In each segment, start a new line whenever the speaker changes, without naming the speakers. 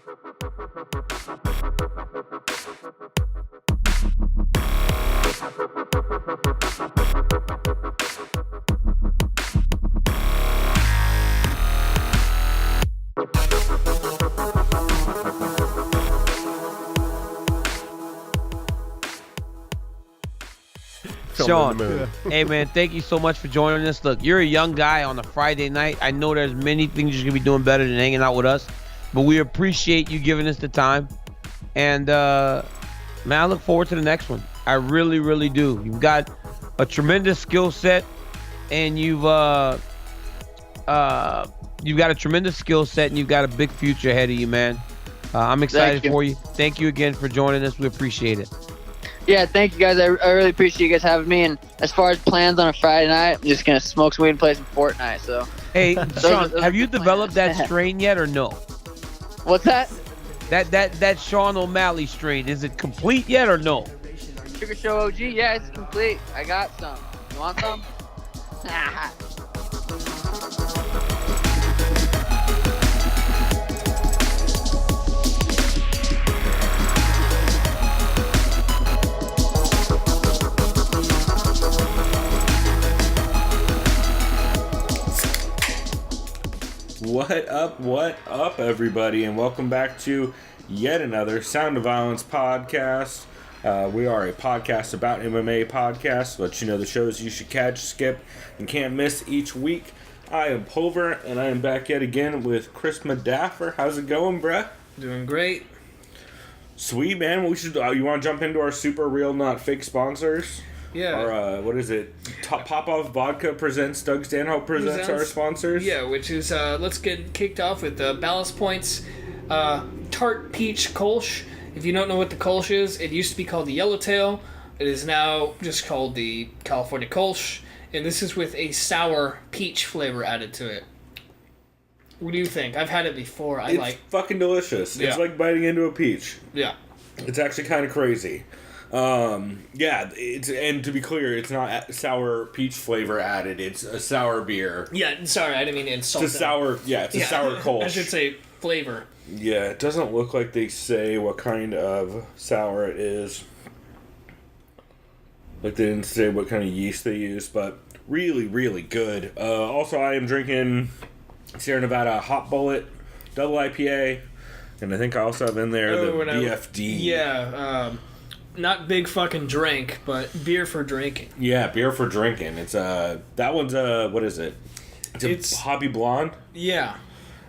Sean, hey man, thank you so much for joining us. Look, you're a young guy on a Friday night. I know there's many things you're gonna be doing better than hanging out with us, but we appreciate you giving us the time. And man, I look forward to the next one. I really, really do. You've got a tremendous skill set, and you've got a tremendous skill set, and you've got a big future ahead of you, man. I'm excited for you. Thank you again for joining us. We appreciate it.
Yeah, thank you guys. I really appreciate you guys having me. And as far as plans on a Friday night, I'm just gonna smoke some weed and play some Fortnite. So.
Hey, Sean, have you developed that strain yet or no?
What's that?
That Sean O'Malley strain, is it complete yet or no?
Sugar Show OG, yeah, it's complete. I got some. You want some?
What up, everybody, and welcome back to yet another Sound of Violence podcast. We are a podcast about MMA podcasts, let you know the shows you should catch, skip, and can't miss each week. I am Pulver, and I am back yet again with Chris Madaffer. How's it going, bruh?
Doing great.
Sweet, man. We should. You want to jump into our super real, not fake sponsors?
Yeah.
Or what is it? Pop-Off Vodka presents Doug Stanhope presents our sponsors.
Yeah, which is let's get kicked off with Ballast Point's Tart Peach Kolsch. If you don't know what the Kolsch is, it used to be called the Yellowtail. It is now just called the California Kolsch, and this is with a sour peach flavor added to it. What do you think? I've had it before.
It's fucking delicious.
Yeah.
It's like biting into a peach.
Yeah.
It's actually kind of crazy. And to be clear, it's not sour peach flavor added. It's a sour beer.
Yeah, sorry, I didn't mean to insult.
It's a sour Kolsch.
I should say flavor.
Yeah, it doesn't look like they say what kind of sour it is. Like they didn't say what kind of yeast they use, but really, really good. Also, I am drinking Sierra Nevada Hot Bullet Double IPA, and I think I also have in there the BFD.
Yeah, not big fucking drink, but beer for drinking.
Yeah, beer for drinking. It's that one's what is it? It's Hobby Blonde.
Yeah.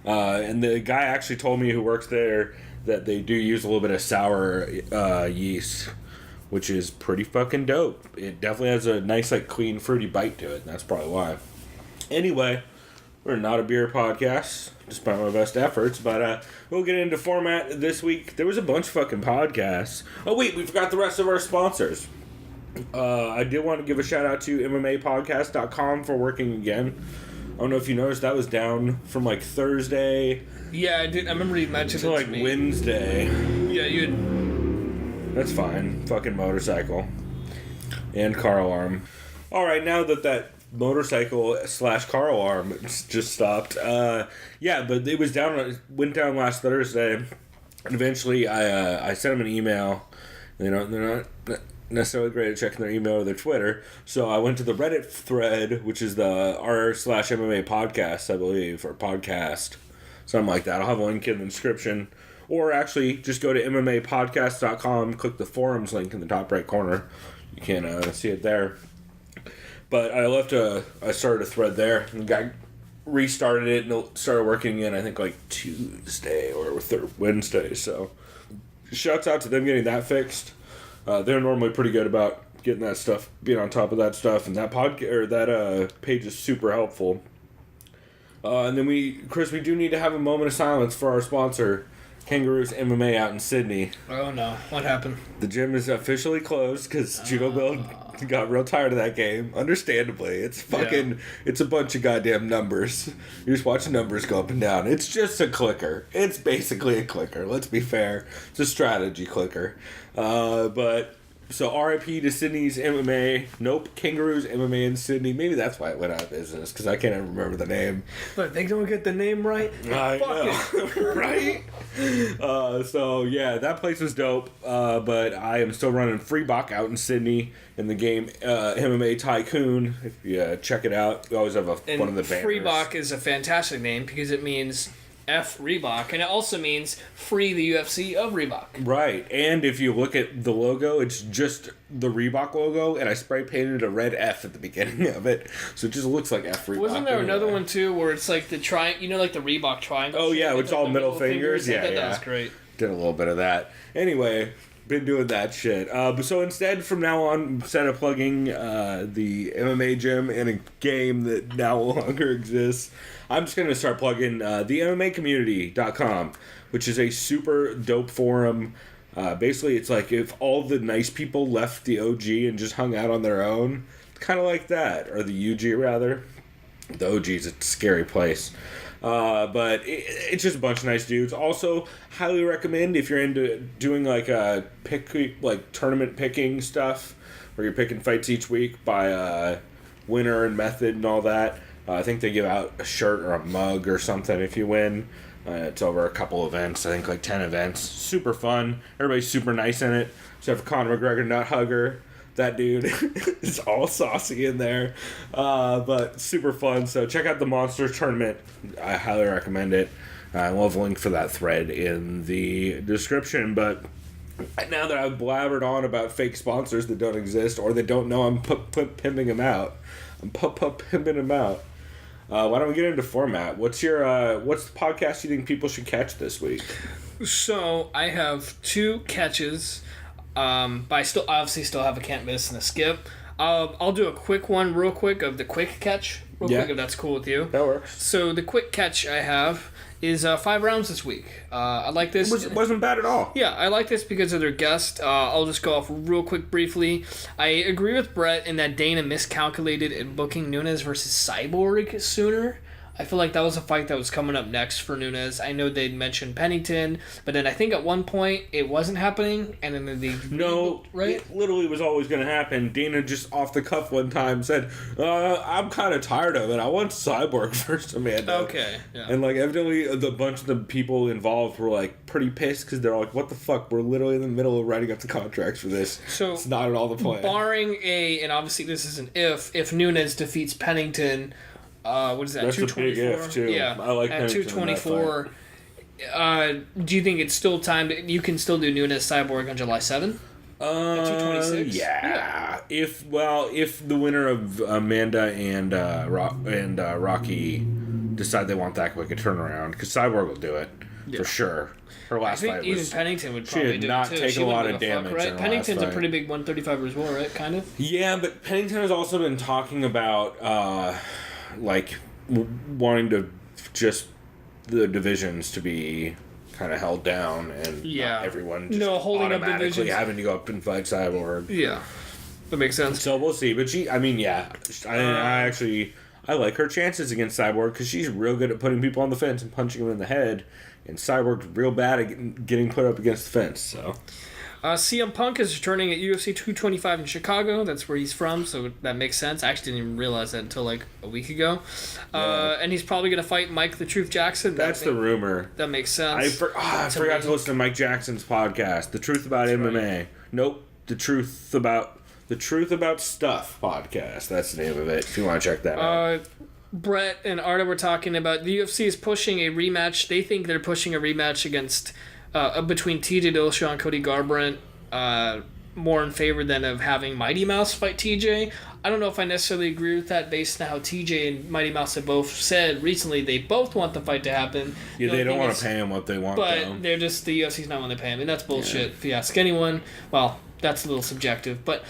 And the guy actually told me who works there that they do use a little bit of sour yeast, which is pretty fucking dope. It definitely has a nice, like, clean, fruity bite to it, and that's probably why. Anyway, we're not a beer podcast, despite my best efforts, but we'll get into format this week. There was a bunch of fucking podcasts. Oh, wait, we forgot the rest of our sponsors. I did want to give a shout out to MMApodcast.com for working again. I don't know if you noticed, that was down from like Thursday.
Yeah, I did. I remember you mentioned it
to
to me.
Wednesday.
Yeah, you had...
That's fine. Fucking motorcycle. And car alarm. Alright, now that motorcycle / car alarm just stopped. Yeah, but it was went down last Thursday. And eventually I sent them an email. They're not necessarily great at checking their email or their Twitter. So I went to the Reddit thread, which is the r/MMA Podcast, I believe, or podcast. Something like that. I'll have a link in the description. Or actually, just go to MMApodcast.com, click the forums link in the top right corner. You can see it there. But I started a thread there, and the guy restarted it, and it started working again, I think, like Tuesday or Wednesday. So, shouts out to them getting that fixed. They're normally pretty good about getting that stuff, being on top of that stuff, and that page is super helpful. And then Chris, we do need to have a moment of silence for our sponsor, Kangaroos MMA out in Sydney.
Oh no, what happened?
The gym is officially closed because Judo Bill got real tired of that game. Understandably. It's a bunch of goddamn numbers. You're just watching numbers go up and down. It's just a clicker. It's basically a clicker. Let's be fair. It's a strategy clicker. But So RIP to Sydney's MMA. Nope, Kangaroos MMA in Sydney. Maybe that's why it went out of business, because I can't even remember the name.
But they don't get the name right.
I
Fuck
know, right? So yeah, that place was dope. But I am still running Freebach out in Sydney in the game MMA Tycoon. If you check it out, we always have one of the banners.
Freebach is a fantastic name because it means F Reebok, and it also means free the UFC of Reebok.
Right, and if you look at the logo, it's just the Reebok logo, and I spray painted a red F at the beginning of it, so it just looks like F Reebok.
Wasn't there another one too where it's like the like the Reebok triangle?
Oh yeah, it's all middle fingers.
Yeah, that was great.
Did a little bit of that. Anyway, been doing that shit. So instead, from now on, instead of plugging the MMA gym in a game that now no longer exists, I'm just going to start plugging the MMAcommunity.com, which is a super dope forum. Basically, it's like if all the nice people left the OG and just hung out on their own. Kind of like that. Or the UG, rather. The OG is a scary place. But it's just a bunch of nice dudes. Also, highly recommend if you're into doing like a tournament picking stuff, where you're picking fights each week by winner and method and all that. I think they give out a shirt or a mug or something if you win. It's over a couple events. I think like 10 events. Super fun. Everybody's super nice in it. Except for Conor McGregor, Nut Hugger. That dude is all saucy in there. But super fun. So check out the Monsters Tournament. I highly recommend it. I'll have a link for that thread in the description. But now that I've blabbered on about fake sponsors that don't exist or that don't know I'm pimping them out. Pimping them out. Why don't we get into format? What's the podcast you think people should catch this week?
So I have 2 catches, but I obviously still have a can't miss and a skip. I'll do a quick one real quick of the quick catch quick if that's cool with you.
That works.
So the quick catch I have is 5 rounds this week. I like this.
It wasn't bad at all.
Yeah, I like this because of their guest. I'll just go off real quick briefly. I agree with Brett in that Dana miscalculated in booking Nunes versus Cyborg sooner. I feel like that was a fight that was coming up next for Nunes. I know they'd mentioned Pennington, but then I think at one point it wasn't happening, and then they right?
It literally was always going to happen. Dana just off the cuff one time said, I'm kind of tired of it. I want Cyborg versus Amanda.
Okay, yeah.
And like evidently a bunch of the people involved were like pretty pissed because they're like, what the fuck? We're literally in the middle of writing up the contracts for this. So it's not at all the plan.
Barring and obviously this is an if Nunes defeats Pennington. What is that?
That's a big if too.
Yeah,
I like
at 224. Do you think it's still time? You can still do Nunes Cyborg on July 7th? At 226.
Yeah. If the winner of Amanda and Rocky decide they want that quick a turnaround, because Cyborg will do it for sure. Her last fight was.
Even Pennington would probably do it too.
She had not taken a lot of damage.
Right? Pennington's a pretty big 135 as well, right? Kind of.
Yeah, but Pennington has also been talking about wanting to just the divisions to be kind of held down and not everyone just
holding
automatically
up divisions.
having to go up and fight Cyborg.
Yeah, that makes sense.
So we'll see. But I like her chances against Cyborg because she's real good at putting people on the fence and punching them in the head, and Cyborg's real bad at getting put up against the fence. So.
CM Punk is returning at UFC 225 in Chicago. That's where he's from, so that makes sense. I actually didn't even realize that until like a week ago. And he's probably going to fight Mike the Truth Jackson.
That's the rumor.
That makes sense.
I forgot to listen to Mike Jackson's podcast, The Truth About MMA. Right. Nope, The Truth About Stuff podcast. That's the name of it, if you want to check that out.
Brett and Arda were talking about the UFC is pushing a rematch. They think they're pushing a rematch against... between TJ Dillashaw and Cody Garbrandt, more in favor than of having Mighty Mouse fight TJ. I don't know if I necessarily agree with that based on how TJ and Mighty Mouse have both said recently they both want the fight to happen.
Yeah, they don't want to pay him what they want,
but they're just, the UFC's not want to pay him, and that's bullshit. If you ask anyone, well, that's a little subjective, but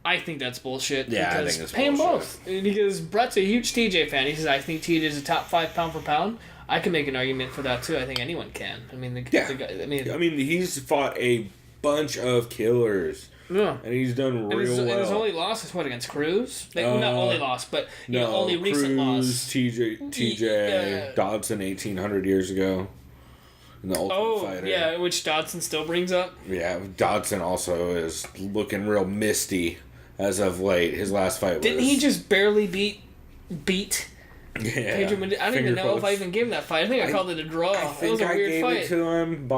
I think that's bullshit.
Yeah, I think it's
pay
bullshit.
Them both. Because Brett's a huge TJ fan. He says, I think TJ is a top 5 pound for pound. I can make an argument for that too. I think anyone can. I mean, the guy. I mean,
he's fought a bunch of killers.
Yeah,
and he's done real well.
And his only loss is against Cruz? Not only loss, but only recent loss.
TJ Dodson 1,800 years ago. in the Ultimate Fighter.
Yeah, which Dodson still brings up.
Yeah, Dodson also is looking real misty as of late. His last fight
Didn't he just barely beat
Yeah,
Pedro Mendes? I don't even know if I even gave him that fight. I think I called it a draw. It was a weird fight.
It to him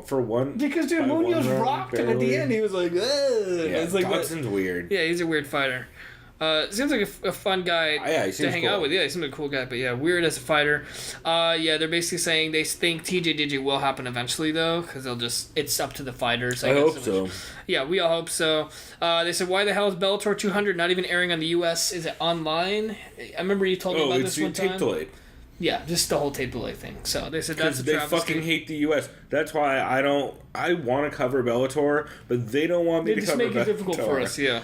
for one.
Because, dude, Munoz rocked him at the end. He was like, ugh.
Yeah,
it's like
Dodson's weird.
Yeah, he's a weird fighter. Seems like a fun guy to hang out with. Yeah, he seems like a cool guy, but yeah, weird as a fighter. Yeah, they're basically saying they think TJDJ will happen eventually, though, because it's up to the fighters.
I hope so.
Yeah, we all hope so. They said, why the hell is Bellator 200 not even airing on the US? Is it online? I remember you told me about this one time.
Tape delay.
Yeah, just the whole tape delay thing. So they said that's a
they
travesty.
fucking hate the US. That's why I want to cover Bellator, but they don't want me to cover Bellator.
They just make it difficult for us, yeah.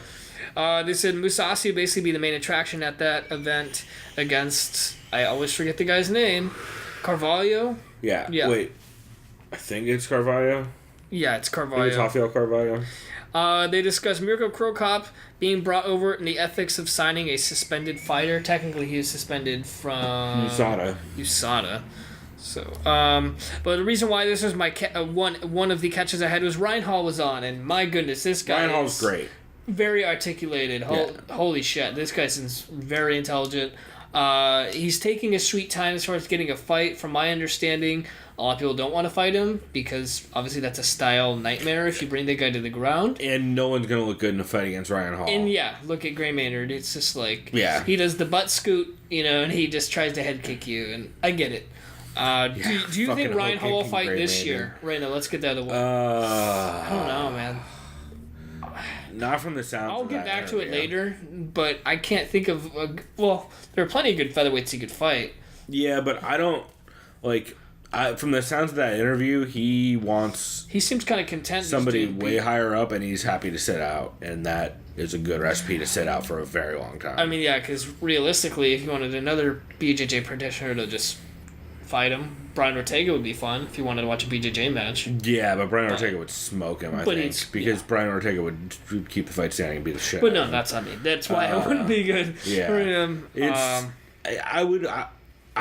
They said Musashi will basically be the main attraction at that event against, I always forget the guy's name, Carvalho?
Yeah. Wait. I think it's Carvalho.
Yeah, it's Carvalho.
It's Rafael Carvalho.
They discussed Mirko Krokop being brought over and the ethics of signing a suspended fighter. Technically, he was suspended from USADA. So, but the reason why this was my one of the catches I had was Ryan Hall was on, and my goodness, this guy
Ryan Hall's great.
Very articulated. Holy shit, this guy seems very intelligent. He's taking his sweet time as far as getting a fight. From my understanding, a lot of people don't want to fight him because obviously that's a style nightmare if you bring the guy to the ground.
And no one's going to look good in a fight against Ryan Hall.
And yeah, look at Gray Maynard. It's just like,
he
does the butt scoot, and he just tries to head kick you. And I get it. Do you think Ryan Hall will fight this year? Right now, let's get that out of the way. I don't know, man.
Not from the sound.
I'll get back to it later, but I can't think of. There are plenty of good featherweights he could fight.
Yeah, but I don't from the sounds of that interview, he
seems kind of content.
Somebody way higher up, and he's happy to sit out, and that is a good recipe to sit out for a very long time.
I mean, yeah, because realistically, if you wanted another BJJ practitioner to just fight him, Brian Ortega would be fun if you wanted to watch a BJJ match.
Yeah, but Brian Ortega would smoke him, I think. Because Brian Ortega would keep the fight standing and beat the shit
out of him. That's why it wouldn't be good for him.
I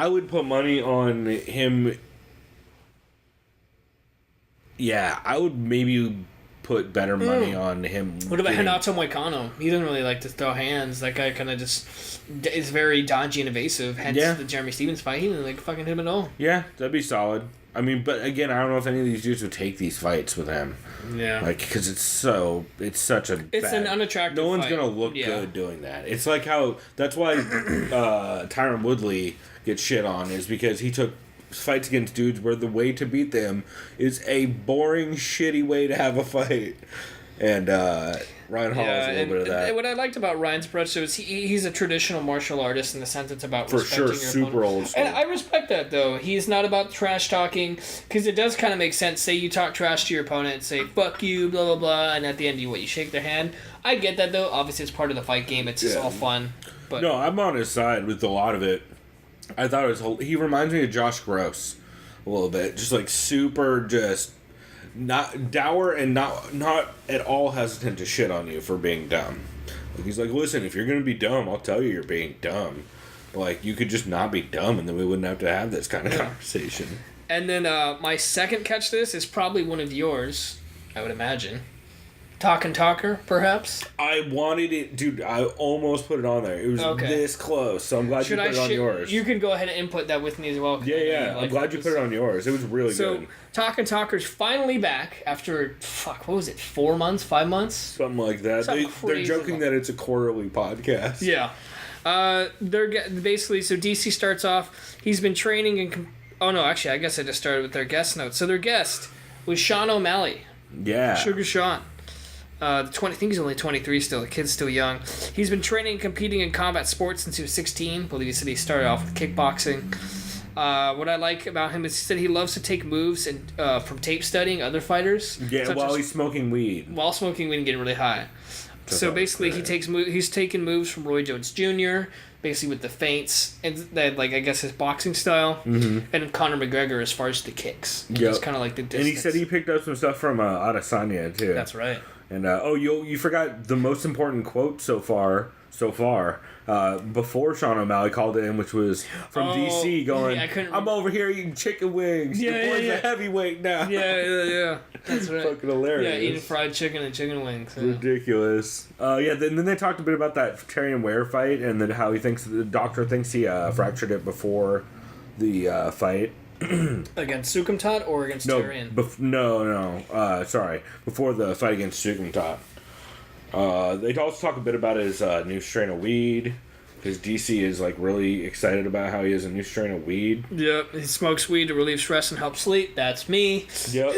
would put money on him. Yeah, I would maybe put better money on him.
What about Renato Moicano? He doesn't really like to throw hands. That guy kind of just is very dodgy and evasive. Hence the Jeremy Stevens fight. He didn't fucking hit him at all.
Yeah, that'd be solid. I mean, but again, I don't know if any of these dudes would take these fights with him.
Yeah.
Because it's such a
It's an unattractive
No one's
fight.
going to look good doing that. It's like how, that's why Tyron Woodley gets shit on, is because he took fights against dudes where the way to beat them is a boring, shitty way to have a fight. And Ryan Hall is a little bit of that.
What I liked about Ryan's approach is he's a traditional martial artist in the sense it's about respecting your opponent.
Super old school.
And I respect that, though. He's not about trash talking, because it does kind of make sense. Say you talk trash to your opponent, say, fuck you, blah, blah, blah, and at the end you shake their hand. I get that, though. Obviously, it's part of the fight game. It's just all fun. But
no, I'm on his side with a lot of it. I thought it was... He reminds me of Josh Gross a little bit. Just super just... not dour and not at all hesitant to shit on you for being dumb. He's like, listen, if you're going to be dumb, I'll tell you you're being dumb. You could just not be dumb, and then we wouldn't have to have this kind of conversation.
And then my second catch this is probably one of yours, I would imagine. Talker, perhaps?
I wanted it, dude. I almost put it on there. It was this close, so I'm glad you put it on yours.
You can go ahead and input that with me as well.
Yeah. I'm glad you put it on yours. It was really good.
So, Talker's finally back after, what was it, 4 months, 5 months?
Something like that. They're joking that it's a quarterly podcast.
Yeah. They're basically, so DC starts off, he's been training and... I guess I just started with their guest notes. So their guest was Sean O'Malley.
Yeah.
Sugar Sean. I think he's only 23 still. The kid's still young. He's been training and competing in combat sports since he was 16. I believe he said he started off with kickboxing. What I like about him is he said he loves to take moves and from tape studying other fighters.
Yeah, while he's smoking weed.
While smoking weed and getting really high. So basically, he's taking moves from Roy Jones Jr., basically with the feints, and that, I guess his boxing style, and Conor McGregor as far as the kicks.
Yeah.
It's kind of like the distance.
And he said he picked up some stuff from Adesanya, too.
That's right.
And, you forgot the most important quote so far so far. Before Sean O'Malley called it in, which was from DC, going, I'm over here eating chicken wings. Your boy's a heavyweight now.
Yeah. That's right.
Fucking hilarious.
Yeah, eating fried chicken and chicken wings. Yeah.
Ridiculous. Then they talked a bit about that Tyrion Ware fight, and then how the doctor thinks he fractured it before the fight.
Against Sukumtat or against Tyrion?
No. Sorry. Before the fight against Sukumtat. They also talk a bit about his new strain of weed. Because DC is like really excited about how he has a new strain of weed.
Yep, he smokes weed to relieve stress and help sleep. That's me.
Yep.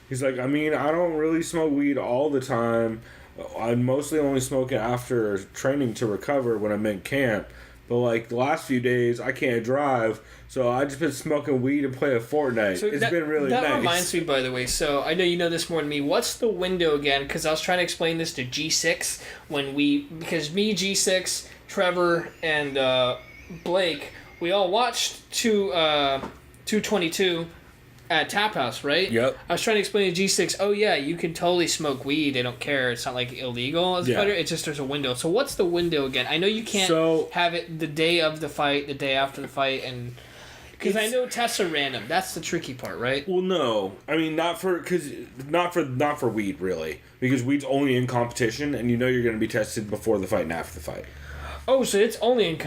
He's like, I mean, I don't really smoke weed all the time. I mostly only smoke it after training to recover when I'm in camp. But like the last few days, I can't drive, so I just been smoking weed and playing Fortnite.
So
it's been really nice.
That reminds me, by the way. So I know you know this more than me. What's the window again? Because I was trying to explain this to G6 because me, G6, Trevor, and Blake, we all watched 222 at Tap House, right?
Yep.
I was trying to explain to G6, oh yeah, you can totally smoke weed. They don't care. It's not like illegal as a fighter. It's just there's a window. So what's the window again? I know you can't have it the day of the fight, the day after the fight, and because I know tests are random. That's the tricky part, right?
Well, no. I mean, not for weed really, because weed's only in competition, and you know you're going to be tested before the fight and after the fight.
Oh, so it's only in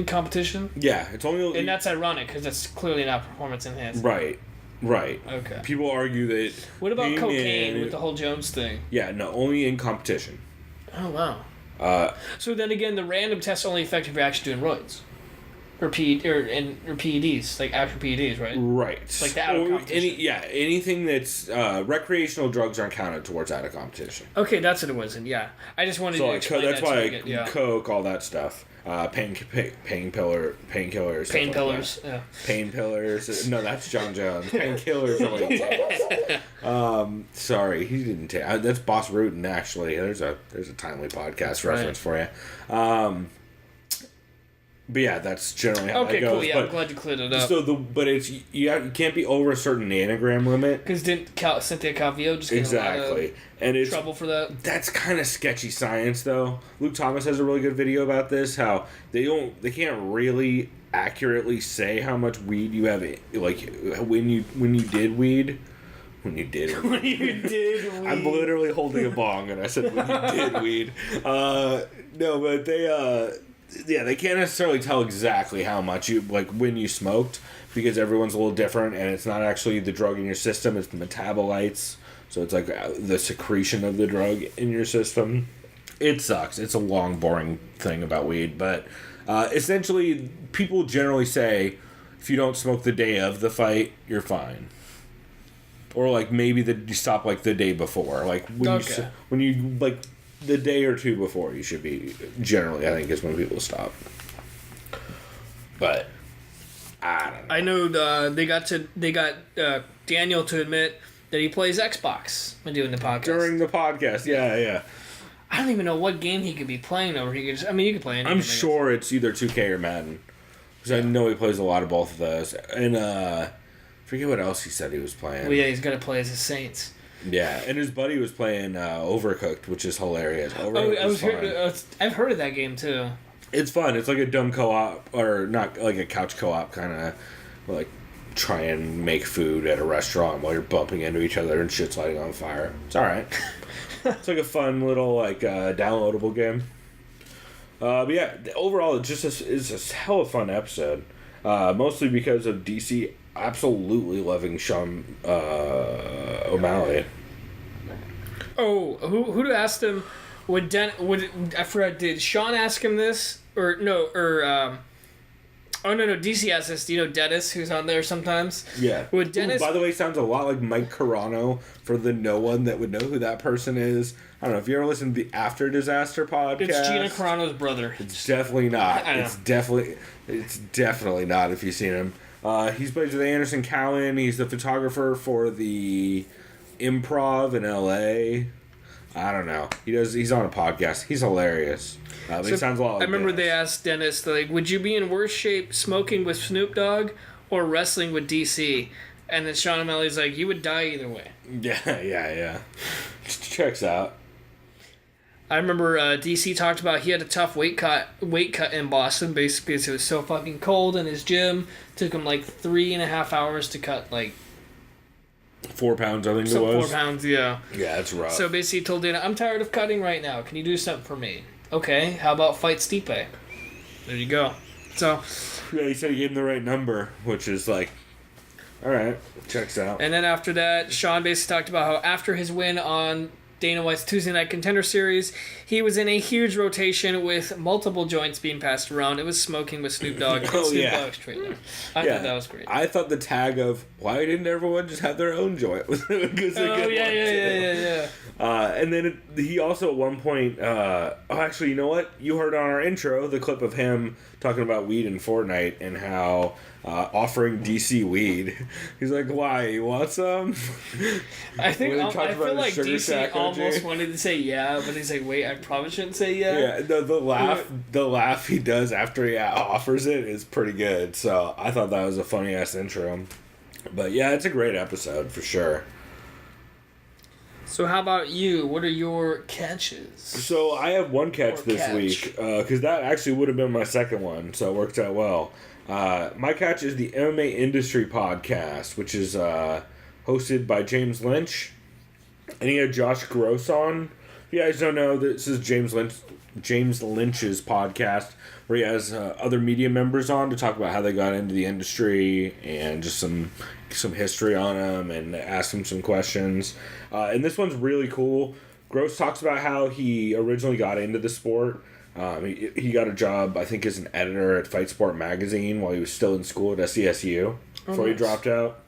competition?
Yeah, it's only.
And that's ironic because that's clearly not performance enhancing.
Right.
Okay.
People argue that.
What about cocaine with the whole Jones thing?
Yeah, no, only in competition.
Oh wow. So then again, the random tests only affect if you're actually doing roids, or PEDs, like after PEDs, right?
Right.
Like the out of competition.
Anything that's recreational drugs aren't counted towards out of competition.
Okay, that's what it was, and yeah, I just wanted to explain
that's
that.
why coke, all that stuff. Painkillers.
Yeah.
Painkillers. No, that's John Jones. Painkillers are what he takes. Sorry, he didn't take. That's Boss Rutan. Actually, there's a timely podcast reference for you. But yeah, that's generally how that goes.
Cool. Yeah, I'm glad you cleared it up.
But it's you can't be over a certain nanogram limit.
Because didn't Cynthia Calvillo just get a lot of trouble for that? That's
kind of sketchy science, though. Luke Thomas has a really good video about this. How they can't really accurately say how much weed you have. Like when you did weed. When you did weed. I'm literally holding a bong, and I said when you did weed. No, but they can't necessarily tell exactly how much when you smoked, because everyone's a little different, and it's not actually the drug in your system, it's the metabolites. So it's like the secretion of the drug in your system. It sucks. It's a long, boring thing about weed, but essentially, people generally say if you don't smoke the day of the fight, you're fine. Or like maybe you stop like the day before, like when you like. The day or two before you should be generally, I think, is when people stop. But I don't know.
I know they got Daniel to admit that he plays Xbox when doing the podcast.
During the podcast, yeah.
I don't even know what game he could be playing over. You could play anything.
I'm sure it's either 2K or Madden, because I know he plays a lot of both of those. And forget what else he said he was playing.
Well, yeah, he's gonna play as the Saints.
Yeah, and his buddy was playing Overcooked, which is hilarious.
I've heard of that game too.
It's fun. It's like a dumb co-op, or not like a couch co-op kind of, like try and make food at a restaurant while you're bumping into each other and shit's lighting on fire. It's all right. It's like a fun little like downloadable game. But yeah, overall, it just is a hell of a fun episode. Mostly because of DC absolutely loving Sean O'Malley.
Oh, who asked him? I forgot. Did Sean ask him this or no? Or oh no, DC asked this. Do you know Dennis, who's on there sometimes?
Yeah.
Would Dennis?
By the way, sounds a lot like Mike Carano. For the no one that would know who that person is. I don't know if you ever listened to the After Disaster podcast.
It's Gina Carano's brother.
It's definitely not. It's definitely not. If you've seen him. He's played with Anderson Cowan. He's the photographer for the Improv in LA. I don't know. He's on a podcast. He's hilarious. He sounds a lot like
I remember
Dennis.
they asked Dennis, like, would you be in worse shape smoking with Snoop Dogg or wrestling with DC? And then Sean O'Malley's like, you would die either way.
Yeah. Checks out.
I remember DC talked about he had a tough weight cut in Boston, basically because it was so fucking cold in his gym. Took him like 3.5 hours to cut like
4 pounds, I think it was.
4 pounds, yeah.
Yeah, that's rough.
So basically he told Dana, I'm tired of cutting right now. Can you do something for me? Okay, how about fight Stipe? There you go. So
yeah, he said he gave him the right number, which is like, all right, checks out.
And then after that, Sean basically talked about how after his win on Dana White's Tuesday Night Contender Series, he was in a huge rotation with multiple joints being passed around. It was smoking with Snoop Dogg and Snoop Dogg's trailer. I thought that was great.
I thought the tag of why didn't everyone just have their own joint was a good one.
Yeah.
And then he also at one point, actually, you know what? You heard on our intro the clip of him talking about weed in Fortnite and how offering DC weed. He's like, why? You want some?
I feel like DC almost
energy?
wanted to say yeah, but he's like, wait, I probably shouldn't say yeah.
Yeah, the laugh he does after he offers it is pretty good. So I thought that was a funny ass intro. But yeah, it's a great episode for sure.
So how about you? What are your catches?
So I have one catch this week because that actually would have been my second one, so it worked out well. My catch is the MMA Industry Podcast, which is hosted by James Lynch, and he had Josh Gross on. If you guys don't know, this is James Lynch's podcast, where he has other media members on to talk about how they got into the industry and just some history on them and ask them some questions. And this one's really cool. Gross talks about how he originally got into the sport. He got a job, I think, as an editor at Fight Sport magazine while he was still in school at SESU before he dropped out.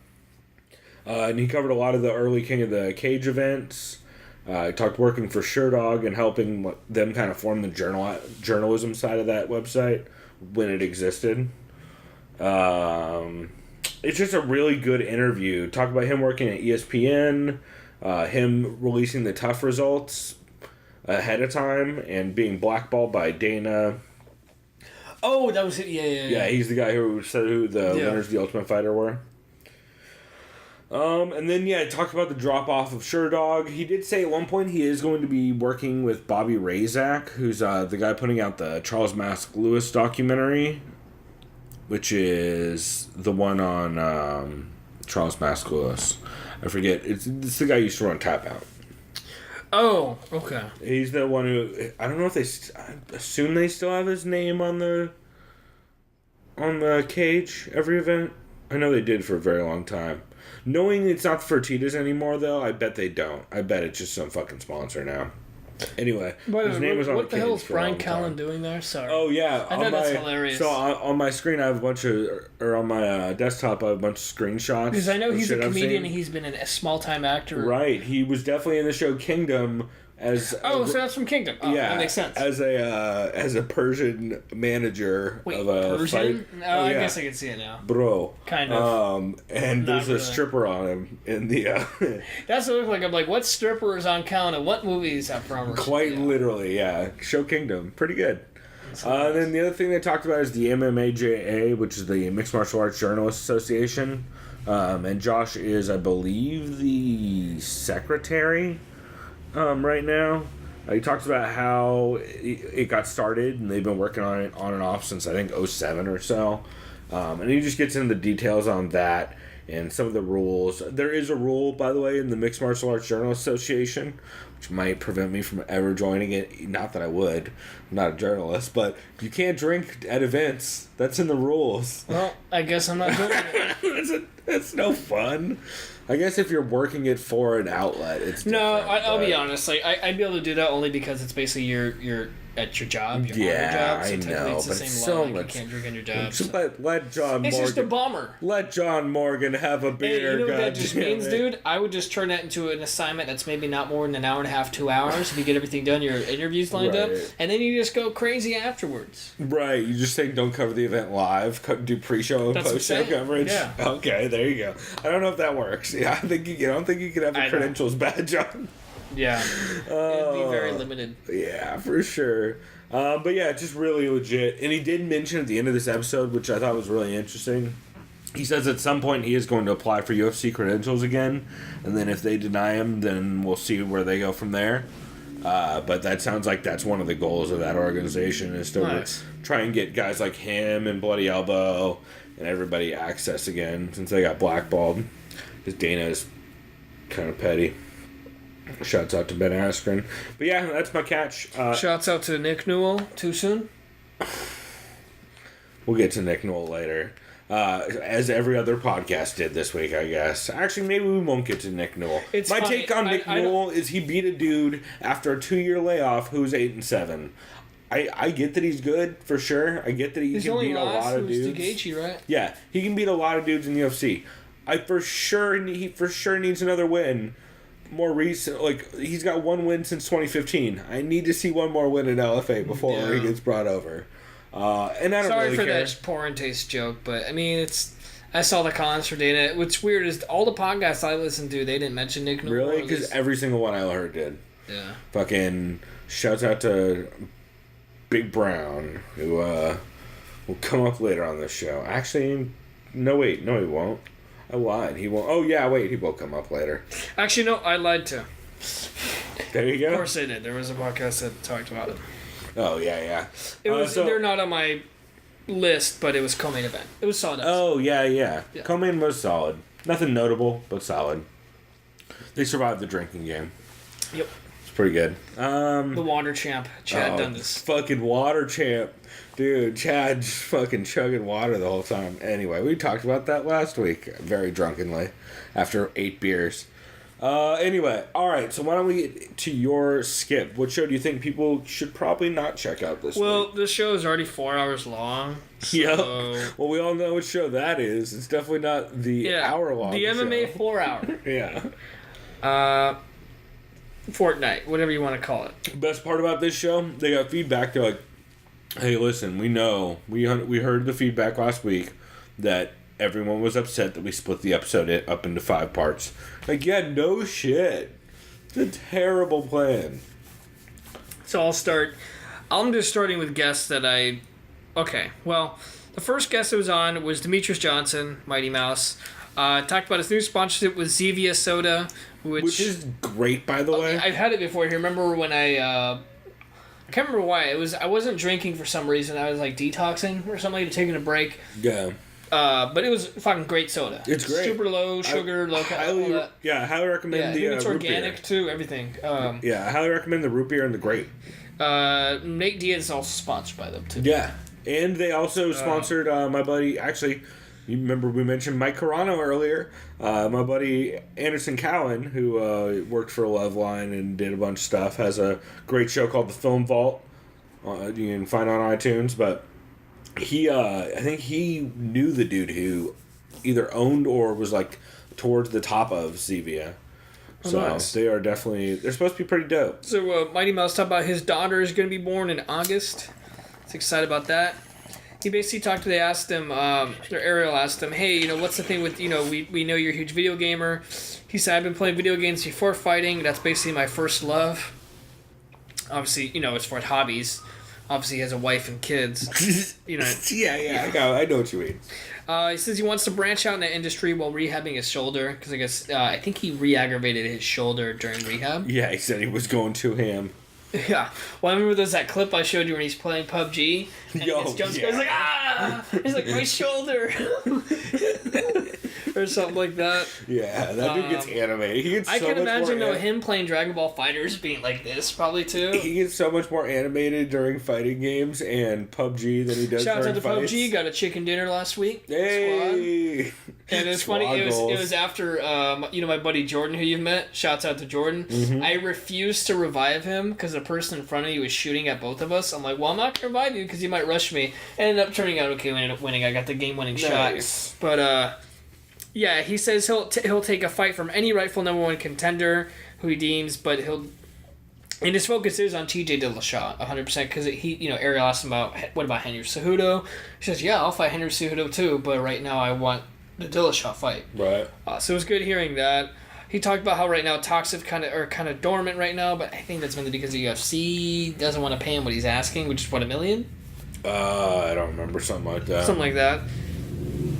And he covered a lot of the early King of the Cage events. He talked working for Sherdog and helping them kind of form the journalism side of that website when it existed. It's just a really good interview. Talk about him working at ESPN, him releasing the tough results ahead of time and being blackballed by Dana.
Oh, that was it. Yeah.
He's the guy who said who the winners of the Ultimate Fighter were. And then, talk about the drop-off of Sherdog. He did say at one point he is going to be working with Bobby Razak, who's the guy putting out the Charles Mask Lewis documentary, which is the one on Charles Mask Lewis. I forget. It's the guy who used to run Tap Out.
Oh, okay.
He's the one who... I don't know if I assume they still have his name on the cage every event. I know they did for a very long time. Knowing it's not Fertitas anymore, though, I bet they don't. I bet it's just some fucking sponsor now. Anyway, his name was on the cage.
What the hell is Brian Callen doing there? Sorry.
Oh, yeah.
I thought that's hilarious.
So on my screen, I have a bunch of... Or on my desktop, I have a bunch of screenshots.
Because I know he's a comedian and he's been a small-time actor.
Right. He was definitely in the show Kingdom as...
so that's from Kingdom. Oh, yeah, that makes sense.
As a Persian manager of a
Persian?
fight.
No, I guess I can see it now.
Bro.
Kind of.
And there's a stripper on him in the...
That's what it looked like. I'm like, what stripper is on count and what movie is that from?
Quite literally, yeah. Show Kingdom. Pretty good. Then the other thing they talked about is the MMAJA, which is the Mixed Martial Arts Journalists Association. And Josh is, I believe, the secretary right now. He talks about how it got started, and they've been working on it on and off since, I think, 2007 or so. And he just gets into the details on that and some of the rules. There is a rule, by the way, in the Mixed Martial Arts Journalists Association, which might prevent me from ever joining it. Not that I would. I'm not a journalist, but you can't drink at events. That's in the rules.
Well, I guess I'm not doing it.
That's no fun. I guess if you're working it for an outlet, it's different.
No, I'll be honest. Like, I'd be able to do that only because it's basically you're at your job. You're on your job, so
I know,
it's the
but
same
so
law. Like,
much.
you can't drink on your job.
Just let John Morgan...
It's just a bummer.
Let John Morgan have a beer.
Hey, you know what that just means,
it.
dude? I would just turn that into an assignment that's maybe not more than an hour and a half, 2 hours. If you get everything done, your interviews lined up, and then you just go crazy afterwards.
Right. You just say don't cover the event live, do pre-show and post-show coverage.
Yeah.
Okay, there you go. I don't know if that works. Yeah, I don't think you can have a credentials badge on.
Yeah. It'd be very limited.
Yeah, for sure. But yeah, just really legit. And he did mention at the end of this episode, which I thought was really interesting, he says at some point he is going to apply for UFC credentials again, and then if they deny him, then we'll see where they go from there. But that sounds like that's one of the goals of that organization is to try and get guys like him and Bloody Elbow and everybody access again since they got blackballed. Because Dana is kind of petty. Shouts out to Ben Askren. But yeah, that's my catch.
Shouts out to Nick Newell. Too soon?
We'll get to Nick Newell later. As every other podcast did this week, I guess. Actually, maybe we won't get to Nick Newell. My take on Nick Newell is he beat a dude after a 2-year layoff who's 8-7. I get that he's good, for sure. I get that he can beat a lot of dudes.
Gaethje, right?
Yeah, he can beat a lot of dudes in the UFC. He for sure needs another win. More recent, like, he's got one win since 2015. I need to see one more win in LFA before he gets brought over. And I don't
Sorry
really
for
care.
that poor in taste joke, but I mean, I saw the cons for Dana. What's weird is all the podcasts I listened to, they didn't mention Nick Newell.
Really? Because every single one I heard did.
Yeah.
Fucking shouts out to Big Brown, who will come up later on this show. Actually, no, he won't. I lied. He won't. Oh, yeah, wait, he will come up later.
Actually, no, I lied too.
There you go.
Of course I did. There was a podcast that talked about it.
Oh, yeah.
It was. They're not on my list, but it was co-main event. It was solid.
Oh, yeah. Co-main was solid. Nothing notable, but solid. They survived the drinking game.
Yep.
It's pretty good.
The water champ, Chad Dundas.
Fucking water champ. Dude, Chad's fucking chugging water the whole time. Anyway, we talked about that last week, very drunkenly, after 8 beers. Anyway, alright, so why don't we get to your skip? What show do you think people should probably not check out this week?
Well, this show is already 4 hours long. So...
Yep. Well, we all know what show that is. It's definitely not the hour-long
The MMA
show.
4 hour.
Yeah.
Fortnight, whatever you want to call it.
Best part about this show, they got feedback. They're like, hey, listen, we know, we heard the feedback last week that everyone was upset that we split the episode up into 5 parts. Like, yeah, no shit. It's a terrible plan.
So I'm just starting with guests that okay, well, the first guest that was on was Demetrius Johnson, Mighty Mouse. Talked about his new sponsorship with Zevia Soda, which
is great, by the way.
I've had it before. You remember when I can't remember why. I wasn't drinking for some reason. I was like detoxing or something, taking a break.
Yeah.
But it was fucking great soda.
It's great.
Super low sugar, low calorie.
Yeah, I highly recommend the
it's
root
organic
beer.
too. Everything.
Yeah, I highly recommend the root beer and the grape.
Nate Diaz is also sponsored by them too.
Yeah, and they also sponsored my buddy. Actually, you remember we mentioned Mike Carano earlier. My buddy Anderson Cowan, who worked for Loveline and did a bunch of stuff, has a great show called The Film Vault. You can find on iTunes, but he, I think he knew the dude who either owned or was like towards the top of Zevia. So
nice.
they're supposed to be pretty dope.
So Mighty Mouse talked about his daughter is going to be born in August. He's excited about that. He basically they asked him, Ariel asked him, hey, what's the thing with, we know you're a huge video gamer. He said, I've been playing video games before fighting. That's basically my first love. Obviously, as far as hobbies. Obviously, he has a wife and kids.
Yeah. I know what you mean.
He says he wants to branch out in the industry while rehabbing his shoulder. Because I guess, I think he re-aggravated his shoulder during rehab.
Yeah, he said he was going to ham.
Yeah. Well, I remember there's that clip I showed you when he's playing PUBG. And he jumps, goes like, ah! He's like, my shoulder! Or something like that.
Yeah, that dude gets animated. He gets
I
so
can
much
imagine
more
him playing Dragon Ball FighterZ being like this, probably too.
He gets so much more animated during fighting games and PUBG than he does
Shout out
during
to
fights.
PUBG. Got a chicken dinner last week.
Hey!
Squad. And it's funny. It was after my buddy Jordan, who you've met. Shouts out to Jordan. Mm-hmm. I refused to revive him because the person in front of me was shooting at both of us. I'm like, well, I'm not gonna revive you because you might rush me. Ended up turning out okay. We ended up winning. I got the game-winning shot. But yeah, he says he'll take a fight from any rightful number 1 contender who he deems, but and his focus is on TJ Dillashaw 100% because Ariel asked him about what about Henry Cejudo. He says, yeah, I'll fight Henry Cejudo too, but right now I want the Dillashaw fight.
Right.
So it was good hearing that. He talked about how right now talks are kind of dormant right now, but I think that's mainly because the UFC doesn't want to pay him what he's asking, which is what, $1 million?
I don't remember, something like that.
Something like that.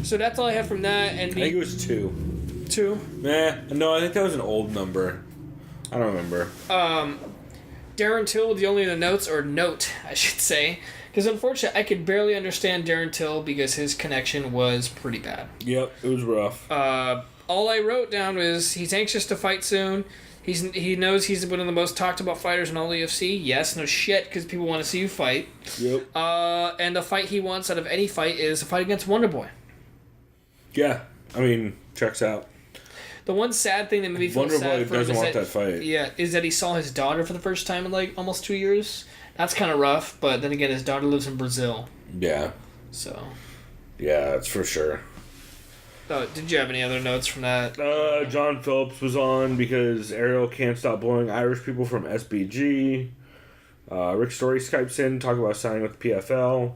So that's all I have from that. And
I think it was 2.
2?
No, I think that was an old number. I don't remember.
Darren Till, the only other note, I should say, because unfortunately I could barely understand Darren Till because his connection was pretty bad.
Yep, it was rough.
All I wrote down was he's anxious to fight soon. He knows he's one of the most talked about fighters in all the UFC. Yes, no shit, because people want to see you fight.
Yep.
And the fight he wants out of any fight is a fight against Wonderboy.
Yeah, I mean, checks out.
The one sad thing that made me feel sad for him
doesn't want that fight.
Yeah, is that he saw his daughter for the first time in like almost 2 years. That's kind of rough, but then again, his daughter lives in Brazil.
Yeah.
So.
Yeah, that's for sure.
Oh, did you have any other notes from that?
John Phillips was on because Ariel can't stop blowing Irish people from SBG. Rick Story Skypes in, talk about signing with PFL.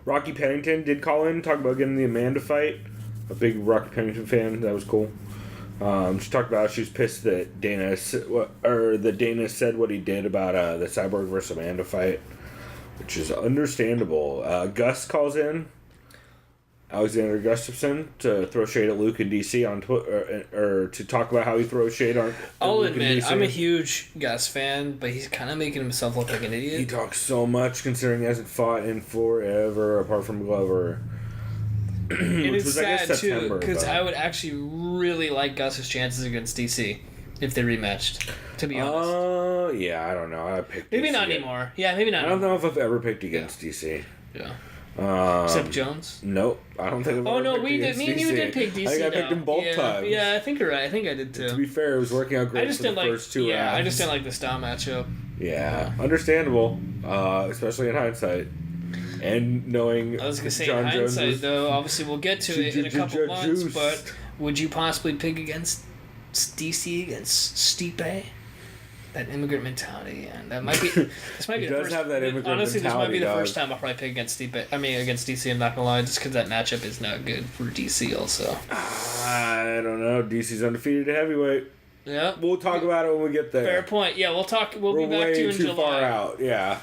Rocky Pennington did call in, talk about getting the Amanda fight. A big Rocky Pennington fan, that was cool. She talked about she was pissed that Dana said what he did about the Cyborg versus Amanda fight, which is understandable. Gus calls in, Alexander Gustafson, to throw shade at Luke in DC on Twitter, or to talk about how he throws shade on.
I'll admit, I'm a huge Gus fan, but he's kind of making himself look like an idiot.
He talks so much considering he hasn't fought in forever, apart from Glover.
And it's sad too, because I would actually really like Gus's chances against DC if they rematched. To be honest.
Yeah, I don't know. I picked
maybe
DC
not anymore. Yeah, maybe not.
I don't know if I've ever picked against DC.
Yeah. Except Jones.
Nope, I don't think. I've ever
no,
picked
we did. Me and you did pick DC.
I think I picked him both times.
Yeah, I think you're right. I think I did too.
To be fair, it was working out great.
I just didn't like.
First two rounds.
I just didn't like the style matchup.
Yeah, understandable, especially in hindsight. And knowing
I was gonna say
John
in hindsight,
Jones
though, obviously we'll get to it in a couple months. But would you possibly pick against DC against Stipe? That immigrant mentality, and that might be. This might be the first.
Have that immigrant
honestly, this might be the
dog.
first time I'll probably pick against Stipe. I mean, against DC. I'm not gonna lie, just because that matchup is not good for DC. Also,
I don't know. DC's undefeated at heavyweight.
Yeah,
we'll talk about it when we get there.
Fair point. Yeah, we'll talk. We'll be back to you in July.
We're way too far out. Yeah.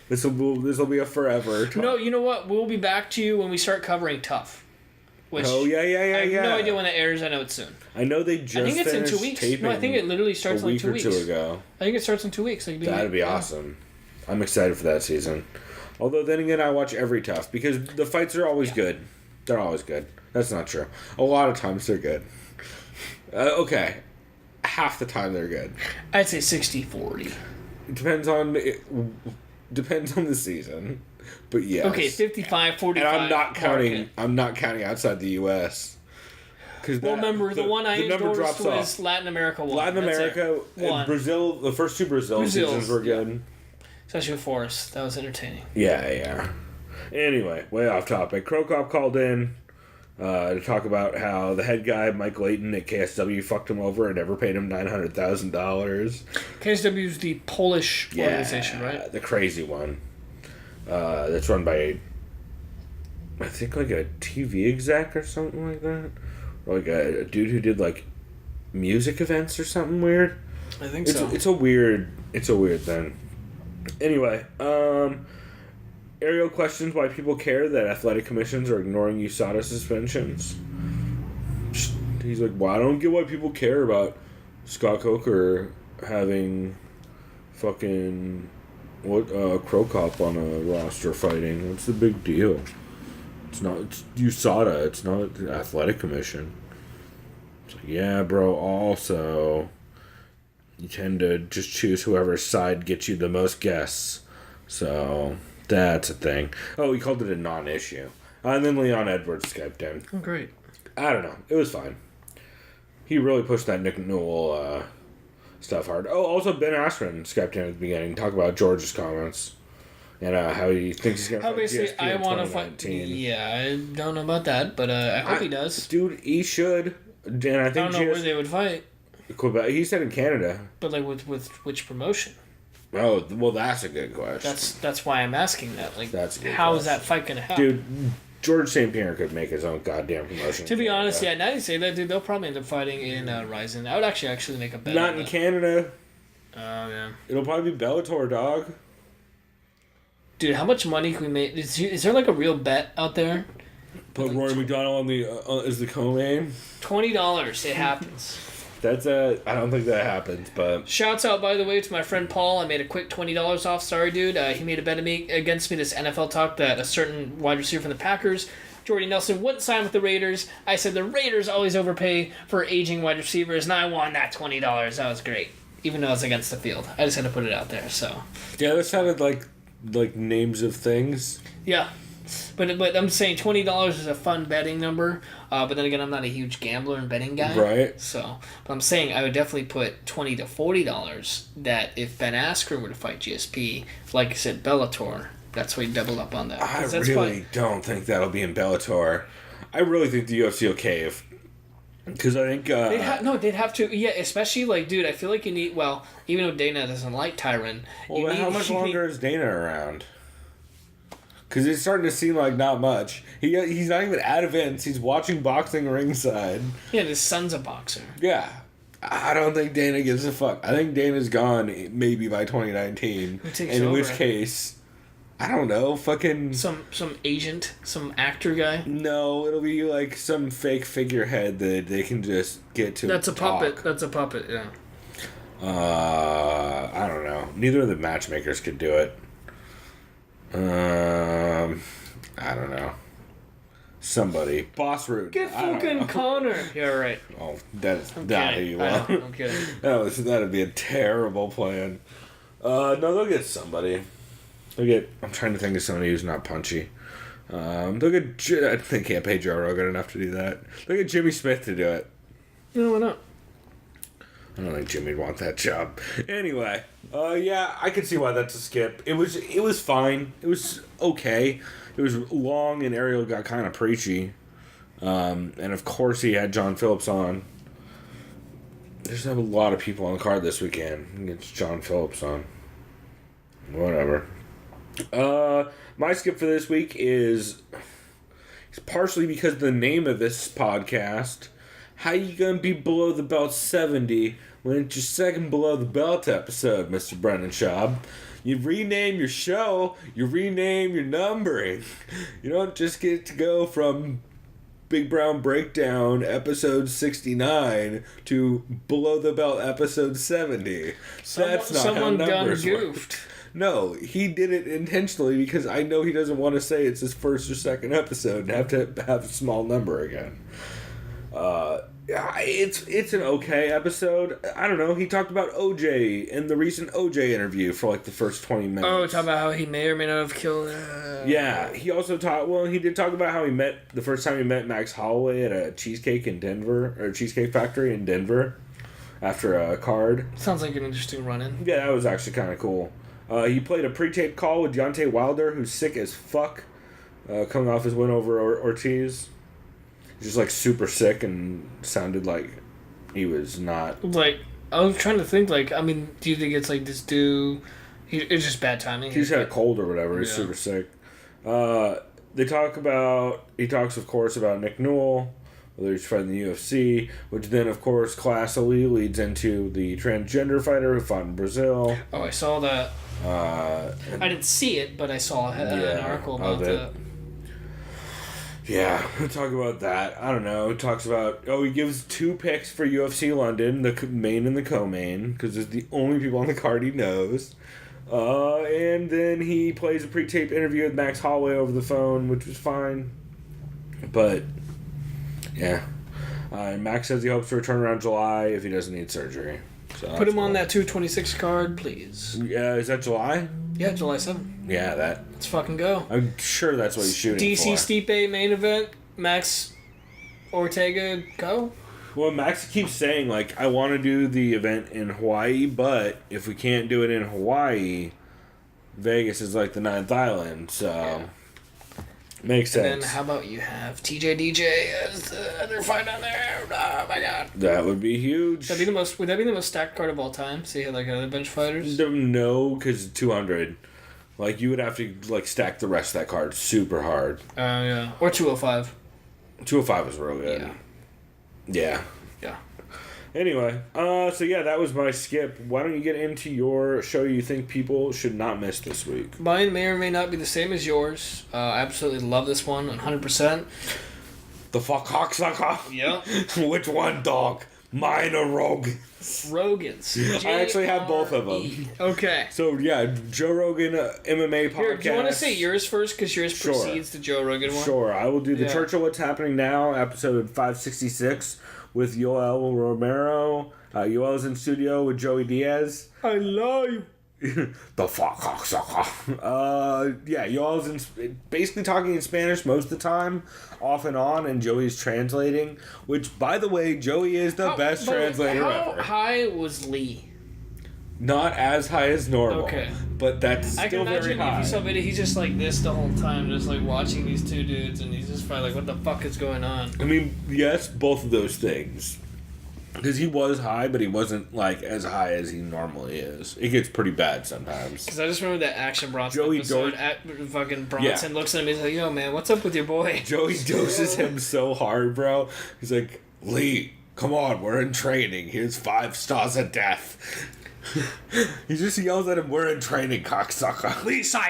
This will be a forever talk.
No, you know what? We'll be back to you when we start covering Tough. Which
yeah.
I have no idea when it airs. I know it's soon.
I know they just. I think it's in 2 weeks. No,
I think it literally starts in like 2 weeks.
A week or two ago.
I think it starts in 2 weeks.
That'd be awesome. I'm excited for that season. Although then again, I watch every Tough because the fights are always good. They're always good. That's not true. A lot of times they're good. Okay. Half the time they're good.
I'd say 60-40.
It depends on the season. But yes.
Okay, 55-45.
And I'm not counting outside the US.
Well, remember the one I endorsed was Latin America one.
Latin America and Brazil, the first two Brazil seasons were good.
Especially with Forrest. That was entertaining.
Yeah. Anyway, way off topic. Krokop called in to talk about how the head guy, Mike Layton at KSW, fucked him over and never paid him $900,000.
KSW is the Polish organization, right?
The crazy one. That's run by, I think, like a TV exec or something like that. Or like a dude who did like music events or something weird.
I think so.
It's a weird thing. Anyway, Ariel questions why people care that athletic commissions are ignoring USADA suspensions. He's like, well, I don't get why people care about Scott Coker having fucking Krokop on a roster fighting. What's the big deal? It's USADA. It's not the athletic commission. It's like, yeah, bro. Also, you tend to just choose whoever's side gets you the most guests. So that's a thing. Oh, he called it a non-issue. And then Leon Edwards Skyped in.
Oh, great.
I don't know. It was fine. He really pushed that Nick Newell stuff hard. Oh, also Ben Askren Skyped in at the beginning. Talk about George's comments. And how he thinks he's going to fight GSP
I want to
fight.
Yeah, I don't know about that, but I hope he does.
Dude, he should. And I think
I don't know where they would fight.
Quebec. He said in Canada.
But like with which promotion?
Oh, well, that's a good question.
That's why I'm asking that. Like,
that's a good
how
question.
is that fight going to happen?
Dude, George St. Pierre could make his own goddamn promotion.
To be honest, yeah, now you say that, dude, they'll probably end up fighting in Ryzen. I would actually make a bet.
Not in Canada.
Oh, yeah.
It'll probably be Bellator, dog.
Dude, how much money can we make? Is there like a real bet out there?
Put Rory McDonald on the as the co-main.
$20. It happens.
I don't think that happens, but...
Shouts out, by the way, to my friend Paul. I made a quick $20 off. Sorry, dude. He made a bet against me this NFL talk that a certain wide receiver from the Packers, Jordy Nelson, wouldn't sign with the Raiders. I said the Raiders always overpay for aging wide receivers, and I won that $20. That was great. Even though it was against the field. I just had to put it out there, so...
Yeah, that sounded like names of things.
Yeah. But I'm saying $20 is a fun betting number. But then again, I'm not a huge gambler and betting guy.
Right.
So, but I'm saying I would definitely put $20 to $40 that if Ben Askren were to fight GSP, like I said, Bellator, that's why you double up on that.
I really don't think that'll be in Bellator. I really think the UFC will cave. Because I think...
they'd have to... Yeah, especially, like, dude, I feel like you need... Well, even though Dana doesn't like Tyron...
Well, how much longer is Dana around? Because it's starting to seem like not much. He's not even at events. He's watching boxing ringside.
Yeah, his son's a boxer.
Yeah. I don't think Dana gives a fuck. I think Dana's gone maybe by 2019. In which case, I don't know, fucking... Some
agent, some actor guy?
No, it'll be like some fake figurehead that they can just get to
That's a
talk.
puppet. That's a puppet, yeah.
I don't know. Neither of the matchmakers could do it. I don't know. Somebody. Boss Root.
Get fucking Connor. Yeah, right.
Oh, that's not who you want.
I'm kidding.
That'd be a terrible plan. No, they'll get somebody. I'm trying to think of somebody who's not punchy. They'll get... They can't pay Joe Rogan enough to do that. They'll get Jimmy Smith to do it.
No, why not?
I don't think Jimmy'd want that job. Anyway, yeah, I can see why that's a skip. It was fine. It was okay. It was long and Ariel got kind of preachy. And of course he had John Phillips on. There's a lot of people on the card this weekend. It's John Phillips on. Whatever. My skip for this week is partially because the name of this podcast... How you gonna be below the belt 70 when it's your second below the belt episode, Mr. Brennan Schaub? You rename your show, you rename your numbering. You don't just get to go from Big Brown Breakdown episode 69 to below the belt episode 70. That's not how numbers work. No, he did it intentionally because I know he doesn't want to say it's his first or second episode and have to have a small number again. It's an okay episode. I don't know. He talked about OJ and the recent OJ interview for like the first 20 minutes.
Oh, talk about how he may or may not have killed.
Yeah, he also talked. Well, he did talk about how he met the first time he met Max Holloway at a cheesecake factory in Denver after a card.
Sounds like an interesting run-in.
Yeah, that was actually kind of cool. He played a pre-taped call with Deontay Wilder, who's sick as fuck, coming off his win over Ortiz. Just like super sick and sounded like he was not.
Like, I was trying to think, like, I mean, do you think it's like this dude? It's just bad timing.
He's had a cold or whatever. He's super sick. He talks, of course, about Nick Newell, whether he's fighting the UFC, which then, of course, classically leads into the transgender fighter who fought in Brazil.
Oh, I saw that. I didn't see it, but I saw an article about that.
Yeah, we'll talk about that. I don't know. He talks about... he gives 2 picks for UFC London, the main and the co-main, because it's the only people on the card he knows. And then he plays a pre-taped interview with Max Holloway over the phone, which was fine. But, yeah. Max says he hopes to return around July if he doesn't need surgery. So
put him on that 226 card, please.
Yeah, is that July?
Yeah, July 7th.
Yeah,
Let's fucking go.
I'm sure that's what he's shooting for.
DC Stipe main event, Max Ortega, go.
Well, Max keeps saying, like, I want to do the event in Hawaii, but if we can't do it in Hawaii, Vegas is like the 9th island, so... Yeah. Makes sense.
And then how about you have TJDJ as the other fight on there? Oh my god.
That would be huge.
Would that be the most stacked card of all time? So you had like other bench fighters?
No, because 200. Like, you would have to, like, stack the rest of that card super hard.
Oh, yeah. Or 205.
205 is real good. Yeah. Anyway, so yeah, that was my skip. Why don't you get into your show you think people should not miss this week?
Mine may or may not be the same as yours. I absolutely love this one, 100%.
The fuck cocksucker?
Yeah.
Which one, dog? Mine are Rogan.
Rogan's.
I actually have both of them.
Okay.
So, yeah, Joe Rogan MMA Podcast.
Here, do you want to say yours first? Because yours precedes the Joe Rogan one.
Sure. I will do the
Yeah.
Churchill What's Happening Now, episode 566, with Yoel Romero. Yoel's in studio with Joey Diaz.
I love you.
The fuck sucker. Yeah, Yoel's basically talking in Spanish most of the time, off and on, and Joey's translating. Which, by the way, Joey is the best translator
how
ever.
high was Lee?
Not as high as normal.
Okay.
But that's
I
still
can imagine
very high.
if you saw video, he's just like this the whole time, just like watching these two dudes, and he's just probably like, what the fuck is going on?
I mean, yes, both of those things. Because he was high, but he wasn't like as high as he normally is. It gets pretty bad sometimes.
Because I just remember that Action Bronson
Joey
episode. Fucking Bronson looks at him, he's like, yo, man, what's up with your boy?
Joey doses him so hard, bro. He's like, Lee, come on, we're in training. Here's 5 stars of death. He just yells at him, we're in training, cocksucker.
Lee Sion!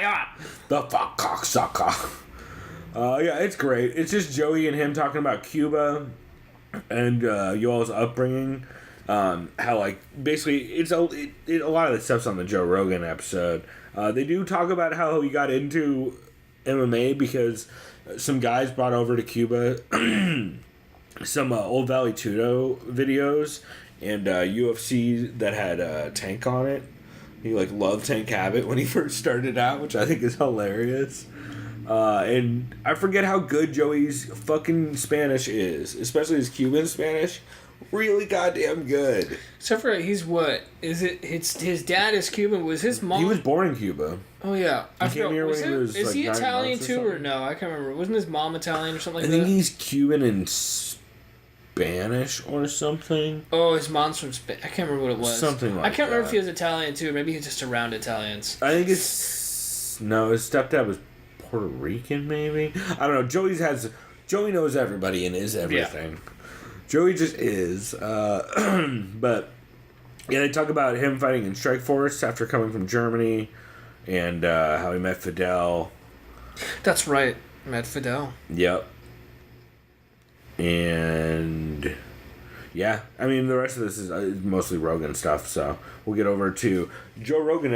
The fuck, cocksucker. Yeah, it's great. It's just Joey and him talking about Cuba and Yoel's upbringing. How, like, basically, it's a lot of the stuff's on the Joe Rogan episode. They do talk about how he got into MMA because some guys brought over to Cuba some Old Valley Tudo videos and UFC that had Tank on it. He, like, loved Tank Abbott when he first started out, which I think is hilarious. And I forget how good Joey's fucking Spanish is, especially his Cuban Spanish. Really goddamn good.
Except for he's what? Is it? His dad is Cuban. Was his mom?
He was born in Cuba.
Oh yeah, I
He came
forgot.
here when he was,
Is
like,
he
9
Italian
months or
too, or
something?
no? I can't remember. Wasn't his mom Italian or something
I
like
think
that?
he's Cuban and Spanish or something.
Oh, his mom's from Spain. I can't remember what it was.
Something like
I can't remember
that.
if he was Italian too. Maybe he's just around Italians.
I think it's... No, his stepdad was Puerto Rican, maybe? I don't know. Joey knows everybody and is everything. Yeah. Joey just is. But, yeah, they talk about him fighting in Strikeforce after coming from Germany and how he met Fidel.
That's right. Met Fidel.
Yep. And... Yeah, I mean, the rest of this is mostly Rogan stuff, so we'll get over to Joe Rogan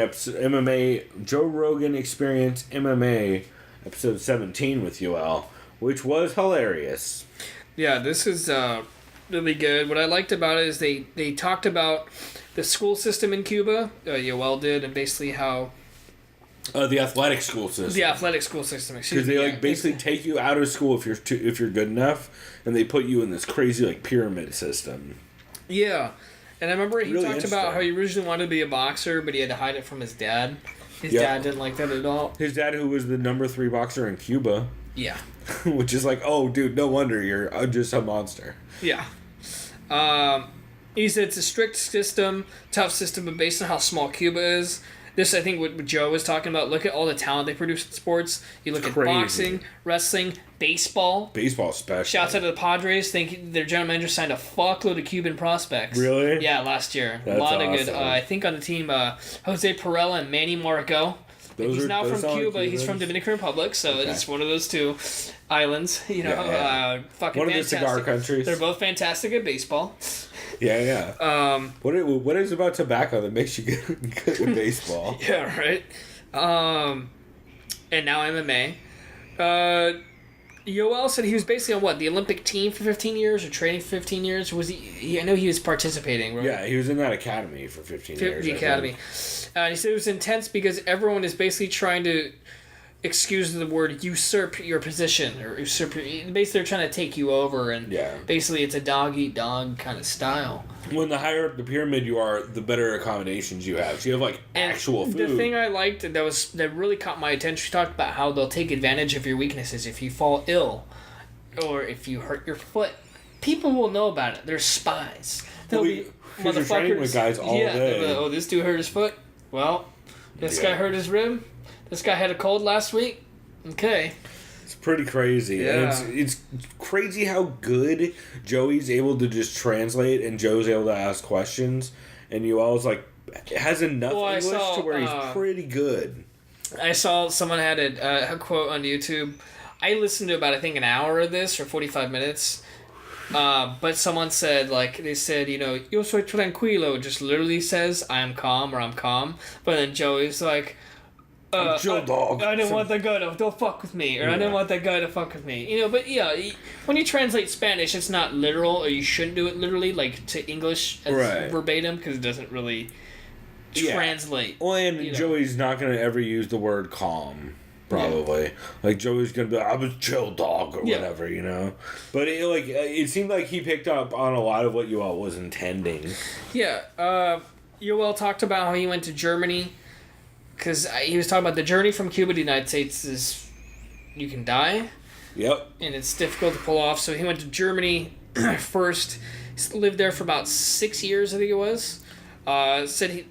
Joe Rogan Experience MMA episode 17 with Yoel, which was hilarious.
Yeah, this is really good. What I liked about it is they talked about the school system in Cuba, Yoel did, and basically how...
The athletic school system.
The athletic school system, excuse me.
Because they basically take you out of school if you're good enough, and they put you in this crazy pyramid system.
Yeah, and I remember he
Really
talked about how he originally wanted to be a boxer, but he had to hide it from his dad. His dad didn't like that at all.
His dad, who was the number 3 boxer in Cuba.
Yeah.
Which is like, oh, dude, no wonder you're just a monster.
Yeah. He said it's a strict system, tough system, but based on how small Cuba is. This, I think, what Joe was talking about. Look at all the talent they produce in sports. You look at boxing, wrestling, baseball.
Baseball special.
Shouts out to the Padres. Think their general manager signed a fuckload of Cuban prospects.
Really?
Yeah, last year.
That's
a lot of good.
awesome.
I think on the team, Jose Perella and Manny Marco. He's now from Cuba. He's from Dominican Republic, so it's one of those two islands. Fucking
one of
fantastic.
the cigar countries.
They're both fantastic at baseball.
Yeah. What is about tobacco that makes you good at baseball?
Yeah, right. And now MMA. Yoel said he was basically on the Olympic team for 15 years or training for 15 years? Was he? I know he was participating, right?
Yeah, he was in that academy for 15 years.
The academy. And he said it was intense because everyone is basically trying to, excuse the word, usurp your position or usurp. Basically, they're trying to take you over, and basically it's a dog-eat-dog kind of style.
When the higher up the pyramid you are, the better accommodations you have. So you have actual food.
The thing I liked that really caught my attention, she talked about how they'll take advantage of your weaknesses if you fall ill, or if you hurt your foot. People will know about it. They're spies. They'll be
you're training with guys all day.
Oh, this dude hurt his foot. Well, this guy hurt his rib. This guy had a cold last week. Okay.
It's pretty crazy.
Yeah.
And it's crazy how good Joey's able to just translate and Joe's able to ask questions. And Yoel's has enough English to where he's pretty good.
I saw someone had a quote on YouTube. I listened to about, I think, an hour of this or 45 minutes. But someone said, like, they said, yo soy tranquilo, just literally says, I am calm or I'm calm. But then Joey's like,
chill, dog.
I didn't want that guy to don't fuck with me, or I didn't want that guy to fuck with me. But yeah, when you translate Spanish, it's not literal, or you shouldn't do it literally, like to English as verbatim, because it doesn't really translate.
Well, and Joey's not going to ever use the word calm, probably. Like, Joey's going to be like, I'm a chill dog, or whatever, But it seemed like he picked up on a lot of what Yoel was intending.
Yeah, Yoel talked about how he went to Germany, because he was talking about the journey from Cuba to the United States is you can die.
Yep. And
it's difficult to pull off. So he went to Germany first. He lived there for about 6 years, I think it was. Said he,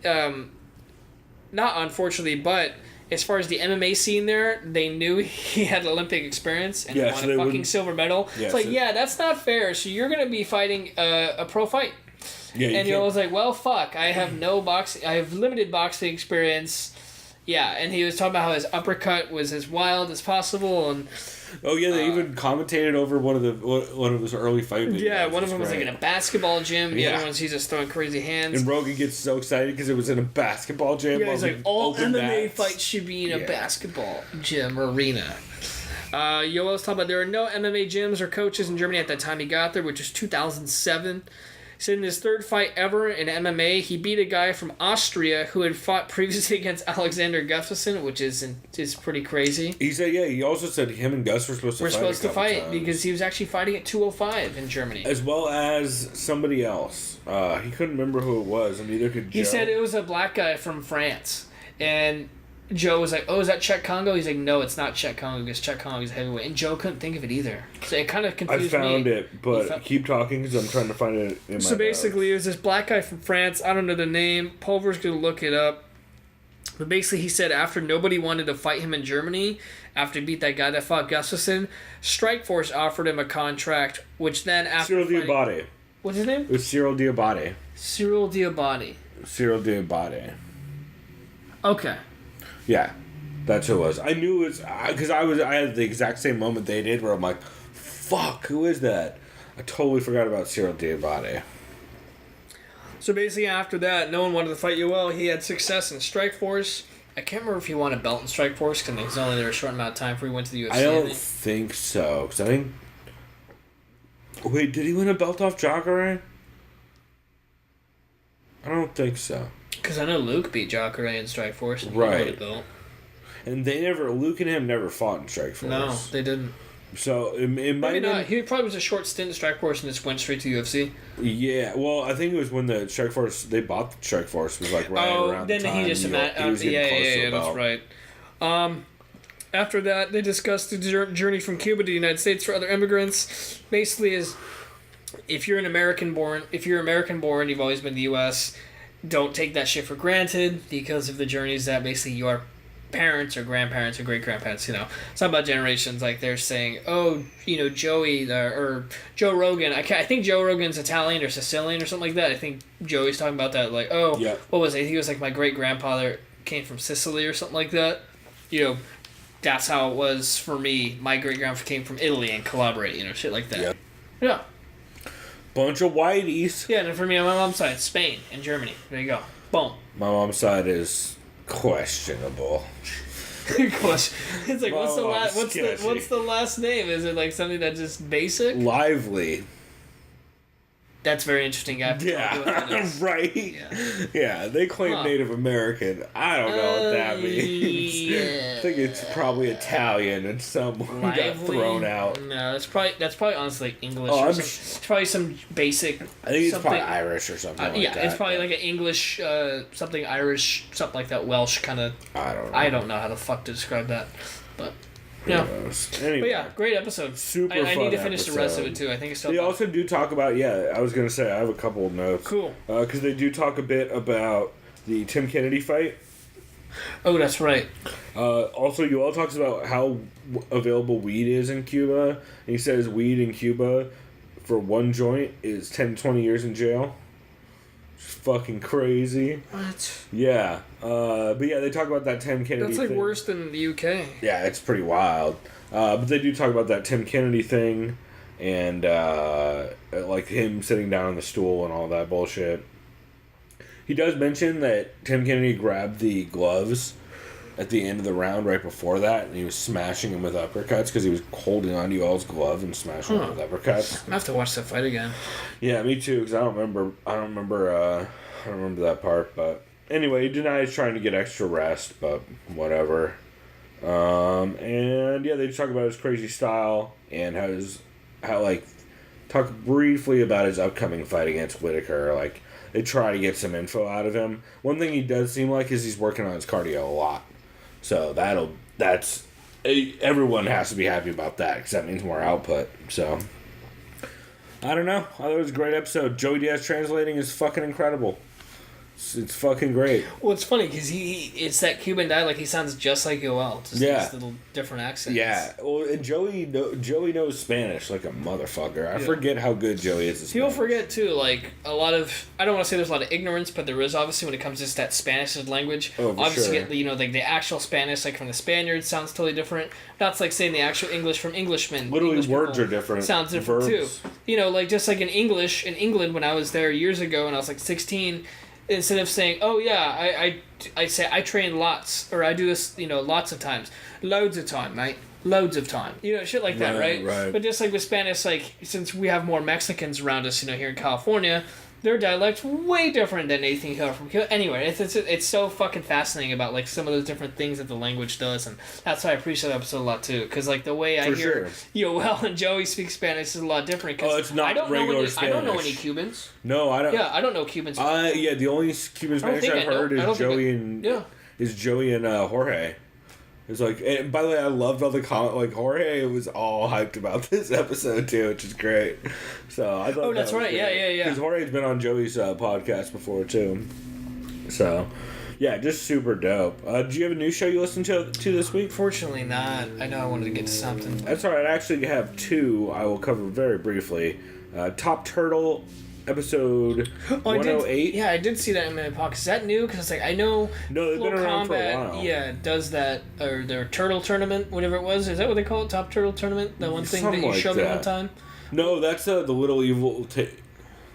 not unfortunately, but as far as the MMA scene there, they knew he had Olympic experience and he won a fucking silver medal.
Yeah,
it's like, that's not fair. So you're going to be fighting a pro fight.
Yeah,
and Yoel was like, well, fuck. I have I have limited boxing experience. Yeah, and he was talking about how his uppercut was as wild as possible, and
they even commentated over one of his early fight videos.
Yeah, one of them was like in a basketball gym. The other one's he's just throwing crazy hands.
And Rogan gets so excited because it was in a basketball gym.
Yeah, he's like, all MMA fights should be in a basketball gym arena. Yoel was talking about there were no MMA gyms or coaches in Germany at that time he got there, which was 2007. Said in his third fight ever in MMA, he beat a guy from Austria who had fought previously against Alexander Gustafsson, which is pretty crazy.
He said, he also said him and Gus were supposed to fight.
Because he was actually fighting at 205 in Germany.
As well as somebody else. He couldn't remember who it was, and neither could Joe.
He said it was a black guy from France. And Joe was like, oh, is that Czech Congo? He's like, no, it's not Czech Congo because Czech Congo is heavyweight. And Joe couldn't think of it either. So it kind of confused me.
I found it, but keep talking because I'm trying to find it in my
So basically,
notes.
it was this black guy from France. I don't know the name. Pulver's going to look it up. But basically, he said after nobody wanted to fight him in Germany, after he beat that guy that fought Gustafsson, Strikeforce offered him a contract, which then after
Cyril Diabate.
What's his name?
It was Cyril Diabate.
Cyril Diabate.
Cyril Diabate.
Okay.
Yeah. That's who it was. I knew it was because I had the exact same moment they did where I'm like, fuck, who is that? I totally forgot about Cyril Diabate.
So basically after that, no one wanted to fight Yoel. He had success in Strikeforce. I can't remember if he won a belt in Strikeforce because it was only there a short amount of time before he went to the UFC.
I don't think so. Because I think... Wait, did he win a belt off Jacare? I don't think so.
Because I know Luke beat Jacare in Strikeforce and he won a belt.
And Luke and him never fought in Strikeforce.
No, they didn't.
So it might
Maybe not. He probably was a short stint in Strikeforce and just went straight to UFC.
Yeah, well, I think it was when the Strikeforce, they bought the Strikeforce, was like around the time.
He just that's right. After that, they discussed the journey from Cuba to the United States for other immigrants. Basically, is if you're American born, you've always been in the U.S., don't take that shit for granted because of the journeys that basically your parents or grandparents or great-grandparents, it's not about generations. Like they're saying, Joey or Joe Rogan. I think Joe Rogan's Italian or Sicilian or something like that. I think Joey's talking about that. Like, what was it? He was like, my great-grandfather came from Sicily or something like that. That's how it was for me. My great-grandfather came from Italy and Calabria, shit like that. Yeah.
Bunch of whiteys.
Yeah, and for me on my mom's side, Spain and Germany. There you go. Boom.
My mom's side is questionable.
It's like, what's the last name? Is it like something that's just basic?
Lively.
That's very interesting, guy.
Yeah, right. Yeah, they claim Native American. I don't know what that means. Yeah. I think it's probably Italian and someone got thrown out.
No, that's probably honestly like English. It's probably some basic.
I think it's probably Irish or something like that.
It's probably like an English, something Irish, something like that, Welsh kind of.
I don't know.
I don't know how the fuck to describe that, but. Yeah.
Anyway,
but yeah, great episode.
Super
I
fun
need to finish
episode.
the rest of it too. I think it's still.
They also do talk about I was gonna say I have a couple of notes.
Cool.
Because they do talk a bit about the Tim Kennedy fight.
Oh, that's right.
Also, Yoel talks about how available weed is in Cuba. And he says weed in Cuba for one joint is 10 to 20 years in jail. Fucking crazy.
What?
Yeah. But yeah, they talk about that Tim Kennedy
thing. That's like worse than the UK.
Yeah, it's pretty wild. But they do talk about that Tim Kennedy thing. and like him sitting down on the stool and all that bullshit. He does mention that Tim Kennedy grabbed the gloves at the end of the round right before that, and he was smashing him with uppercuts because he was holding on to Yoel's glove and smashing him with uppercuts.
I have to watch that fight again.
Yeah, me too, because I don't remember that part. But anyway, he denies trying to get extra rest, but whatever. And yeah, they just talk about his crazy style and talk briefly about his upcoming fight against Whitaker. Like, they try to get some info out of him. One thing he does seem like is he's working on his cardio a lot. So everyone has to be happy about that, because that means more output. So, I don't know. I thought it was a great episode. Joey Diaz translating is fucking incredible. It's fucking great.
Well, it's funny because it's that Cuban dialect. He sounds just like Yoel, just these little different accents.
Yeah, well, and Joey knows Spanish like a motherfucker. I forget how good Joey is at Spanish.
People forget too, like a lot of. I don't want to say there's a lot of ignorance, but there is obviously when it comes to just that Spanish as language.
Oh, for
obviously,
sure.
like the actual Spanish, like from the Spaniards, sounds totally different. That's like saying the actual English from Englishmen.
Literally,
English
words
people
are different.
Sounds different
Verbs.
too. Like just like in England, when I was there years ago, when I was like 16. Instead of saying, "Oh yeah, I say I train lots," or "I do this, lots of times, loads of time, mate, loads of time," shit like that, right?
Right.
But just like with Spanish, like since we have more Mexicans around us, here in California, their dialect's way different than anything here from here. Anyway, it's so fucking fascinating about like some of those different things that the language does, and that's why I appreciate that episode a lot too. Because like the way I hear Yoel and Joey speak Spanish is a lot different. Cause
it's not regular Spanish.
I don't know any Cubans.
No, I don't.
Yeah, I don't know Cubans.
Yeah, the only Cuban Spanish I've heard is Joey and Jorge. It's like, and by the way, I loved all the comment. Like Jorge was all hyped about this episode too, which is great. So I thought.
Oh, that's right. Yeah.
Because Jorge's been on Joey's podcast before too. So, yeah, just super dope. Do you have a new show you listened to this week?
Fortunately, not. I know I wanted to get to something.
That's all right. I actually have two. I will cover very briefly. Top Turtle episode 108.
I did see that in MMA Podcast. Is that new? Because it's like, I know
No, they've been around for a while.
Yeah, does that, or their Turtle Tournament, whatever it was. Is that what they call it? Top Turtle Tournament? The one thing
Something
that you
like
showed me
that.
one time?
No, that's the Little Evil...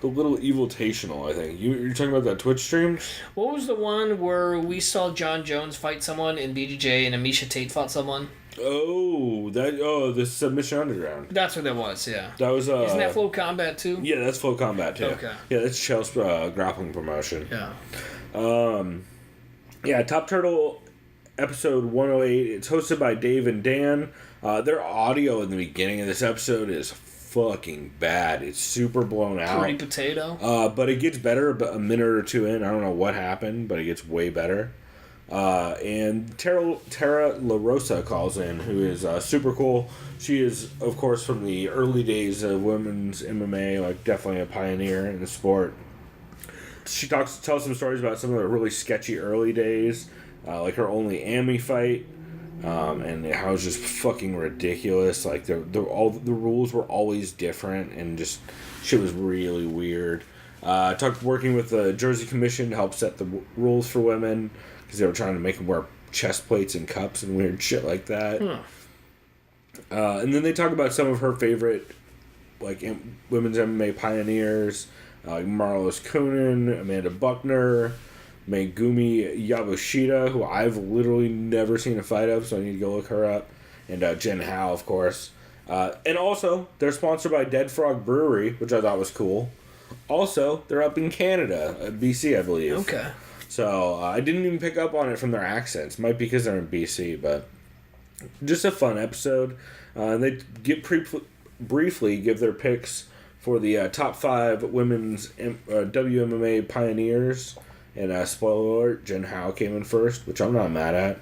The Little Eviltational, I think. You're talking about that Twitch stream?
What was the one where we saw John Jones fight someone in BJJ and Amisha Tate fought someone?
The Submission Underground.
That's what that was, yeah.
That was
Isn't that Flow Combat too?
Yeah, that's Flow Combat too.
Okay.
Yeah, that's Shell's grappling promotion.
Yeah.
Top Turtle episode 108. It's hosted by Dave and Dan. Their audio in the beginning of this episode is fucking bad. It's super blown out.
Pretty potato.
But it gets better a minute or two in. I don't know what happened, but it gets way better. And Tara La Rosa calls in, who is super cool. She is, of course, from the early days of women's MMA, like definitely a pioneer in the sport. She tells some stories about some of the really sketchy early days, like her only Ami fight, and how it was just fucking ridiculous. Like all the rules were always different, and just shit was really weird. Working with the Jersey Commission to help set the rules for women, because they were trying to make them wear chest plates and cups and weird shit like that. And then they talk about some of her favorite, like, women's MMA pioneers, like Marlos Kunin, Amanda Buckner, Megumi Yabushita, who I've literally never seen a fight of, so I need to go look her up, and Jen Howe, of course. And also, they're sponsored by Dead Frog Brewery, which I thought was cool. Also, they're up in Canada, BC, I believe.
Okay.
So, I didn't even pick up on it from their accents. Might be because they're in BC, but just a fun episode. They briefly give their picks for the top 5 women's WMMA pioneers. And spoiler alert, Jen Howe came in first, which I'm not mad at.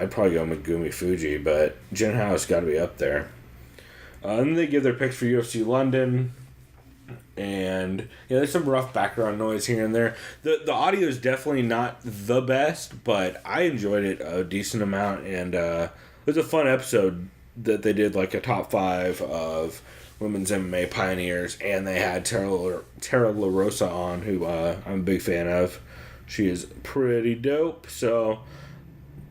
I'd probably go Megumi Fuji, but Jen Howe's got to be up there. And then they give their picks for UFC London. And there's some rough background noise here and there. The audio is definitely not the best, but I enjoyed it a decent amount, and it was a fun episode that they did like a top 5 of women's MMA pioneers, and they had Tara La Rosa on, who I'm a big fan of. She is pretty dope, so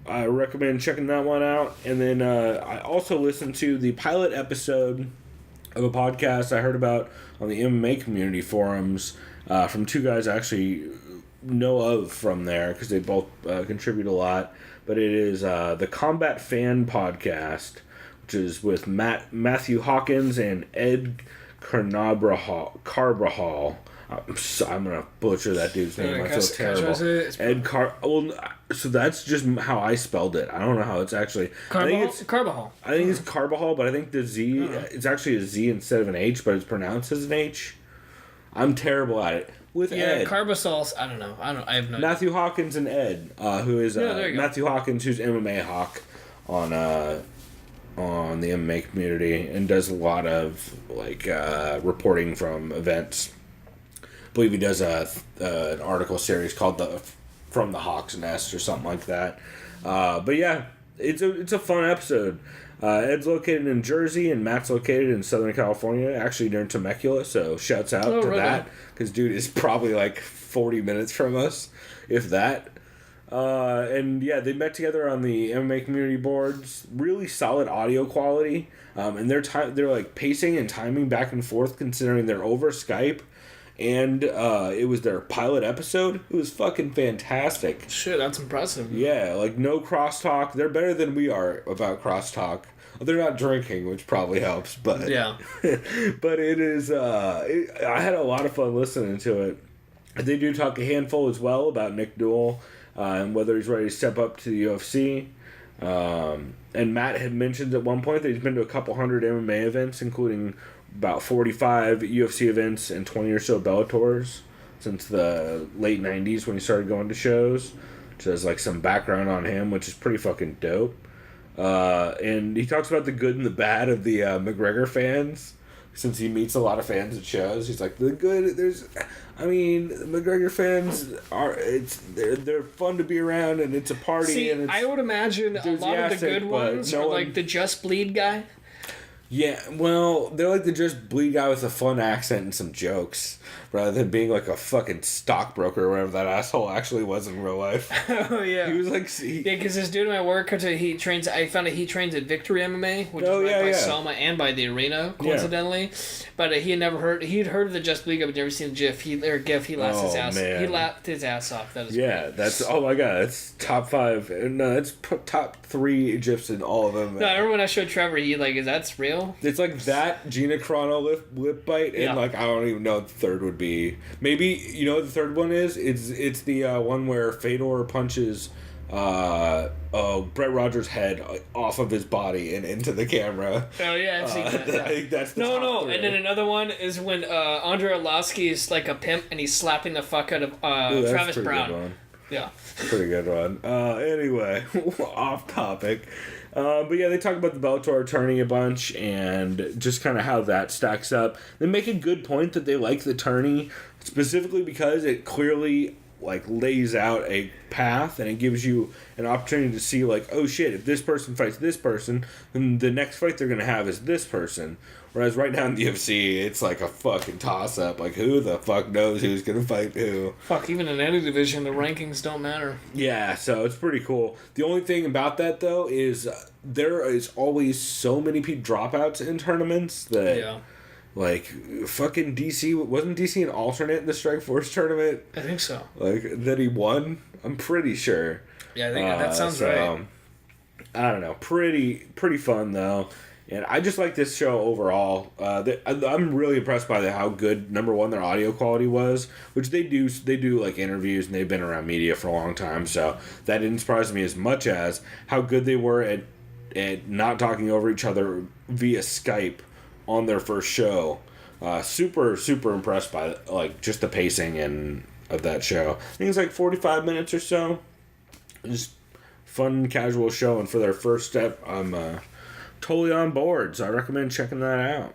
I recommend checking that one out. And then I also listened to the pilot episode of a podcast I heard about on the MMA community forums from two guys I actually know of from there because they both contribute a lot. But it is the Combat Fan Podcast, which is with Matthew Hawkins and Ed Carbajal. I'm gonna butcher that dude's name. I feel terrible. So that's just how I spelled it. I don't know how it's actually.
Carbajal.
I think it's Carbajal, but I think the Z. It's actually a Z instead of an H, but it's pronounced as an H. I'm terrible at it. With Ed.
Carbasol. I don't know. I have no
Matthew Hawkins and Ed, who is Matthew Hawkins, who's MMA Hawk on the MMA community and does a lot of reporting from events. I believe he does an article series called From the Hawk's Nest or something like that. But yeah, it's a fun episode. Ed's located in Jersey and Matt's located in Southern California, actually near Temecula, so shouts out to that, because dude is probably like 40 minutes from us, if that. And yeah, they met together on the MMA community boards. Really solid audio quality, and they're like pacing and timing back and forth, considering they're over Skype. And it was their pilot episode. It was fucking fantastic.
Shit, that's impressive.
Yeah, like no crosstalk. They're better than we are about crosstalk. They're not drinking, which probably helps, but
yeah.
But it is. I had a lot of fun listening to it. They do talk a handful as well about Nick Duell and whether he's ready to step up to the UFC. And Matt had mentioned at one point that he's been to a couple hundred MMA events, including about 45 UFC events and 20 or so Bellators since the late 90s when he started going to shows. Which has like some background on him, which is pretty fucking dope. And he talks about the good and the bad of the McGregor fans, since he meets a lot of fans at shows. He's like, the good, McGregor fans they're fun to be around, and it's a party.
See,
and it's
I would imagine a lot of the good ones are like the Just Bleed guy.
Yeah, well, they're like the Just Bleed guy with a fun accent and some jokes, rather than being like a fucking stockbroker or whatever that asshole actually was in real life.
Oh, yeah.
He was like...
Yeah, because this dude in my work, I found out he trains at Victory MMA, which is by Selma and by the Arena, coincidentally. Yeah. But he'd heard of the Just Bleed guy, but never seen the GIF. He laughed his ass. Man. He laughed his ass off. That is great.
That's... Oh my god, that's top 5. No, that's top 3 GIFs in all of them.
No, I remember when I showed Trevor, he is that real?
It's like that, Gina Carano lip bite, and I don't even know what the third would be. Maybe, you know what the third one is? It's the one where Fedor punches Brett Rogers' head off of his body and into the camera.
Oh yeah, I've seen that.
I think that's the top 3.
And then another one is when Andre Arlovsky is like a pimp and he's slapping the fuck out of Travis Brown. Yeah.
Pretty good one. Anyway, off topic. But yeah, they talk about the Bellator attorney a bunch and just kind of how that stacks up. They make a good point that they like the attorney specifically because it clearly lays out a path and it gives you an opportunity to see oh shit, if this person fights this person, then the next fight they're gonna have is this person. Whereas right now in the UFC, it's like a fucking toss-up. Who the fuck knows who's going to fight who?
Fuck, even in any division, the rankings don't matter.
Yeah, so it's pretty cool. The only thing about that, though, is there is always so many dropouts in tournaments that... Yeah. Fucking DC... Wasn't DC an alternate in the Strikeforce tournament?
I think so.
That he won? I'm pretty sure.
Yeah, I think that sounds right.
I don't know. Pretty fun, though. And I just like this show overall. I'm really impressed by how good, number one, their audio quality was, which they do interviews, and they've been around media for a long time, so that didn't surprise me as much as how good they were at not talking over each other via Skype on their first show. Super, super impressed by just the pacing of that show. I think it's 45 minutes or so. Just fun, casual show, and for their first step, I'm... totally on board, so I recommend checking that out.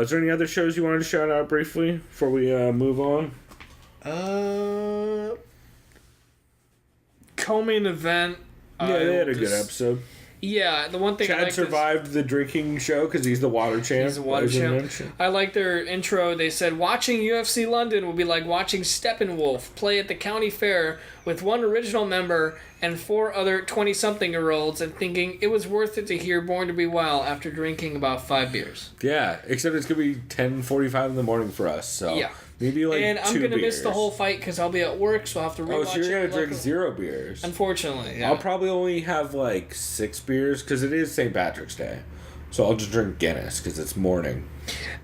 Is there any other shows you wanted to shout out briefly before we move on?
Co-main event.
Yeah, they had a good episode.
Yeah, the one thing
Chad survived the drinking show because he's the water champ.
He's the water champ. I like their intro. They said, watching UFC London will be like watching Steppenwolf play at the county fair with one original member and 4 other 20-something-year-olds and thinking it was worth it to hear Born to Be Wild after drinking about 5 beers.
Yeah, except it's going to be 10:45 in the morning for us, so
yeah.
Maybe like
and I'm
2
going to
beers.
miss the whole fight because I'll be at work, so I'll have to rewatch it.
Oh, so you're going to drink 0 beers?
Unfortunately, yeah.
I'll probably only have like 6 beers because it is St. Patrick's Day. So I'll just drink Guinness because it's morning.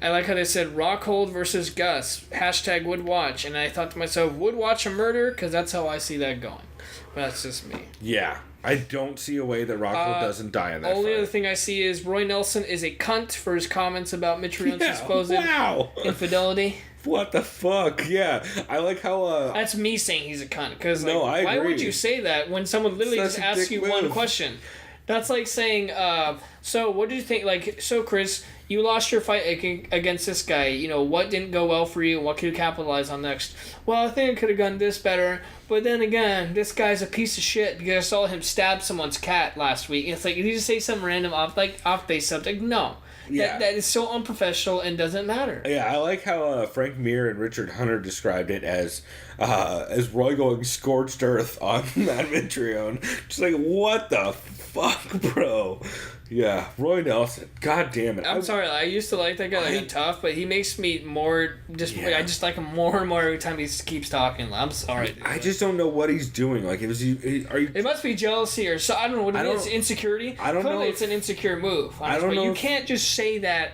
I like how they said Rockhold versus Gus, # would watch, and I thought to myself, would watch a murder? Because that's how I see that going. But that's just me.
Yeah. I don't see a way that Rockhold doesn't die in that
Only
fight.
other thing I see is Roy Nelson is a cunt for his comments about Mitrione's supposed infidelity.
What the fuck? Yeah. I like how...
That's me saying he's a cunt. Because
I agree.
why would you say that when someone literally
That's
just
a
asks
dick
you one
move.
question? That's like saying, so what do you think, like, so Chris, you lost your fight against this guy, you know, what didn't go well for you, what could you capitalize on next? Well, I think I could have done this better, but then again, this guy's a piece of shit because I saw him stab someone's cat last week. It's like, if you just say some random off-base subject, no.
Yeah.
That is so unprofessional and doesn't matter.
Yeah, I like how Frank Mir and Richard Hunter described it as Roy going scorched earth on Matt Mitrione. Just like, what the fuck, bro? Yeah, Roy Nelson. God damn it.
I'm sorry, I used to like that guy, like, tough, but he makes me more, I just like him more and more every time he keeps talking. I'm sorry, dude.
I just don't know what he's doing. Like,
It must be jealousy or so. I don't know what it is. Insecurity.
I don't know.
Clearly, it's an insecure move.
I don't know.
You can't just say that.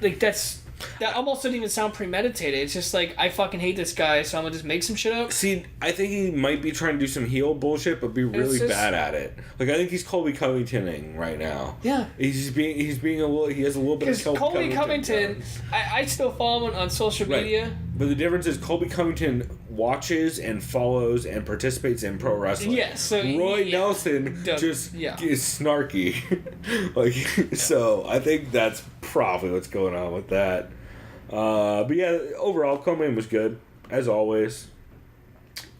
Like that almost didn't even sound premeditated. It's just like, I fucking hate this guy, so I'm gonna just make some shit up.
See, I think he might be trying to do some heel bullshit, but be really bad at it. Like, I think he's Colby Covingtoning right now.
Yeah.
He's being a little. He has a little bit of
Colby Covington, I still follow him on social media.
But the difference is Colby Covington watches and follows and participates in pro wrestling.
Yes. So
Roy Nelson is snarky. So I think that's probably what's going on with that. But yeah, overall, co-main was good, as always.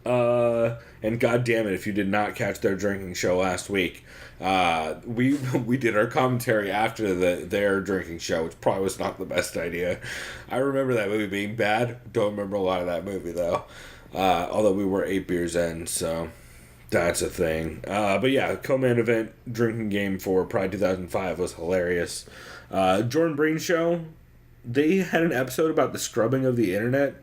And god damn it, if you did not catch their drinking show last week, we did our commentary after their drinking show, which probably was not the best idea. I remember that movie being bad. Don't remember a lot of that movie though. Although we were 8 beers in, so that's a thing. But yeah, co-main event drinking game for Pride 2005 was hilarious. Jordan Breen show. They had an episode about the scrubbing of the internet.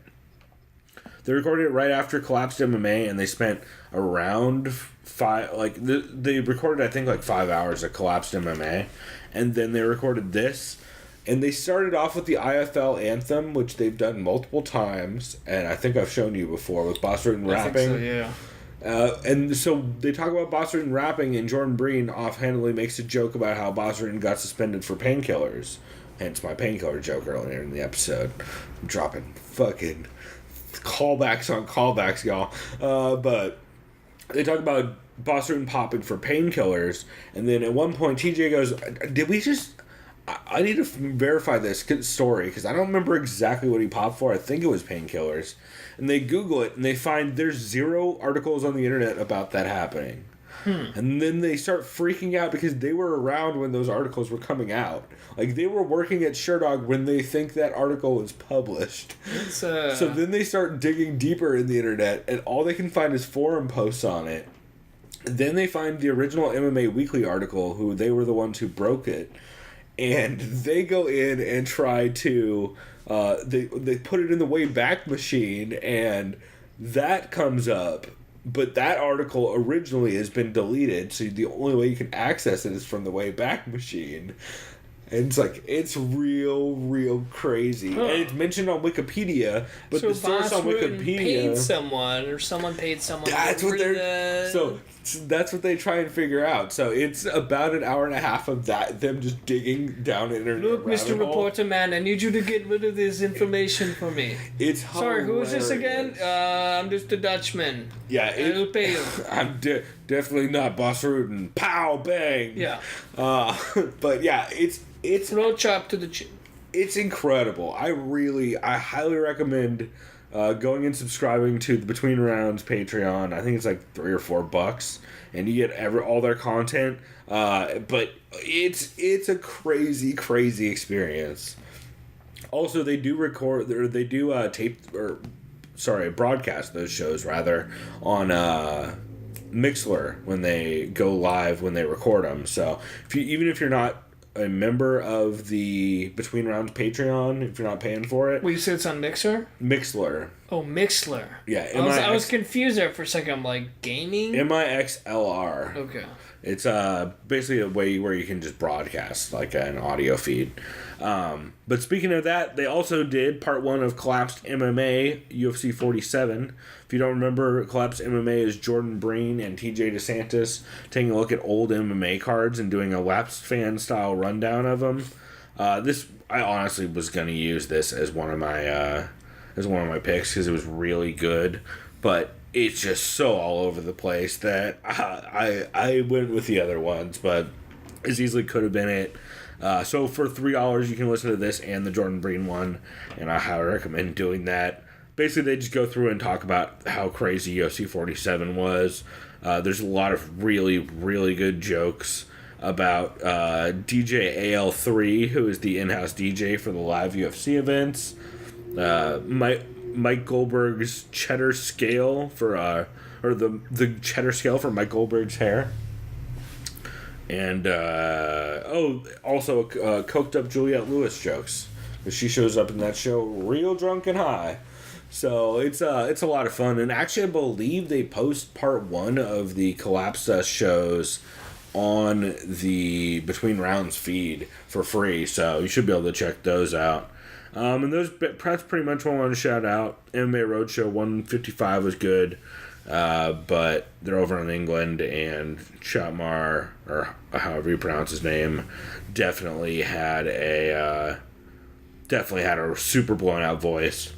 They recorded it right after Collapsed MMA, and they spent around 5... they recorded, I think, 5 hours of Collapsed MMA, and then they recorded this. And they started off with the IFL anthem, which they've done multiple times, and I think I've shown you before with Boss Rutan rapping.
I think so, yeah.
And so they talk about Boss Rutan rapping, and Jordan Breen offhandedly makes a joke about how Boss Rutan got suspended for painkillers. Hence my painkiller joke earlier in the episode. I'm dropping fucking callbacks on callbacks, y'all. But they talk about Boss Rutan popping for painkillers, and then at one point TJ goes, "Did we just? I need to verify this story because I don't remember exactly what he popped for. I think it was painkillers." And they Google it and they find there's 0 articles on the internet about that happening. And then they start freaking out because they were around when those articles were coming out. Like, they were working at Sherdog when they think that article was published. So then they start digging deeper in the internet, and all they can find is forum posts on it. Then they find the original MMA Weekly article, who they were the ones who broke it. And they go in and try to... they put it in the Wayback Machine, and that comes up. But that article originally has been deleted, so the only way you can access it is from the Wayback Machine. And it's like, it's real crazy. Huh. And it's mentioned on Wikipedia, but so the source on Wikipedia...
paid someone, or someone paid someone...
That's what they're... So that's what they try and figure out. So it's about an hour and a half of that, them just digging down internet.
Look, Mr. Reporter Man, I need you to get rid of this information for me.
It's
Sorry, who is this again? I'm just a Dutchman.
Yeah,
I'll pay you.
I'm definitely not Boss Rutan. Pow, bang.
Yeah.
But yeah, it's
road chop to the chin.
It's incredible. I highly recommend going and subscribing to the Between Rounds Patreon. I think it's like $3 or $4, and you get all their content. But it's a crazy experience. Also, they do record, or they do broadcast those shows rather on Mixler when they go live when they record them. So even if you're not a member of the Between Rounds Patreon, if you're not paying for it.
Well, you said it's on Mixer?
Mixler.
Oh, Mixler.
Yeah.
I was confused there for a second. I'm like, gaming?
MIXLR.
Okay.
It's basically a way where you can just broadcast like an audio feed. But speaking of that, they also did part 1 of Collapsed MMA UFC 47. If you don't remember, Collapsed MMA is Jordan Breen and TJ DeSantis taking a look at old MMA cards and doing a lapsed fan style rundown of them. I honestly was going to use this as one of my picks because it was really good, but it's just so all over the place that I went with the other ones, but as easily could have been it. So for $3, you can listen to this and the Jordan Breen one, and I highly recommend doing that. Basically, they just go through and talk about how crazy UFC 47 was. There's a lot of really good jokes about DJ AL3, who is the in-house DJ for the live UFC events. Mike Goldberg's cheddar scale for the cheddar scale for Mike Goldberg's hair. And also coked up Juliette Lewis jokes, because she shows up in that show real drunk and high. So it's a lot of fun, and actually I believe they post part 1 of the Collapse shows on the Between Rounds feed for free, so you should be able to check those out. And those that's pretty much what I want to shout out. MMA Road Show 155 was good, but they're over in England, and Shatmar, or however you pronounce his name, definitely had a super blown out voice.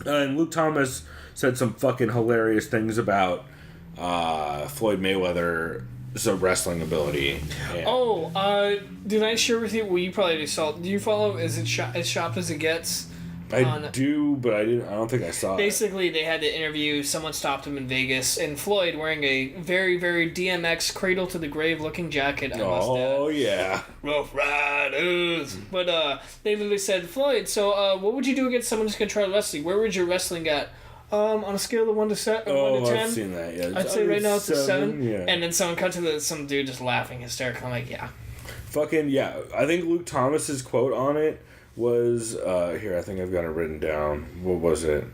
And Luke Thomas said some fucking hilarious things about Floyd Mayweather's wrestling ability.
Did I share with you? Well, you probably already saw. Do you follow? Is it as Shop as It Gets?
I do, but I don't think I saw
Basically, they had to interview. Someone stopped him in Vegas, and Floyd, wearing a very, very DMX cradle to the grave looking jacket.
Yeah.
Rough Riders. But they literally said, Floyd, so what would you do against someone who's gonna try wrestling? Where would your wrestling at? On a scale of 1 to 10.
I've seen that. Yeah,
I'd say right now it's a 7.
Yeah.
And then someone cut to some dude just laughing hysterically. I'm like, yeah.
Fucking yeah. I think Luke Thomas's quote on it was here. I think I've got it written down. What was it?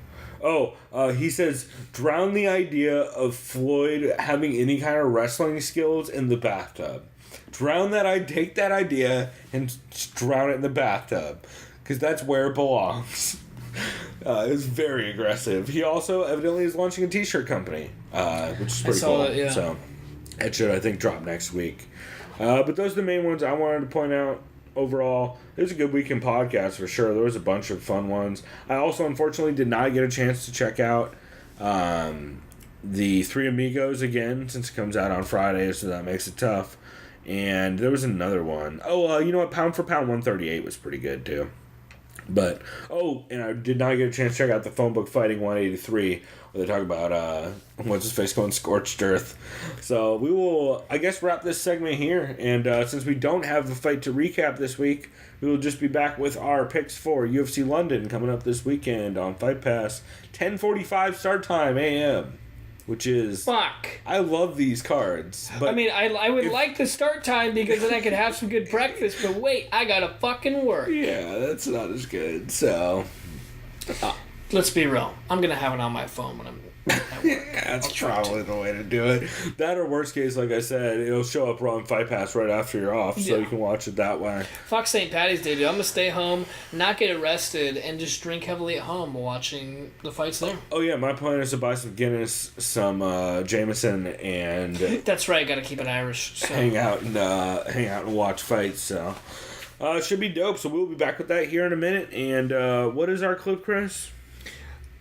He says, drown the idea of Floyd having any kind of wrestling skills in the bathtub. Take that idea and drown it in the bathtub, because that's where it belongs. It was very aggressive. He also evidently is launching a t-shirt company, which is pretty cool.
That, yeah.
So it should, I think, drop next week. But those are the main ones I wanted to point out. Overall, it was a good weekend podcast for sure. There was a bunch of fun ones. I also, unfortunately, did not get a chance to check out the Three Amigos again, since it comes out on Friday, so that makes it tough. And there was another one. You know what? Pound for Pound 138 was pretty good, too. But, and I did not get a chance to check out the Phone Book Fighting 183, where they talk about, what's-his-face going Scorched Earth. So we will, I guess, wrap this segment here. And since we don't have a fight to recap this week, we will just be back with our picks for UFC London coming up this weekend on Fight Pass. 10:45 start time a.m., which is...
Fuck.
I love these cards. But
I mean, I would like the start time, because then I could have some good breakfast, but wait, I gotta fucking work.
Yeah, that's not as good, so...
Let's be real. I'm gonna have it on my phone when I'm at work.
Yeah, that's probably the way to do it. That, or worst case, like I said, it'll show up on Fight Pass right after you're off, so you can watch it that way.
Fuck St. Patty's Day, dude. I'm gonna stay home, not get arrested, and just drink heavily at home while watching the fights there.
Oh yeah, my plan is to buy some Guinness, some Jameson, and
that's right. Gotta keep it Irish. So.
hang out and watch fights. So it should be dope. So we'll be back with that here in a minute. And what is our clip, Chris?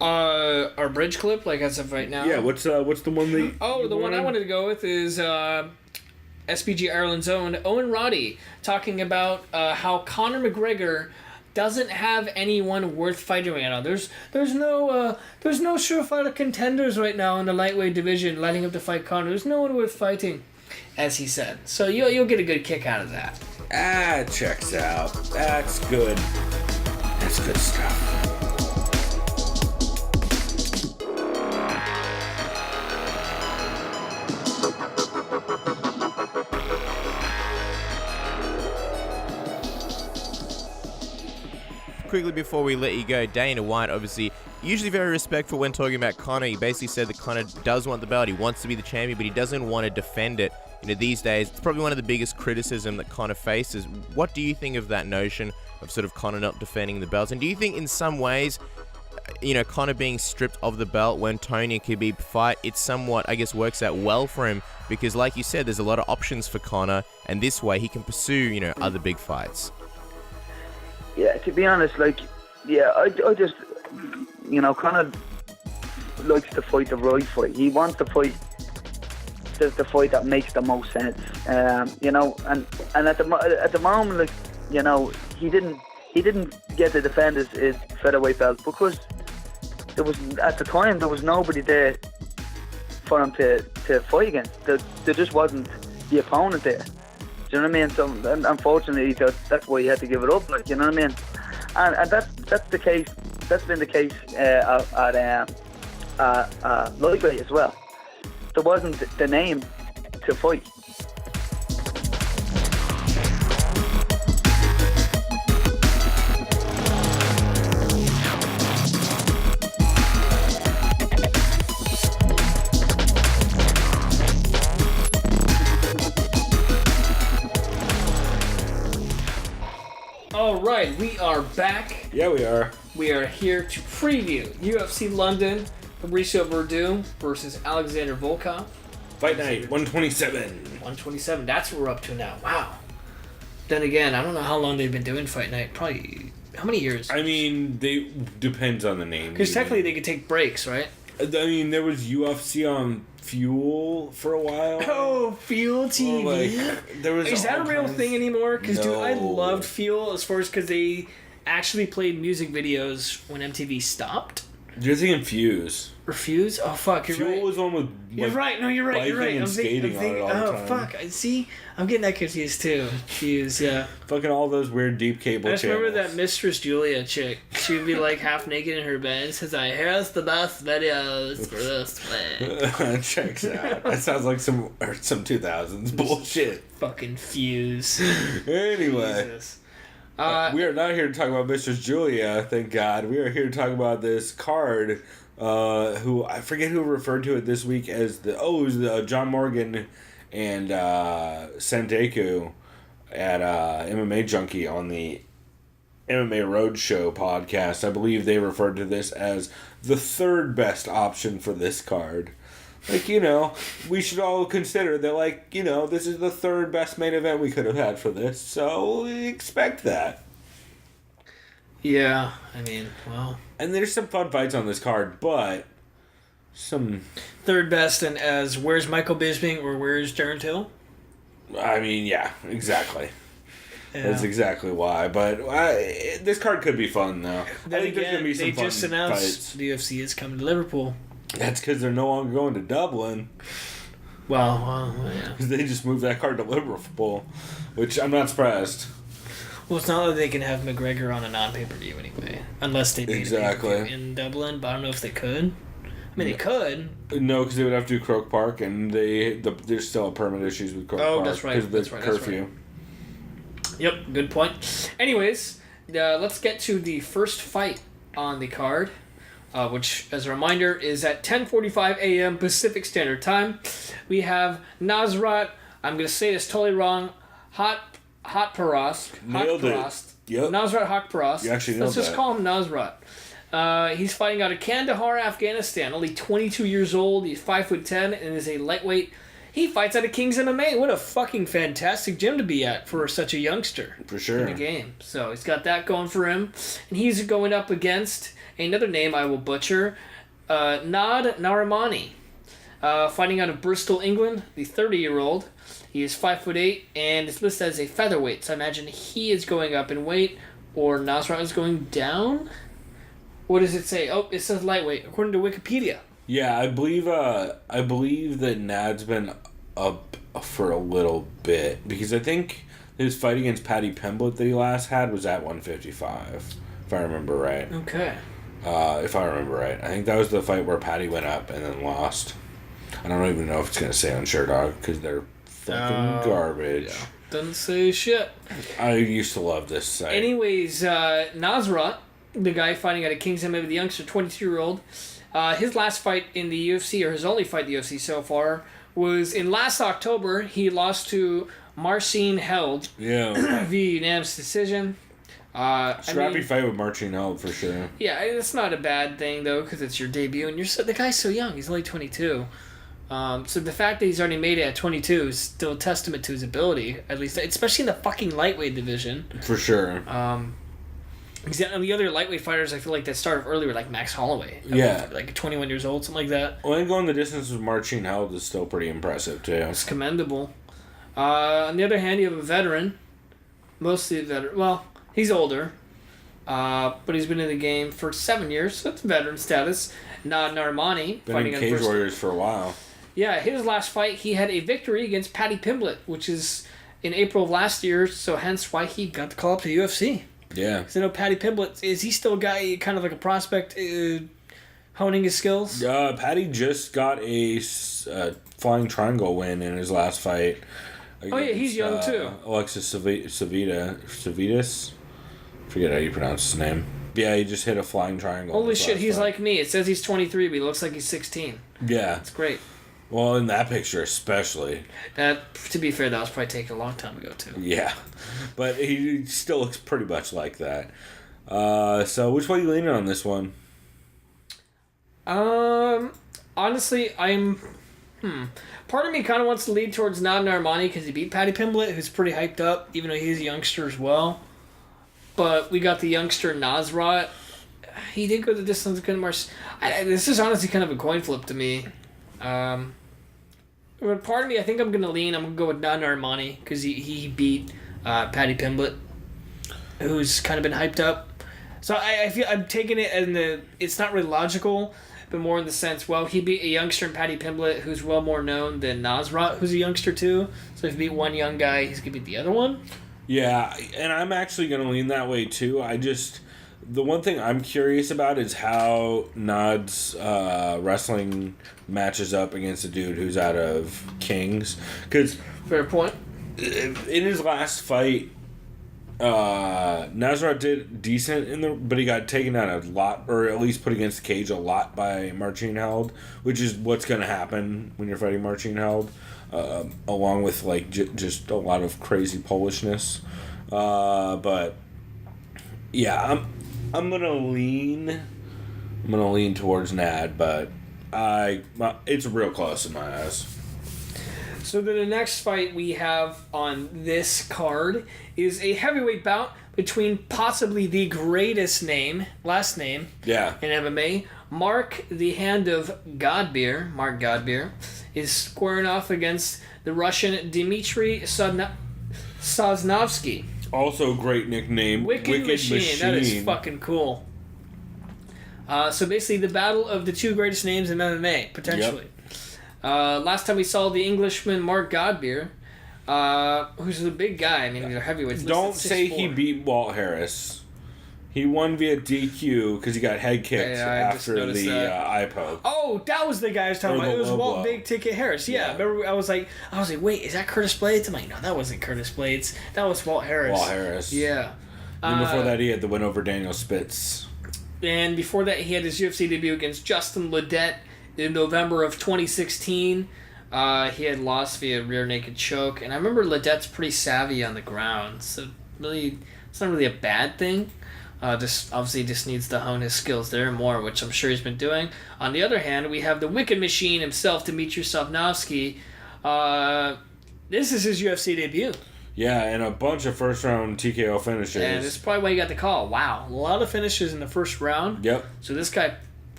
Our bridge clip, like as of right now.
Yeah, what's the one that?
The one I wanted to go with is SBG Ireland's own Owen Roddy talking about how Conor McGregor doesn't have anyone worth fighting right now. There's no surefire contenders right now in the lightweight division lining up to fight Conor. There's no one worth fighting, as he said. So you'll get a good kick out of that.
Checks out. That's good. That's good stuff.
Quickly before we let you go, Dana White, obviously, usually very respectful when talking about Conor. He basically said that Conor does want the belt. He wants to be the champion, but he doesn't want to defend it. These days, it's probably one of the biggest criticism that Conor faces. What do you think of that notion of sort of Conor not defending the belts? And do you think in some ways, Conor being stripped of the belt when Tony and Khabib fight, it somewhat, I guess, works out well for him? Because like you said, there's a lot of options for Conor, and this way he can pursue, other big fights.
Yeah, to be honest, I just, Conor likes to fight the right fight. He wants to fight the fight that makes the most sense. And at the moment, he didn't get to defend his featherweight belt because at the time there was nobody there for him to fight against. There just wasn't the opponent there. Do you know what I mean? So unfortunately, that's why he had to give it up. You know what I mean? And that's the case. That's been the case at lightweight as well. There wasn't the name to fight.
All right, we are back.
Yeah, we are.
We are here to preview UFC London, Fabricio Werdum versus Alexander Volkov.
Fight night 127.
127. That's what we're up to now. Wow. Then again, I don't know how long they've been doing Fight Night. Probably how many years?
I mean, depends on the name.
Because technically they could take breaks, right?
I mean, there was UFC on Fuel for a while.
Oh, Fuel TV. Is that a real thing anymore? Because dude, I loved Fuel as far as because they actually played music videos when MTV stopped.
You're thinking Fuse.
Or Fuse? Oh fuck, you're
Fuel
right.
was one with
You're right. No, you're right. You're right.
And skating on it all the time.
Fuck. See, I'm getting that confused too. Fuse, yeah.
Fucking all those weird deep cable
I just
channels.
remember that Mistress Julia chick. She would be like half naked in her bed and says, here's the best videos for this thing.
Checks out. That sounds like some 2000s bullshit.
Fucking Fuse.
Anyway.
Jesus.
We are not here to talk about Mistress Julia, thank God. We are here to talk about this card, who, I forget who referred to it this week as it was John Morgan and Sandeku at MMA Junkie on the MMA Road Show podcast. I believe they referred to this as the third best option for this card. We should all consider that, this is the third best main event we could have had for this, so we expect that.
Yeah, I mean, well.
And there's some fun fights on this card, but some...
Third best and as where's Michael Bisping or where's Darren Till?
I mean, yeah, exactly.
Yeah.
That's exactly why, but this card could be fun, though.
Then
I think there's going to be some
they
fun
just announced
fights.
the UFC is coming to Liverpool.
That's because they're no longer going to Dublin.
Well, yeah.
They just moved that card to Liverpool, which I'm not surprised.
Well, it's not that they can have McGregor on a non-pay-per-view anyway, unless they made a pay-per-view in Dublin. But I don't know if they could. I mean, they could.
No, because they would have to do Croke Park, and there's still permit issues with Croke Park.
Oh, that's right.
Because of the curfew.
Yep, good point. Anyways, let's get to the first fight on the card. Which, as a reminder, is at 10:45 a.m. Pacific Standard Time. We have Nasrat, I'm going to say this totally wrong, Haqparast.
Nailed it. Yep.
Nasrat Haqparast.
You actually nailed
Let's just call him Nasrat. He's fighting out of Kandahar, Afghanistan. Only 22 years old. He's 5'10" and is a lightweight. He fights out of King's MMA. What a fucking fantastic gym to be at for such a youngster.
For sure.
In the game. So he's got that going for him. And he's going up against... another name I will butcher, Nad Narimani, fighting out of Bristol, England, the 30-year-old. He is 5'8" and is listed as a featherweight, so I imagine he is going up in weight. or Nasrat is going down. What does it say? Oh, it says lightweight, according to Wikipedia.
Yeah, I believe that Nad's been up for a little bit because I think his fight against Paddy Pimblett that he last had was at 155, if I remember right.
Okay.
If I remember right. I think that was the fight where Paddy went up and then lost. I don't even know if it's going to say on ShareDog because they're fucking garbage.
Yeah. Doesn't say shit.
I used to love this site.
Anyways, Nasrat, the guy fighting out of King's MMA, the youngster, 22-year-old, his last fight in the UFC, or his only fight in the UFC so far, was in last October. He lost to Marcin Held via unanimous decision.
Scrappy fight with Marcin Held for sure.
Yeah, it's not a bad thing though, because it's your debut, and the guy's so young. He's only 22. So the fact that he's already made it at 22 is still a testament to his ability, at least, especially in the fucking lightweight division.
For sure.
The other lightweight fighters, I feel like that started earlier, were like Max Holloway. Like 21 years old, something like that.
Well, and going the distance with Marcin Held is still pretty impressive too.
It's commendable. On the other hand, you have a veteran, mostly a veteran. Well, he's older, but he's been in the game for 7 years, so it's veteran status. Nad Narmani,
been
fighting
in Cage Warriors for a while.
Yeah, his last fight, he had a victory against Paddy Pimblett, which is in April of last year, so hence why he got the call up to the UFC.
Yeah.
Because I know Paddy Pimblett, is he still a guy, kind of like a prospect, honing his skills?
Paddy just got a flying triangle win in his last fight.
Oh yeah, he's young too.
Alexis Savitas. Forget how you pronounce his name. Yeah, he just hit a flying triangle.
Holy shit, he's like me. It says he's 23, but he looks like he's 16.
Yeah.
That's great.
Well, in that picture especially.
To be fair, that was probably taken a long time ago too.
Yeah. But he still looks pretty much like that. So which way are you leaning on this one?
Honestly, I'm... Part of me kind of wants to lead towards Nad Narmani because he beat Paddy Pimblett, who's pretty hyped up, even though he's a youngster as well. But we got the youngster Nasrat. He did go the distance against this is honestly kind of a coin flip to me. But part of me, I think I'm going to go with Nad Narmani because he beat Paddy Pimblett, who's kind of been hyped up. So I feel I'm taking it, and it's not really logical, but more in the sense, well, he beat a youngster in Paddy Pimblett who's well more known than Nasrat, who's a youngster too. So if he beat one young guy, he's going to beat the other one.
Yeah, and I'm actually going to lean that way too. The one thing I'm curious about is how Nad's wrestling matches up against a dude who's out of Kings. Because
fair point.
In his last fight, Nasrat did decent but he got taken out a lot, or at least put against the cage a lot by Marcin Held, which is what's going to happen when you're fighting Marcin Held, along with like just a lot of crazy Polishness. But yeah, I'm gonna lean towards Nad, but it's real close in my eyes.
So the next fight we have on this card is a heavyweight bout between possibly the greatest last name in MMA. Mark the Hand of Godbeer, Mark Godbeer, is squaring off against the Russian Dmitry Sosnovsky.
Also great nickname.
Wicked Machine. That is fucking cool. So basically the battle of the two greatest names in MMA, potentially. Yep. Last time we saw the Englishman Mark Godbeer, who's a big guy. I mean, they're heavyweights.
Don't say he beat Walt Harris. He won via DQ because he got head kicked after the eye poke.
Oh, that was the guy I was talking about. It was Walt Big Ticket Harris. Yeah. Remember, I was like, wait, is that Curtis Blades? I'm like, no, that wasn't Curtis Blades. That was Walt Harris.
Walt Harris.
Yeah.
And before that, he had the win over Daniel Spitz.
And before that, he had his UFC debut against Justin Ledet in November of 2016. He had lost via rear naked choke. And I remember Ledet's pretty savvy on the ground. So really, it's not really a bad thing. Just needs to hone his skills there more, which I'm sure he's been doing. On the other hand, we have the Wicked Machine himself, Dmitry Sosnovsky. This is his UFC debut.
Yeah, and a bunch of first-round TKO finishes.
And this is probably why he got the call. Wow, a lot of finishes in the first round.
Yep.
So this guy,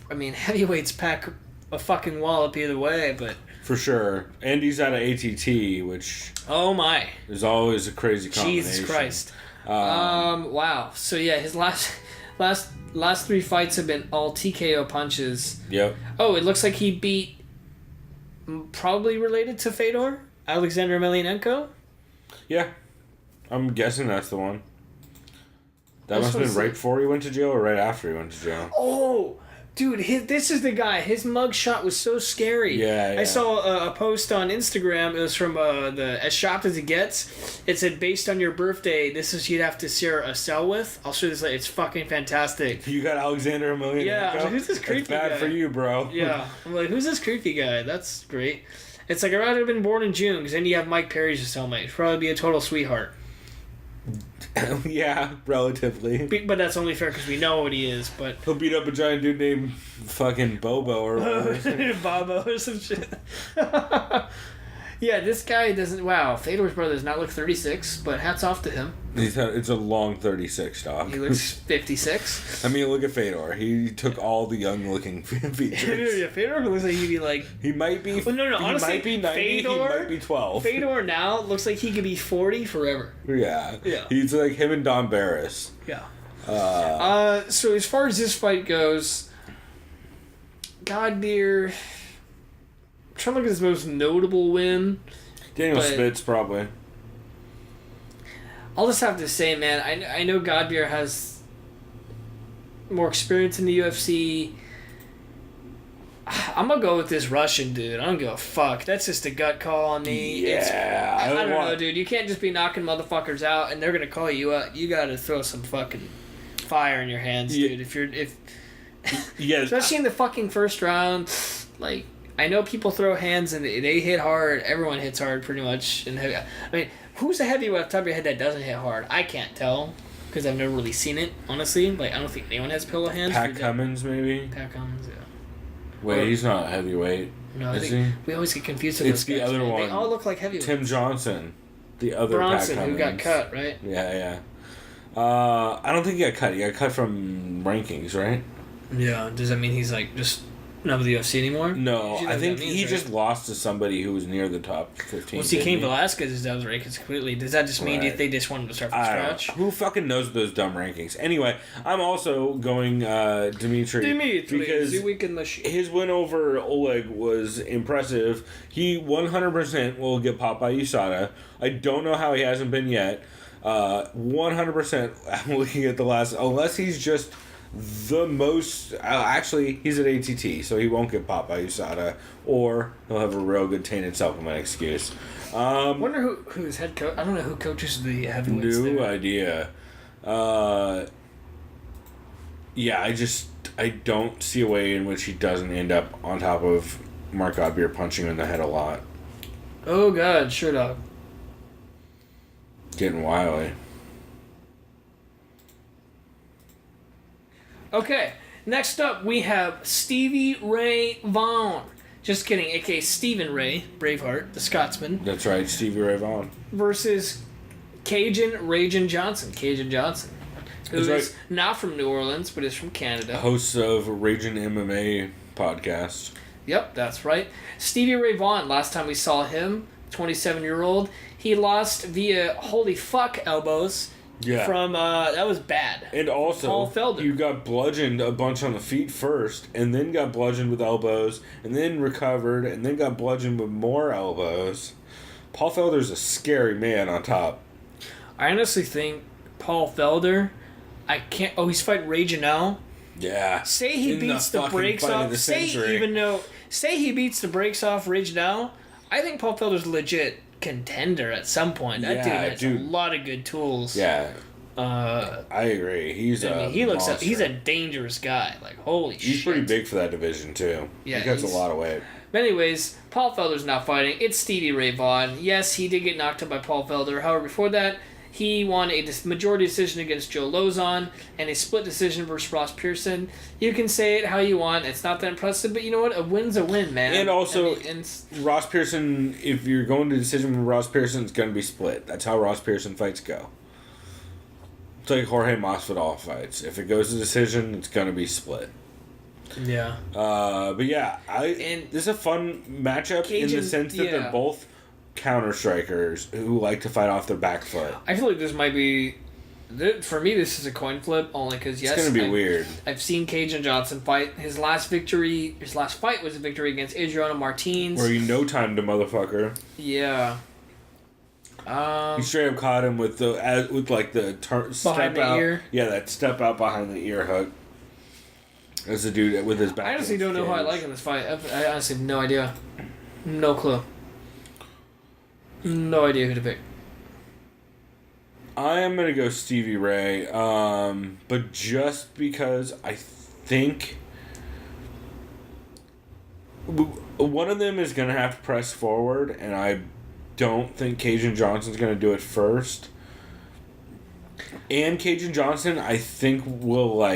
I mean, heavyweights pack a fucking wallop either way, but...
For sure. And he's out of ATT, which...
Oh my.
Is always a crazy combination.
Jesus Christ. Wow. So yeah, his last 3 fights have been all TKO punches.
Yep.
Oh, it looks like he beat, probably related to Fedor, Alexander Emelianenko.
Yeah. I'm guessing that's the one. That
This
must have
was
been right
like-
before he went to jail or right after he went to jail.
Oh, dude, this is the guy. His mugshot was so scary.
Yeah.
I saw a post on Instagram. It was from the As Shopped as It Gets. It said, based on your birthday, this is you'd have to share a cell with. I'll show you this later. It's fucking fantastic.
You got Alexander Emelianenko?
Yeah, I was like, who's this creepy
That's bad
guy?
for you, bro.
Yeah. I'm like, who's this creepy guy? That's great. It's like, I'd rather have been born in June, because then you have Mike Perry as your cellmate. He'd probably be a total sweetheart.
Yeah, relatively.
But that's only fair because we know what he is, but...
He'll beat up a giant dude named fucking Bobo or whatever.
Bobo or some shit. Yeah, this guy doesn't... Wow, Fedor's brother does not look 36, but hats off to him.
It's a long 36, dog.
He looks 56.
I mean, look at Fedor. He took all the young-looking features.
Yeah, Fedor looks like he'd be like...
He might be...
Well, no,
he
honestly,
might be 90,
Fedor,
he might be 12.
Fedor now looks like he could be 40 forever.
Yeah.
Yeah.
He's like him and Don Barris.
Yeah.
So
as far as this fight goes, Godbeer... I'm trying to look at his most notable win.
Daniel
But-
Spitz, probably.
I'll just have to say, man, I know Godbeer has more experience in the UFC. I'm gonna go with this Russian dude. I don't give a fuck. That's just a gut call on me.
Yeah,
I don't
want-
know, dude. You can't just be knocking motherfuckers out and they're gonna call you out. You gotta throw some fucking fire in your hands,
Yeah.
dude. If
Yeah.
especially in the fucking first round, like. I know people throw hands and they hit hard. Everyone hits hard pretty much. I mean, who's the heavyweight off the top of your head that doesn't hit hard? I can't tell because I've never really seen it, honestly. Like, I don't think anyone has pillow hands.
Pat Cummins, maybe?
Pat Cummins, yeah.
Wait, he's not heavyweight.
No, I
Is
think
he?
we always get confused with
It's
those
the
guys,
other
man.
one.
They all look like heavyweights.
Tim Johnson. The other
Bronson,
Pat
who got
Cummins.
cut, right?
Yeah. I don't think he got cut. He got cut from rankings, right?
Yeah. Does that mean he's like just not with the UFC anymore?
No,
Usually
I
that
think
means,
he
right?
just lost to somebody who was near the top 15.
Well, see,
didn't
Cain
he?
Velasquez is down the rankings completely. Does that just mean
Right.
if they just wanted to start from
I don't
scratch?
know. Who fucking knows those dumb rankings? Anyway, I'm also going Dimitri because
the week in the
his win over Oleg was impressive. He 100% will get popped by USADA. I don't know how he hasn't been yet. 100% I'm looking at the last, unless he's just the most, actually he's at ATT, so he won't get popped by USADA, or he'll have a real good tainted supplement excuse.
I wonder who his head coach. I don't know who coaches the heavyweights.
New
there.
idea. Yeah, I don't see a way in which he doesn't end up on top of Mark Godbeer punching him in the head a lot.
Oh God, sure dog.
Getting wily.
Okay, next up we have Stevie Ray Vaughan. Just kidding, aka Stephen Ray, Braveheart, the Scotsman,
That's right, Stevie Ray Vaughan.
versus Ragin' Johnson. Cajun Johnson. Who
That's
is not from New Orleans, but is from Canada.
Host of Raging MMA Podcast.
Yep, that's right. Stevie Ray Vaughan, last time we saw him, 27-year-old, he lost via holy fuck elbows
Yeah.
from, that was bad.
And also,
Paul Felder.
you got bludgeoned a bunch on the feet first, and then got bludgeoned with elbows, and then recovered, and then got bludgeoned with more elbows. Paul Felder's a scary man on top.
I honestly think Paul Felder, he's fighting Ray Janelle.
Yeah.
Say he
In
beats the
fucking
brakes
fight of
off.
the century.
Say he beats the brakes off Ridge now. I think Paul Felder's a legit contender at some point. That
Yeah,
dude has
dude.
a lot of good tools.
Yeah,
I
I agree. He's
mean,
a
he looks.
monster.
He's a dangerous guy. Like holy shit.
He's pretty big for that division too.
Yeah,
he cuts a
he's-
lot of weight.
But anyways, Paul Felder's not fighting. It's Stevie Ray Vaughan. Yes, he did get knocked out by Paul Felder. However, before that, he won a majority decision against Joe Lozon and a split decision versus Ross Pearson. You can say it how you want. It's not that impressive, but you know what? A win's a win, man.
And also,
I mean, and
Ross Pearson, if you're going to decision with Ross Pearson, it's going to be split. That's how Ross Pearson fights go. It's like Jorge Masvidal fights. If it goes to decision, it's going to be split.
yeah.
But yeah, this is a fun matchup in the
Cajun-
sense that
yeah.
they're both counter strikers who like to fight off their back foot.
I feel like this might be For me, this is a coin flip only because yes,
It's gonna be weird.
I've seen Cajun Johnson fight. His last fight was a victory against Adriano Martins.
Where you no-timed the motherfucker.
Yeah.
He straight up caught him with the step
the
out.
ear?
Yeah, that step out behind the ear hook. That's the dude with his back.
I honestly don't know who I like in this fight. I honestly have no idea. No clue. No idea who to pick.
I am gonna go Stevie Ray, but just because I think one of them is gonna have to press forward, and I don't think Cajun Johnson's gonna do it first. And Cajun Johnson, I think, will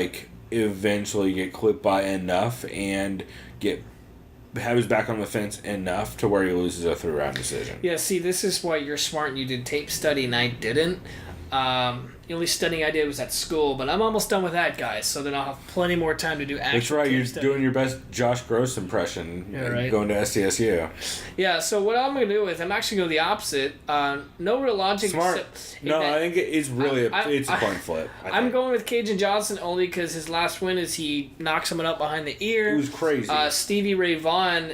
eventually get clipped by enough and have his back on the fence enough to where he loses a 3-round decision.
Yeah, see, this is why you're smart and you did tape study and I didn't. The only studying I did was at school, but I'm almost done with that, guys, so then I'll have plenty more time to do actual
That's right,
tape
you're
study.
doing your best Josh Gross impression going to SDSU.
Yeah, so what I'm going to do is I'm actually going to go the opposite. No real logic.
Smart. No, I think it's really it's a coin flip.
I'm going with Cajun Johnson only because his last win is he knocks someone up behind the ear.
It was crazy.
Stevie Ray Vaughan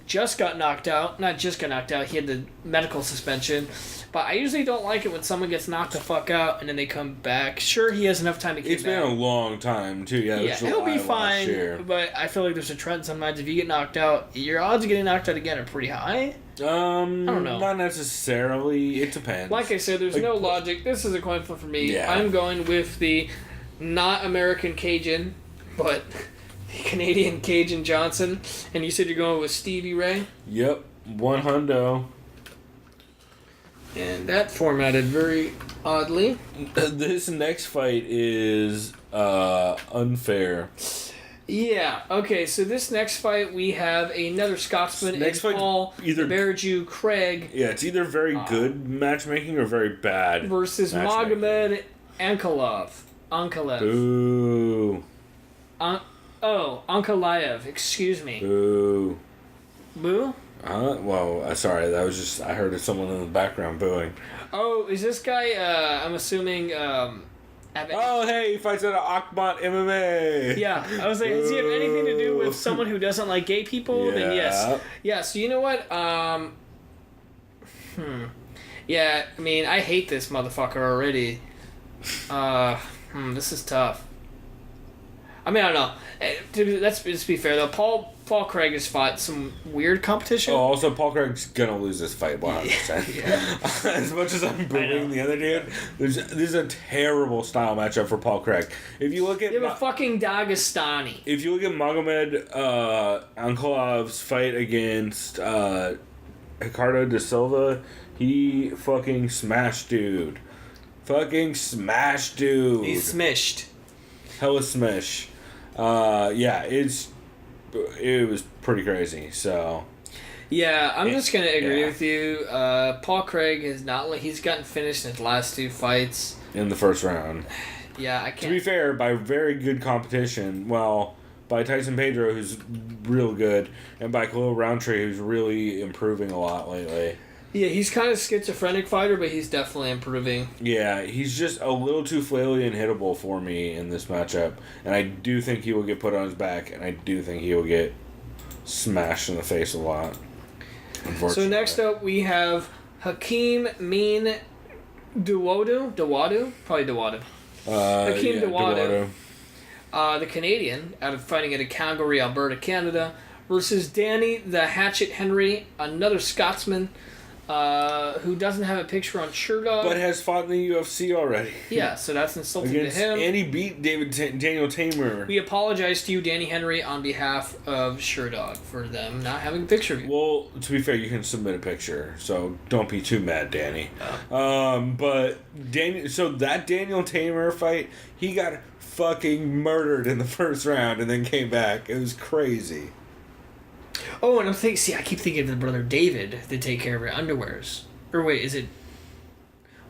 just got knocked out. Not just got knocked out. He had the medical suspension. But I usually don't like it when someone gets knocked the fuck out and then they come back. Sure, he has enough time to get back.
It's been a long time, too. Yeah,
he'll be fine. But I feel like there's a trend sometimes. If you get knocked out, your odds of getting knocked out again are pretty high.
I don't know. Not necessarily. It depends.
Like I said, there's no logic. This is a coin flip for me.
Yeah.
I'm going with the not American Cajun, but the Canadian Cajun Johnson. And you said you're going with Stevie Ray?
Yep. 100.
And that formatted very oddly.
This next fight is unfair.
Yeah, okay, so this next fight we have another Scotsman
Next
and
fight,
Paul
either
Berju Craig
Yeah, it's either very good matchmaking or very bad
versus
matchmaking.
Magomed Ankalaev.
Boo.
Ankalaev, excuse me.
Boo.
Boo?
Well, sorry, that was just, I heard someone in the background booing.
Oh, is this guy, I'm assuming,
Hey, he fights out of Akhmat MMA.
Yeah, I was like, does he have anything to do with someone who doesn't like gay people? Then yes. Yeah, so you know what? Yeah, I mean, I hate this motherfucker already. This is tough. I mean, I don't know. Let's just be fair, though. Paul Craig has fought some weird competition.
Oh, also, Paul Craig's gonna lose this fight 100%.
Yeah.
As much as I'm booing the other dude, this is a terrible style matchup for Paul Craig. If you look at
a fucking Dagestani.
If you look at Magomed Ankalaev's fight against Ricardo da Silva, he fucking smashed dude. Fucking smashed dude.
He smished.
Hella smish. Yeah, it was pretty crazy, so...
Yeah, I'm just going to agree with you. Paul Craig has he's gotten finished in his last 2 fights.
In the first round.
Yeah, I can't...
To be fair, by very good competition, by Tyson Pedro, who's real good, and by Khalil Roundtree, who's really improving a lot lately.
Yeah, he's kind of a schizophrenic fighter, but he's definitely improving.
Yeah, he's just a little too flaily and hittable for me in this matchup. And I do think he will get put on his back, and I do think he will get smashed in the face a lot.
So next up, we have Hakeem Min Dawadu? Probably Dawadu. Hakeem Dawadu. The Canadian, out of fighting out of Calgary, Alberta, Canada, versus Danny the Hatchet Henry, another Scotsman, who doesn't have a picture on Sherdog.
But has fought in the UFC already.
Yeah, so that's insulting to him.
And he beat Daniel Tamer.
We apologize to you, Danny Henry, on behalf of Sherdog for them not having a picture of you.
Well, to be fair, you can submit a picture, so don't be too mad, Danny. But that Daniel Tamer fight, he got fucking murdered in the first round and then came back. It was crazy.
Oh, and I keep thinking of the brother David to take care of your underwears. Or wait, is it...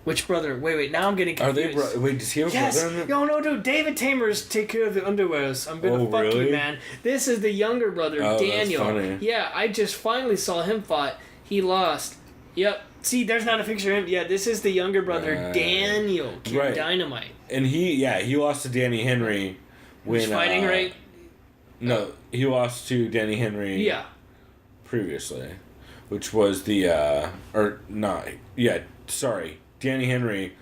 Which brother? Wait, now I'm getting confused.
Are they wait, does he have a brother in
Yes! No, dude, David Tamer's take care of the underwears. I'm gonna fuck you, man. This is the younger brother, Daniel.
That's funny.
Yeah, I just finally saw him fight. He lost. Yep. See, there's not a picture of him. Yeah, this is the younger brother, Daniel King
Right.
Dynamite.
And he lost to Danny Henry when
He's fighting right.
No, he lost to Danny Henry.
Yeah.
Previously, which was the Danny Henry.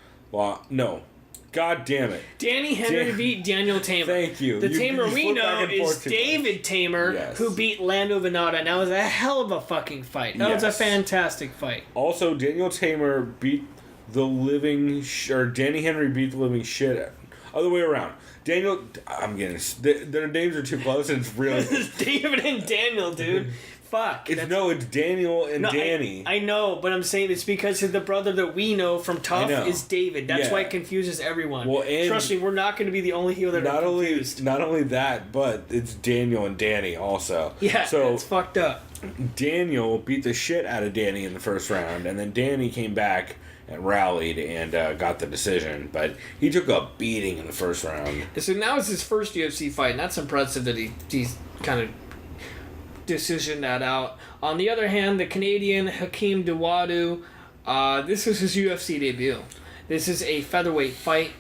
No, God damn it.
Danny Henry beat Daniel Tamer.
Thank you.
The
You
Tamer we
flip
know
back and
is
forth too much.
David Tamer,
Yes.
who beat Lando Venata. And that was a hell of a fucking fight. That was a
Yes.
fantastic fight.
Also, Daniel Tamer beat the living Danny Henry beat the living shit. Other way around. Their names are too close, and it's really.
It's David and Daniel, dude. Fuck.
It's Daniel and Danny.
I know, but I'm saying it's because the brother that we know from Tough
know.
is David. That's
Yeah.
why it confuses everyone.
Well, and
trust me, we're not going to be the only heel that are confused.
Not only that, but it's Daniel and Danny also.
Yeah,
so
it's fucked up.
Daniel beat the shit out of Danny in the first round, and then Danny came back and rallied and got the decision, but he took a beating in the first round.
So now it's his first UFC fight, and that's impressive that he's kind of decisioned that out. On the other hand, the Canadian Hakeem Dawodu, this is his UFC debut. This is a featherweight fight.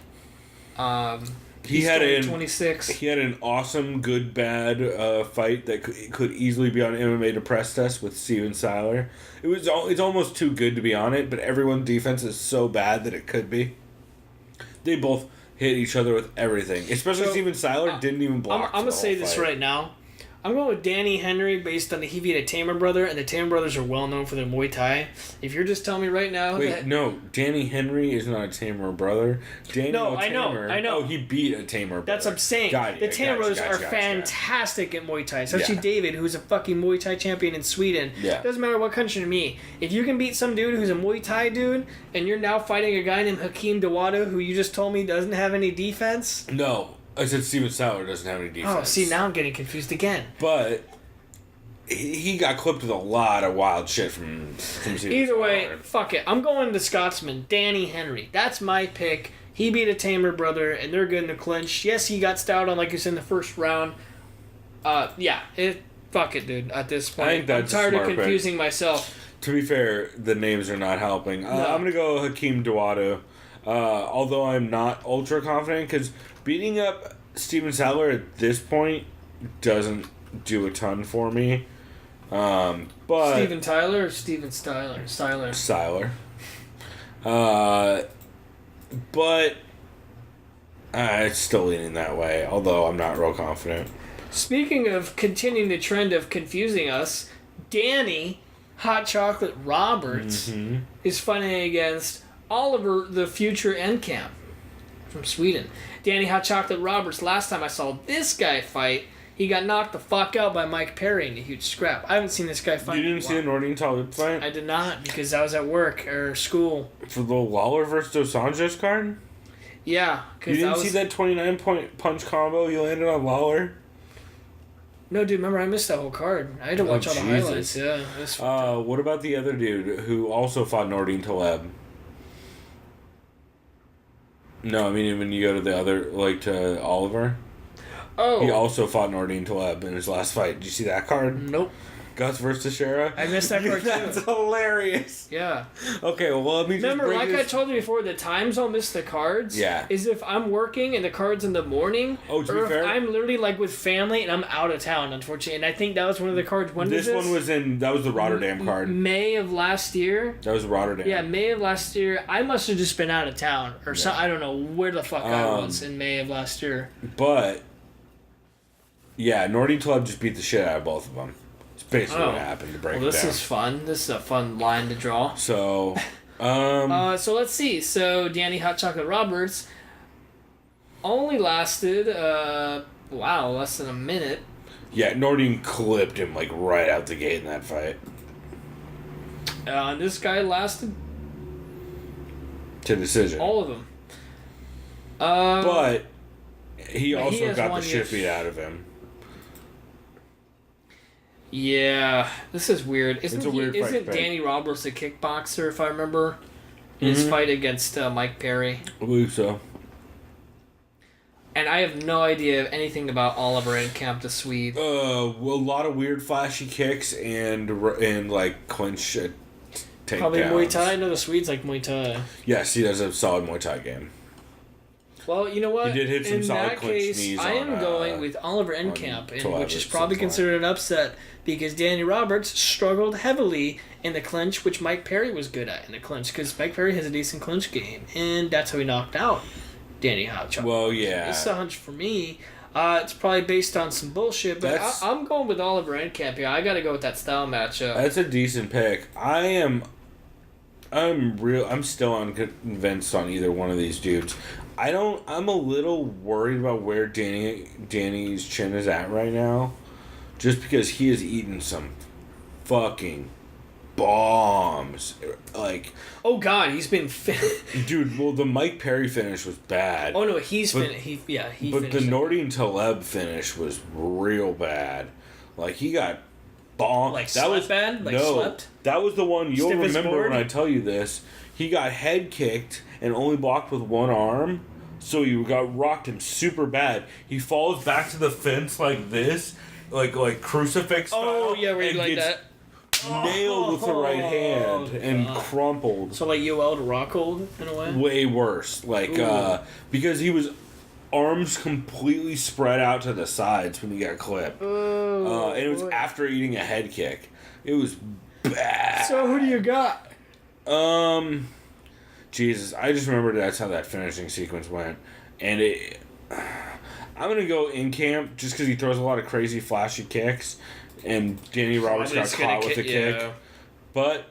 He had
26.
He had an awesome good bad fight that could easily be on MMA Depressed Test with Steven Seiler. It's almost too good to be on it, but everyone's defense is so bad that it could be. They both hit each other with everything, especially Steven Seiler didn't even block.
I'm gonna say this right now. I'm going with Danny Henry based on the he beat a Tamer brother, and the Tamer brothers are well known for their Muay Thai. If you're just telling me right now
no, Danny Henry is not a Tamer brother. Daniel Tamer,
I know.
Oh, he beat a Tamer brother.
That's what I'm saying. The Tamer brothers are fantastic at Muay Thai. Especially David, who's a fucking Muay Thai champion in Sweden.
Yeah.
Doesn't matter what country to me. If you can beat some dude who's a Muay Thai dude, and you're now fighting a guy named Hakeem Dawodu, who you just told me doesn't have any defense.
No, I said Steven Seiler doesn't have any defense.
Oh, see, now I'm getting confused again.
But he got clipped with a lot of wild shit from Steven
Either way,
Seiler.
fuck it. I'm going to Scotsman, Danny Henry. That's my pick. He beat a Tamer brother, and they're good in the clinch. Yes, he got styled on, like you said, in the first round. Fuck it, dude, at this point.
I think that's
I'm tired
a
of
smart
confusing
pick.
myself.
To be fair, the names are not helping.
No.
I'm going to go Hakeem Dawodu. Although I'm not ultra confident, because beating up Steven Seiler at this point doesn't do a ton for me. But
Steven Tyler or Steven Styler?
Seiler. But it's still leaning that way, although I'm not real confident.
Speaking of continuing the trend of confusing us, Danny Hot Chocolate Roberts is fighting against Oliver, the future Encamp from Sweden. Danny Hot Chocolate Roberts, last time I saw this guy fight, he got knocked the fuck out by Mike Perry in a huge scrap. I haven't seen this guy fight.
You didn't see the Nordine Talib fight?
I did not, because I was at work or school.
For the Lawler versus Dos Anjos card?
Yeah.
You didn't see that 29-point punch combo you landed on Lawler?
No, dude, remember I missed that whole card. I had to watch all the highlights. Yeah.
What about the other dude who also fought Nordine Taleb? No, I mean when you go to the other, like to Oliver.
Oh.
He also fought Nordine Taleb in his last fight. Did you see that card?
Nope.
Gus versus Teixeira?
I missed that card too.
That's hilarious.
Yeah.
Okay, well let me just
Remember,
break
like
this.
I told you before, the times I'll miss the cards.
Yeah.
Is if I'm working and the card's in the morning.
Oh, to
or
be
if
fair,
I'm literally like with family and I'm out of town, unfortunately. And I think that was one of the cards. When
this
was this?
one was that was the Rotterdam card.
May of last year.
That was Rotterdam.
Yeah, May of last year. I must have just been out of town or something. I don't know where the fuck I was in May of last year.
But yeah, Nordine Taleb just beat the shit out of both of them. It's basically what happened to break it down.
This is fun. This is a fun line to draw.
So,
so let's see. So Danny Hot Chocolate Roberts only lasted, less than a minute.
yeah, Nordine clipped him like right out the gate in that fight.
And this guy lasted
To decision.
all of them.
But he
but he
also
has
got the
one
shit
year.
beat out of him.
Yeah, this is weird.
It's a weird fight to
Isn't
pick.
Danny Roberts a kickboxer, if I remember? His fight against Mike Perry.
I believe so.
And I have no idea anything about Oliver Encamp, the Swede.
A lot of weird flashy kicks and like clinch takedowns.
Probably Muay Thai. No, the Swedes like Muay Thai.
Yes, he does a solid Muay Thai game.
Well, you know what?
He did hit some
in
solid
that
clinch
case,
knees
I am
on,
going with Oliver Enkamp, which is
Televis
probably
at some
considered an upset because Danny Roberts struggled heavily in the clinch, which Mike Perry was good at in the clinch because Mike Perry has a decent clinch game, and that's how he knocked out Danny Hodge.
Well, yeah.
It's a hunch for me. It's probably based on some bullshit, but I'm going with Oliver Enkamp here. I got to go with that style matchup.
That's a decent pick. I'm still unconvinced on either one of these dudes. I'm a little worried about where Danny's chin is at right now, just because he has eaten some fucking bombs. Like,
oh god, he's been
dude. Well, the Mike Perry finish was bad.
Oh no, he
But
finished
the Nordine Taleb finish was real bad. Like, he got bombed.
Like, slept bad? Like, slept?
That was the one you'll
Stiff as
remember
board?
when I tell you this. He got head kicked and only blocked with one arm, so you rocked him super bad. He falls back to the fence like this, like crucifix style.
Oh yeah, where you
and
like
gets
that?
nailed with the right hand and crumpled.
So like Yoel to Rockhold in a way.
Way worse, because he was arms completely spread out to the sides when he got clipped, and it was after eating a head kick. It was bad.
So who do you got?
Jesus, I just remembered that's how that finishing sequence went, and I'm gonna go Enkamp just because he throws a lot of crazy flashy kicks, and Danny Roberts got caught with a kick, but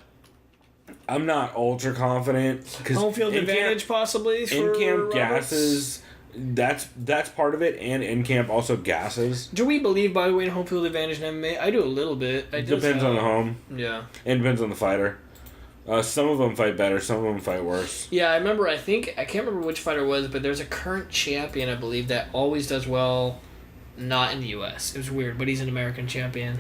I'm not ultra confident because
Home field advantage possibly for
Enkamp
Roberts?
gasses. That's part of it, and Enkamp also gasses.
Do we believe, by the way, in home field advantage in MMA? I do a little bit. It
Depends on the home.
Yeah.
And depends on the fighter. Some of them fight better, some of them fight worse.
Yeah, I remember, I can't remember which fighter it was, but there's a current champion, I believe, that always does well not in the U.S. It was weird, but he's an American champion.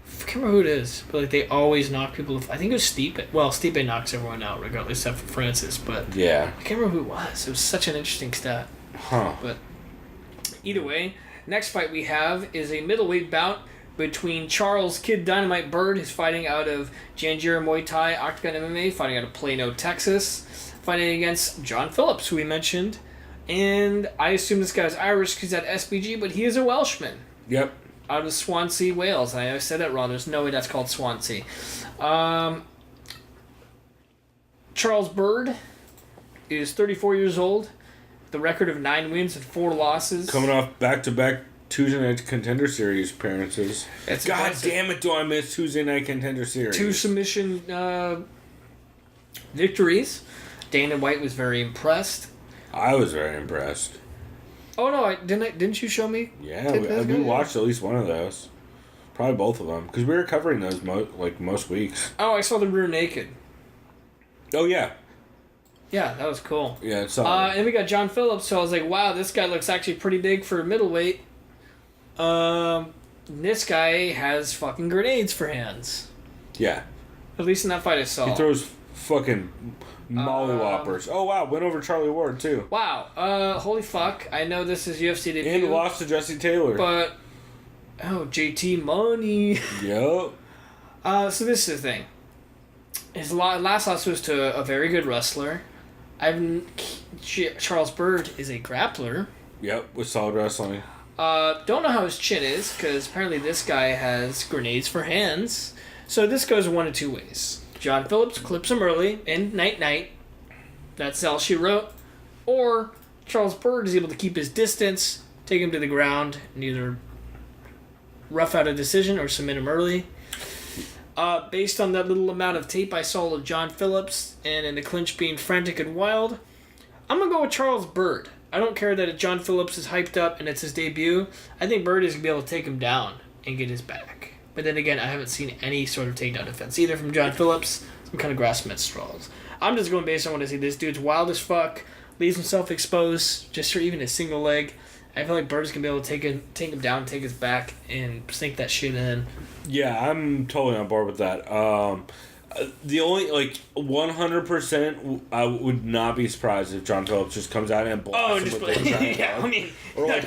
I can't remember who it is, but like they always knock people. I think it was Stipe. Well, Stipe knocks everyone out, regardless, except for Francis, but
yeah.
I can't remember who it was. It was such an interesting stat.
Huh.
But either way, next fight we have is a middleweight bout between Charles Kid Dynamite Bird, who's fighting out of Janjira Muay Thai Octagon MMA, fighting out of Plano, Texas, fighting against John Phillips, who we mentioned. And I assume this guy's Irish because he's at SBG, but he is a Welshman.
Yep.
Out of Swansea, Wales. I said that wrong. There's no way that's called Swansea. Charles Bird is 34 years old, with a record of 9 wins and 4 losses.
Coming off back-to-back Tuesday Night Contender Series appearances.
That's
God
impressive.
damn it, do I miss Tuesday Night Contender Series.
2 submission victories. Dana White was very impressed.
I was very impressed.
Oh no! Didn't you show me?
Yeah, we watched at least one of those. Probably both of them, because we were covering those most weeks.
Oh, I saw the rear naked.
Oh yeah.
Yeah, that was cool.
Yeah, it's
and we got John Phillips, so I was like, wow, this guy looks actually pretty big for a middleweight. This guy has fucking grenades for hands.
Yeah.
At least in that fight I saw.
He throws fucking mollywhoppers. Oh wow, went over Charlie Ward too.
Wow. Holy fuck. I know this is UFC debut.
And lost to Jesse Taylor.
But, JT Money.
Yep.
So this is the thing. His last loss was to a very good wrestler. Charles Bird is a grappler.
Yep, with solid wrestling.
Don't know how his chin is, because apparently this guy has grenades for hands. So this goes one of 2 ways. John Phillips clips him early, and night-night. That's all she wrote. Or Charles Bird is able to keep his distance, take him to the ground, and either rough out a decision or submit him early. Based on that little amount of tape I saw of John Phillips, and in the clinch being frantic and wild, I'm going to go with Charles Bird. I don't care that John Phillips is hyped up and it's his debut. I think Bird is going to be able to take him down and get his back. But then again, I haven't seen any sort of takedown defense, either from John Phillips, some kind of grasping at straws. I'm just going based on what I see. This dude's wild as fuck, leaves himself exposed just for even a single leg. I feel like Bird's going to be able to take him down, take his back, and sink that shit in.
Yeah, I'm totally on board with that. The only, 100%, I would not be surprised if John Phillips just comes out and blasts him with those
yeah, I mean,
or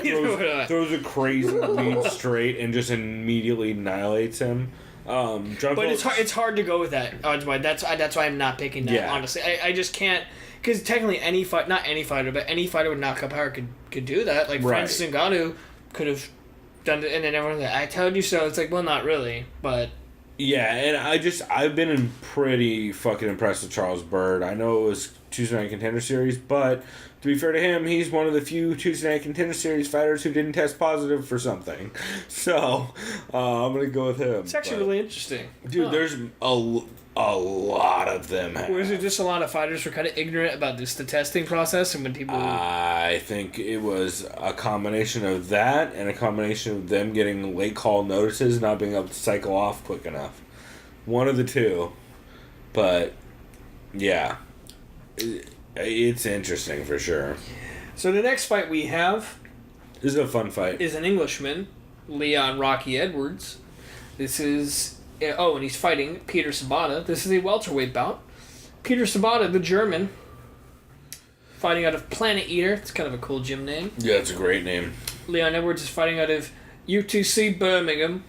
throws a crazy lead straight and just immediately annihilates him.
But it's hard to go with that odds-wise. That's why I'm not picking that.
Yeah.
Honestly, I just can't, because technically any fighter with knockout power could do that. Like
Right.
Francis Ngannou could have done it, and then everyone's like, I told you so. It's like, well, not really, but.
Yeah, and I've been pretty fucking impressed with Charles Byrd. I know it was Tuesday Night Contender Series, but to be fair to him, he's one of the few Tuesday Night Contender Series fighters who didn't test positive for something. So, I'm going to go with him.
It's actually really interesting.
Dude, there's a lot of them.
Was it just a lot of fighters were kind of ignorant about just the testing process, and when people...
I think it was a combination of that and a combination of them getting late call notices and not being able to cycle off quick enough. One of the two. But, yeah. It's interesting for sure.
So the next fight we have...
This is a fun fight.
...is an Englishman, Leon Rocky Edwards. This is... Oh, and he's fighting Peter Sabata. This is a welterweight bout. Peter Sabata, the German, fighting out of Planet Eater. It's kind of a cool gym name.
Yeah, it's a great name.
Leon Edwards is fighting out of UTC Birmingham,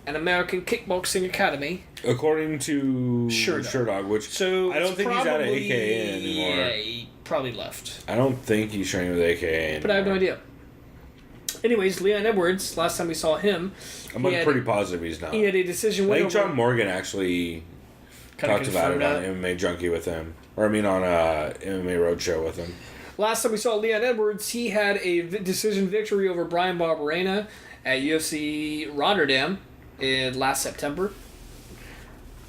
an American kickboxing academy.
According to Sherdog, which
so
I don't think he's out of AKA anymore.
Yeah, he probably left.
I don't think he's training with AKA anymore.
But I have no idea. Anyways, Leon Edwards, last time we saw him...
I'm pretty positive he's not.
He had a decision win
I think John Morgan actually talked about it on MMA Junkie with him. Or I mean on MMA Road Show with him.
Last time we saw Leon Edwards, he had a decision victory over Brian Barberena at UFC Rotterdam in last September.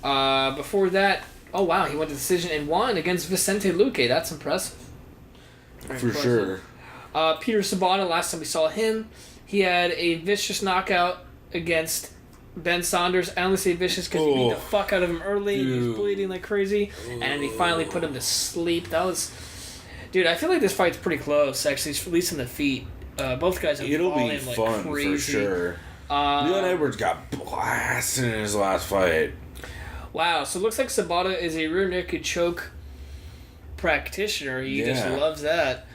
Before that, oh wow, he went to decision and won against Vicente Luque. That's impressive.
For sure.
Peter Sabata, last time we saw him, he had a vicious knockout against Ben Saunders. I only say vicious because he beat the fuck out of him early. Dude. He was bleeding like crazy. And then he finally put him to sleep. That was... Dude, I feel like this fight's pretty close, actually, at least in the feet. Both guys have
volume like fun crazy. For sure. Leon Edwards got blasted in his last fight.
Wow, so it looks like Sabata is a rear naked choke practitioner. He just loves that.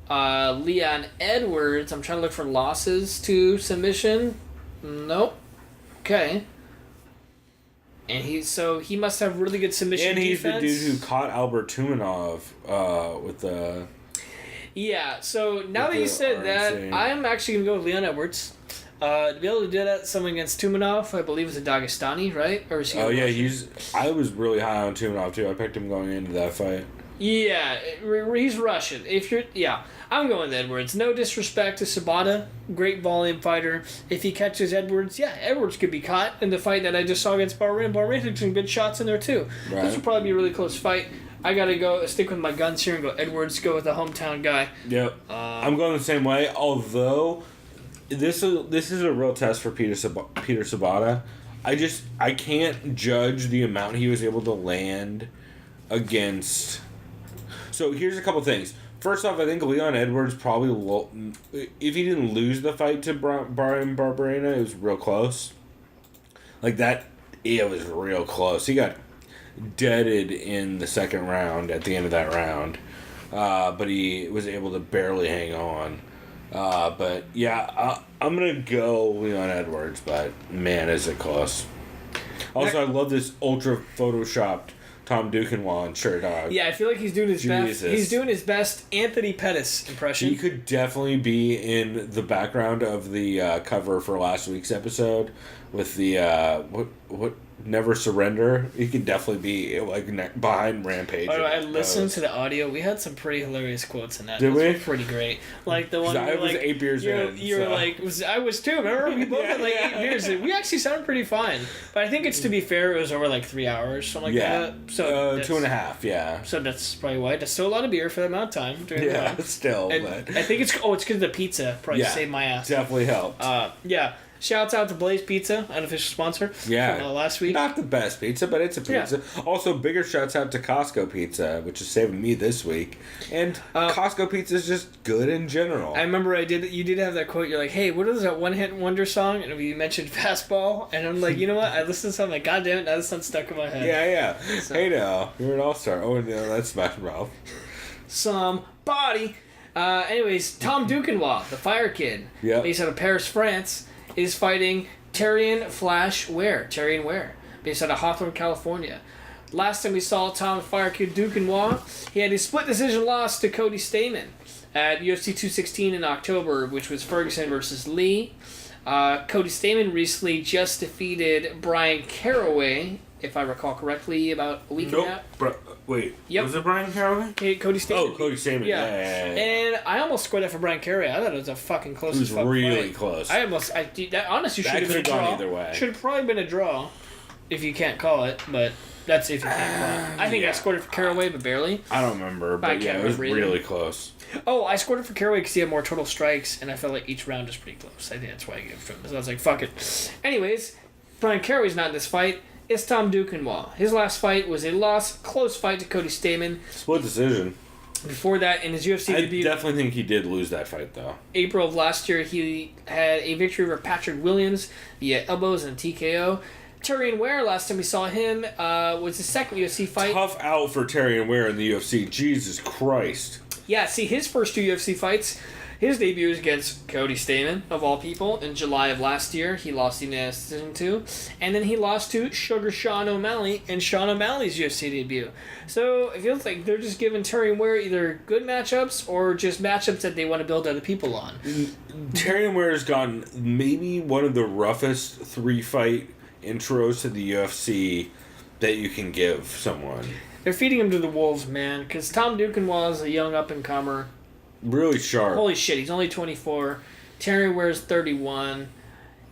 Leon Edwards, I'm trying to look for losses to submission. Nope. Okay. And he must have really good submission defense.
And he's the dude who caught Albert Tumanov with the...
Yeah, so now that you said that, I'm actually going to go with Leon Edwards. To be able to do that, someone against Tumanov, I believe is a Dagestani, right? Or is he
I was really high on Tumanov too. I picked him going into that fight.
Yeah, he's Russian. I'm going with Edwards. No disrespect to Sabata, great volume fighter. If he catches Edwards, Edwards could be caught in the fight that I just saw against Bahrain. Bahrain took some good shots in there too. Right. This will probably be a really close fight. I gotta stick with my guns here and go Edwards. Go with the hometown guy.
Yep. I'm going the same way. Although this is a real test for Peter Sabata. I can't judge the amount he was able to land against. So here's a couple things. First off, I think Leon Edwards probably, if he didn't lose the fight to Brian Barberena, it was real close. Like that, it was real close. He got deaded in the second round at the end of that round, but he was able to barely hang on. But yeah, I'm gonna go Leon Edwards, but man, is it close. Also, I love this ultra photoshopped Tom Duquesnoy and Sherdog.
Yeah, I feel like he's doing his best. He's doing his best Anthony Pettis impression.
He could definitely be in the background of the cover for last week's episode with the what Never Surrender. He could definitely be like behind Rampage.
Oh, I listened to the audio. We had some pretty hilarious quotes in that.
Did we?
Pretty great. Like the one
I was
like,
8 beers in.
You were like, I was too. Remember, we both had like 8 beers in. We actually sounded pretty fine. But I think it's, to be fair, it was over like 3 hours, something like that. So
2.5. Yeah.
So that's probably why. That's still a lot of beer for the amount of time.
Yeah, still.
But I think it's because of the pizza. Probably saved my ass.
Definitely helped.
Yeah. Shouts out to Blaze Pizza, unofficial sponsor.
Yeah.
From, last week.
Not the best pizza, but it's a pizza. Yeah. Also, bigger shouts out to Costco Pizza, which is saving me this week. And Costco Pizza is just good in general.
I remember you did have that quote. You're like, hey, what is that one-hit wonder song? And you mentioned Fastball. And I'm like, you know what? I listened to something like, God damn it, now this sounds stuck in my head.
Yeah. So, hey now, you're an all-star. Oh, no, that's Smash Mouth.
Somebody. Anyways, Tom Duquesnoy, the Fire Kid,
based
out of Paris, France, is fighting Terrian Flash Ware, based out of Hawthorne, California. Last time we saw Tom Fire Kid Duquesnoy, he had a split decision loss to Cody Stamann at UFC 216 in October, which was Ferguson versus Lee. Cody Stamann recently just defeated Brian Caraway, if I recall correctly, about a week ago.
Wait,
Yep.
was it Brian Caraway?
Cody Stamann.
Oh, Cody Stamann. Yeah.
And I almost scored that for Brian Caraway. I thought it was a fucking close.
It was really close.
That honestly should have been a
could've gone
draw.
either way.
Should have probably been a draw, if you can't call it. But that's if you can't call it. I think I scored it for Caraway, but barely.
I don't remember, but yeah, it was really close.
Oh, I scored it for Caraway because he had more total strikes, and I felt like each round was pretty close. I think that's why I gave it to him. So I was like, fuck it. Anyways, Brian Caraway's not in this fight. It's Tom Duquesnoy. His last fight was a loss, close fight to Cody Stamann.
Split decision.
Before that, in his UFC debut...
I definitely think he did lose that fight, though.
April of last year, he had a victory over Patrick Williams via elbows and TKO. Terrian Ware, last time we saw him, was his second UFC fight.
Tough out for Terrian Ware in the UFC. Jesus Christ.
Yeah, see, his first two UFC fights, his debut was against Cody Stamann, of all people, in July of last year. He lost the unanimous decision to. And then he lost to Sugar Sean O'Malley in Sean O'Malley's UFC debut. So it feels like they're just giving Terrian Ware either good matchups or just matchups that they want to build other people on.
Terrian Ware has gotten maybe one of the roughest 3-fight intros to the UFC that you can give someone.
They're feeding him to the wolves, man, because Tom Duquesnoy is a young up-and-comer.
Really sharp.
Holy shit, he's only 24. Terrian Ware's 31.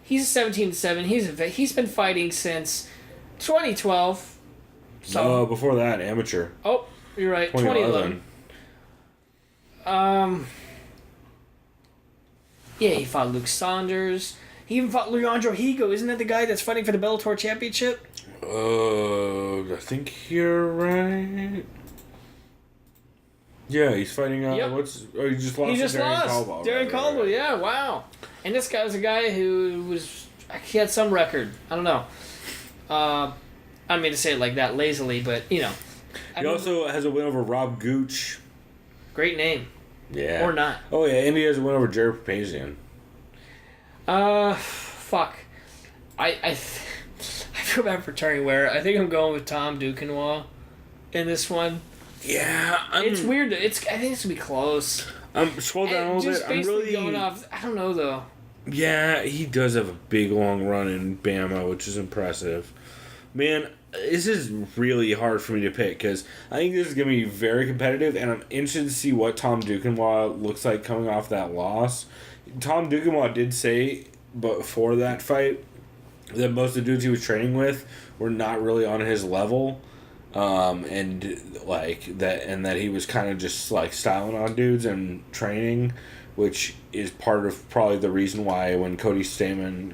He's 17-7. He's been fighting since 2012. So,
before that, amateur.
oh, you're right, 2011. Yeah, he fought Luke Saunders. He even fought Leandro Higo. Isn't that the guy that's fighting for the Bellator Championship?
I think you're right. Yeah, he's fighting.
Yep.
He just lost.
He just
to Darren
lost.
Caldwell.
Darren Caldwell, yeah, wow. And this guy was a guy who he had some record. I don't know. I don't mean to say it like that lazily, but, you know.
He also has a win over Rob Gooch.
Great name.
Yeah.
Or not.
Oh, yeah, and he has a win over Jared Papazian.
Fuck. I feel bad for Terrian Ware. I think I'm going with Tom Duquesnoy in this one.
Yeah,
it's weird. I think it's gonna be close.
Scroll down a little bit. I'm really
going off. I don't know though.
Yeah, he does have a big long run in Bama, which is impressive. Man, this is really hard for me to pick because I think this is gonna be very competitive, and I'm interested to see what Tom Duquesnoy looks like coming off that loss. Tom Duquesnoy did say before that fight that most of the dudes he was training with were not really on his level. And that he was kind of just like styling on dudes and training, which is part of probably the reason why when Cody Stamann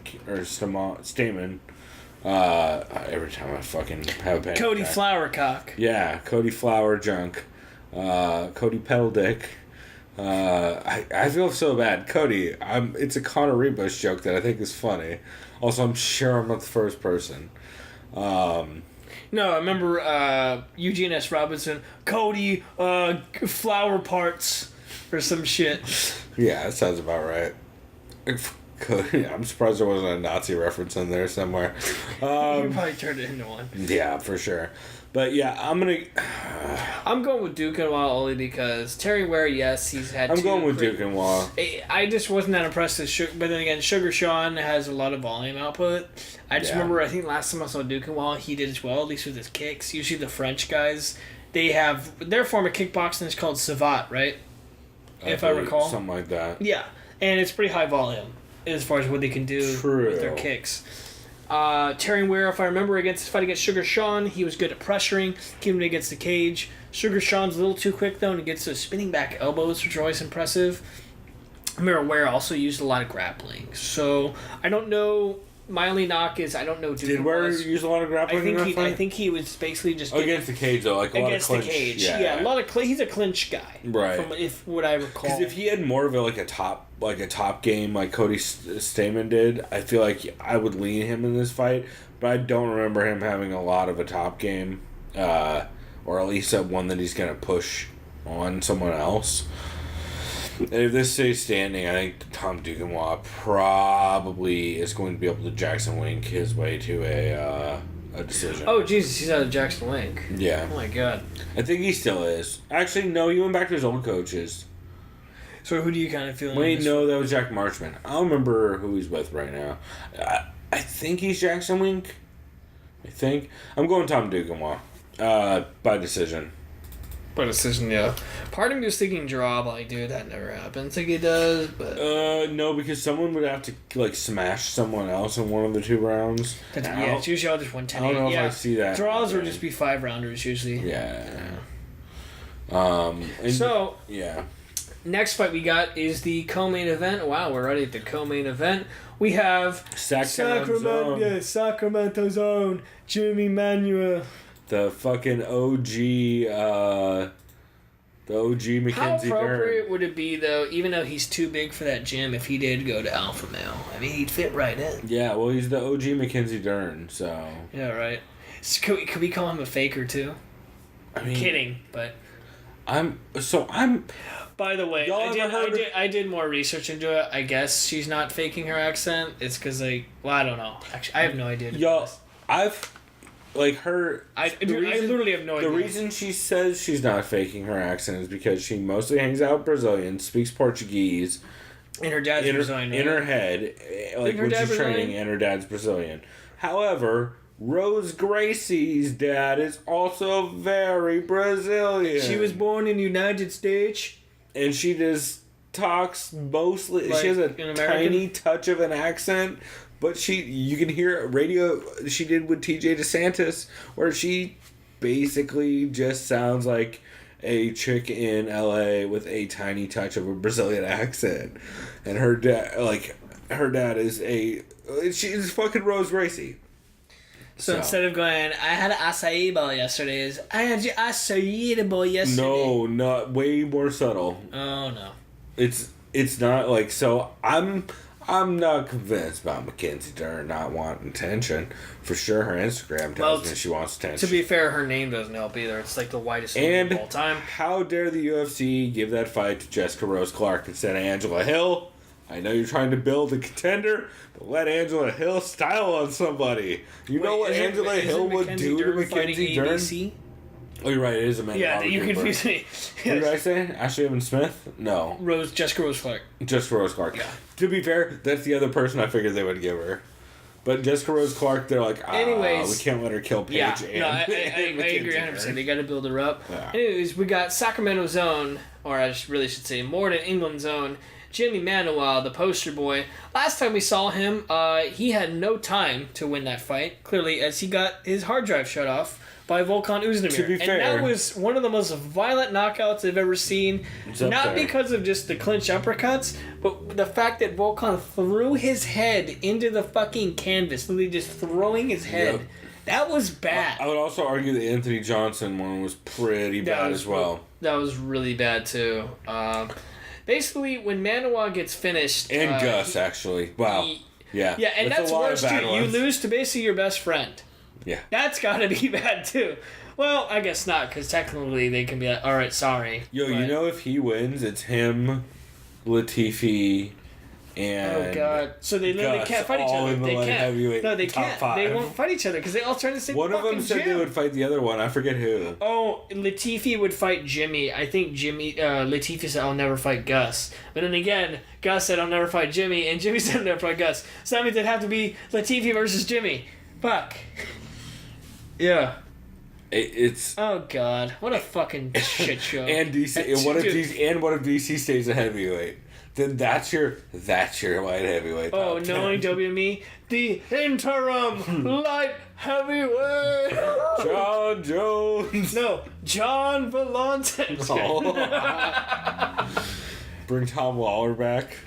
every time I fucking have a panic
Cody
attack.
Flowercock.
Yeah, Cody Flower Junk, Cody Pedal Dick. I feel so bad, Cody. It's a Conor Rebus joke that I think is funny. Also, I'm sure I'm not the first person.
No, I remember Eugene S. Robinson, Cody Flower Parts, or some shit.
Yeah, that sounds about right. Cody, I'm surprised there wasn't a Nazi reference in there somewhere.
You probably turned it into one.
Yeah, for sure. But yeah, I'm going
with Duquesnoy only because Terrian Ware, yes, he's had.
I'm going with Duquesnoy.
I just wasn't that impressed with but then again, Sugar Sean has a lot of volume output. I just remember, I think last time I saw Duquesnoy, he did as well, at least with his kicks. Usually the French guys, their form of kickboxing is called savate, right? If I recall.
Something like that.
Yeah, and it's pretty high volume as far as what they can do with their kicks. Terrian Ware, if I remember, against his fight against Sugar Sean, he was good at pressuring, keeping it against the cage. Sugar Sean's a little too quick, though, and he gets those spinning back elbows, which are always impressive. I remember Ware also used a lot of grappling. So, I don't know. My only knock is I don't know.
Did Ware use a lot of grappling?
I think he was basically just
against the cage though, like a lot of clinch.
Against the cage, yeah, a lot of he's a clinch guy,
right?
From what I recall,
because if he had more of a top game like Cody Stamann did, I feel like I would lean him in this fight. But I don't remember him having a lot of a top game, or at least one that he's gonna push on someone else. And if this stays standing, I think Tom Duquesnoy probably is going to be able to Jackson Wink his way to a decision.
Oh, Jesus, he's out of Jackson Wink.
Yeah.
Oh, my God.
I think he still is. Actually, no, he went back to his old coaches.
So who do you kind of feel?
Wait, no, that was Jack Marchman. I don't remember who he's with right now. I think he's Jackson Wink. I think. I'm going Tom Duquesnoy. By decision.
By decision, yeah. Part of me was thinking draw, but like, dude, that never happens. I think it does, but...
No, because someone would have to, like, smash someone else in one of the 2 rounds.
Yeah, it's usually all just 1-10.
I don't know if I see that.
Draws would just be 5-rounders, usually.
Yeah.
So...
Yeah.
Next fight we got is the co-main event. Wow, we're already at the co-main event. We have Sacramento Zone, Jimmy Manuel.
The fucking OG, the OG Mackenzie
How appropriate
Dern.
would it be, though, even though he's too big for that gym, if he did go to Alpha Male? I mean, he'd fit right in.
Yeah, well, he's the OG Mackenzie Dern, so...
Yeah, right. So could we call him a faker, too?
I mean...
Kidding, but... By the way, I did more research into it. I guess she's not faking her accent. It's because, like... Well, I don't know. Actually, I have no idea. I literally have no idea.
The reason she says she's not faking her accent is because she mostly hangs out with Brazilians, speaks Portuguese.
And her dad's Brazilian, right?
In her head, like when she's training, and her dad's Brazilian. However, Rose Gracie's dad is also very Brazilian.
She was born in the United States.
And she just talks mostly...
Like
she has a
an American?
tiny touch of an accent... But you can hear radio she did with TJ DeSantis, where she basically just sounds like a chick in LA with a tiny touch of a Brazilian accent. And her dad is she's fucking Rose Gracie.
So instead of going, I had an acai bowl yesterday, I had your acai bowl yesterday.
No, not way more subtle.
Oh, no.
It's not like, so I'm not convinced about Mackenzie Dern not wanting attention. For sure, her Instagram tells me she wants attention.
To be fair, her name doesn't help either. It's like the whitest name of all time.
How dare the UFC give that fight to Jessica Rose Clark instead of Angela Hill? I know you're trying to build a contender, but let Angela Hill style on somebody. You know what Angela Hill would do to Mackenzie Dern? Oh, you're right. It is a man.
Yeah, you confused me.
What did I say? Ashley Evans Smith? No.
Jessica Rose Clark.
Jessica Rose Clark.
Yeah.
To be fair, that's the other person I figured they would give her. But Jessica Rose Clark, they're like,
anyways,
we can't let her kill Paige.
Yeah,
and,
no, I agree 100%. They got to build her up.
Yeah.
Anyways, we got Sacramento Zone, or I really should say Morden, England Zone. Jimmy Manuel, the poster boy. Last time we saw him, he had no time to win that fight, clearly, as he got his hard drive shut off by Volkan Oezdemir.
To be fair,
and that was one of the most violent knockouts I've ever seen. Not because of just the clinch uppercuts, but the fact that Volkan threw his head into the fucking canvas, literally just throwing his head. Yep. That was bad.
I would also argue the Anthony Johnson one was pretty bad as well.
That was really bad, too. Basically, when Manuel gets finished...
And Gus, actually. Wow. Yeah,
and that's worse, too. You lose to basically your best friend.
Yeah.
That's gotta be bad, too. Well, I guess not, because technically they can be like, alright, sorry.
Yo, you know if he wins, it's him, Latifi, and...
Oh, God. So they literally can't fight each other. They can't. No, they can't.
5.
They won't fight each other, because they all turn the same
One of them said they would fight the other one. I forget who.
Oh, Latifi would fight Jimmy. I think Latifi said, I'll never fight Gus. But then again, Gus said, I'll never fight Jimmy, and Jimmy said, I'll never fight Gus. So that means it'd have to be Latifi versus Jimmy. Fuck. Yeah.
It's
oh God! What a fucking shit show.
And DC. What if DC stays a heavyweight? Then that's your light heavyweight.
Oh, knowing WME, the interim light heavyweight.
John Jones.
No, John Vellante.
Bring Tom Lawler back.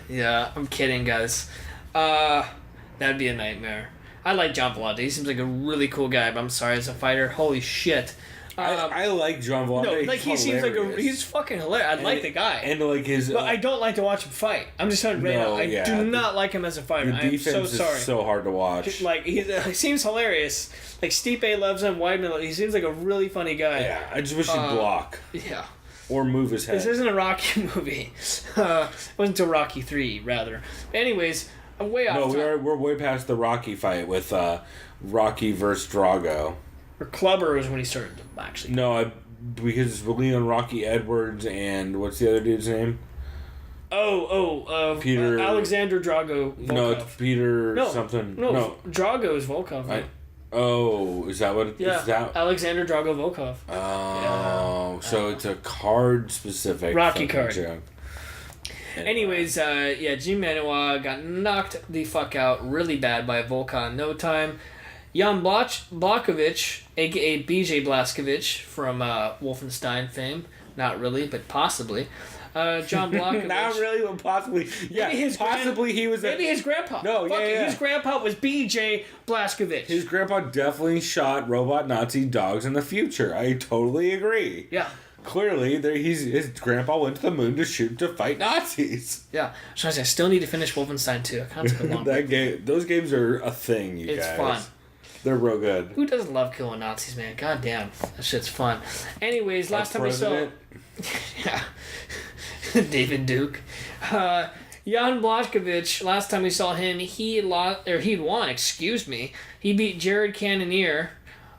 Yeah, I'm kidding, guys. That'd be a nightmare. I like John Vellante. He seems like a really cool guy, but I'm sorry, as a fighter, holy shit.
I like John Vellante.
No, like he seems like he's fucking hilarious. I like the guy.
And like his...
But I don't like to watch him fight. I'm just telling you right now. I do not like him as a fighter.
The defense is so hard to watch.
Like, he seems hilarious. Like, Stipe loves him. Weidman, he seems like a really funny guy.
Yeah, I just wish he'd block.
Yeah.
Or move his head.
This isn't a Rocky movie. It wasn't until Rocky 3, rather. Anyways, I'm way off.
No, we're way past the Rocky fight with Rocky versus Drago.
Or Clubber was when he started, actually.
No, because it's Leon Rocky Edwards and what's the other dude's name? Peter
Alexander Drago Volkov.
No, it's Peter something. No,
Drago is Volkov. Right?
Is that what it is?
Yeah,
That?
Alexander Drago Volkov.
Oh, so it's a card specific
Rocky card.
Joke.
Anyways, Jimmy Manuwa got knocked the fuck out really bad by Volkan in no time. Jan Blachowicz, a.k.a. BJ Blazkowicz from Wolfenstein fame. Not really, but possibly. John Blachowicz.
Not really, but possibly. Yeah, maybe his
grandpa.
No,
His grandpa was BJ Blazkowicz.
His grandpa definitely shot robot Nazi dogs in the future. I totally agree.
Yeah.
Clearly, his grandpa went to the moon to fight Nazis.
Yeah. So I still need to finish Wolfenstein 2. I kind of took a long
those games are a thing, you guys.
It's fun.
They're real good.
Who doesn't love killing Nazis, man? God damn. That shit's fun. Anyways, last time we saw... Yeah. David Duke. Jan Blachowicz, last time we saw him, he won, He beat Jared Cannonier.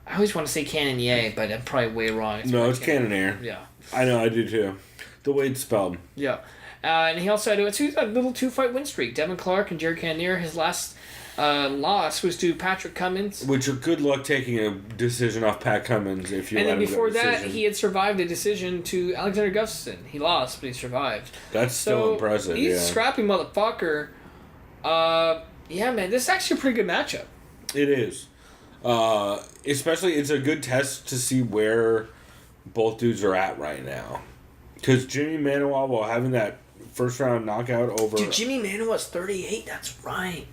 I always want to say Cannonier, but I'm probably way wrong.
It's Cannonier.
Yeah.
I know, I do too. The way it's spelled.
Yeah. And he also had a little 2-fight win streak. Devin Clark and Jared Cannonier, his last loss was to Patrick Cummins.
Which, good luck taking a decision off Pat Cummins if you.
And then before that, he had survived a decision to Alexander Gustafsson. He lost, but he survived.
That's still impressive.
He's
a
scrappy motherfucker. Yeah, man, this is actually a pretty good matchup.
It is. Especially, it's a good test to see where both dudes are at right now. Because Jimmy Manuwa, while having that first round knockout over.
Dude, Jimmy Manuwa's 38. That's right.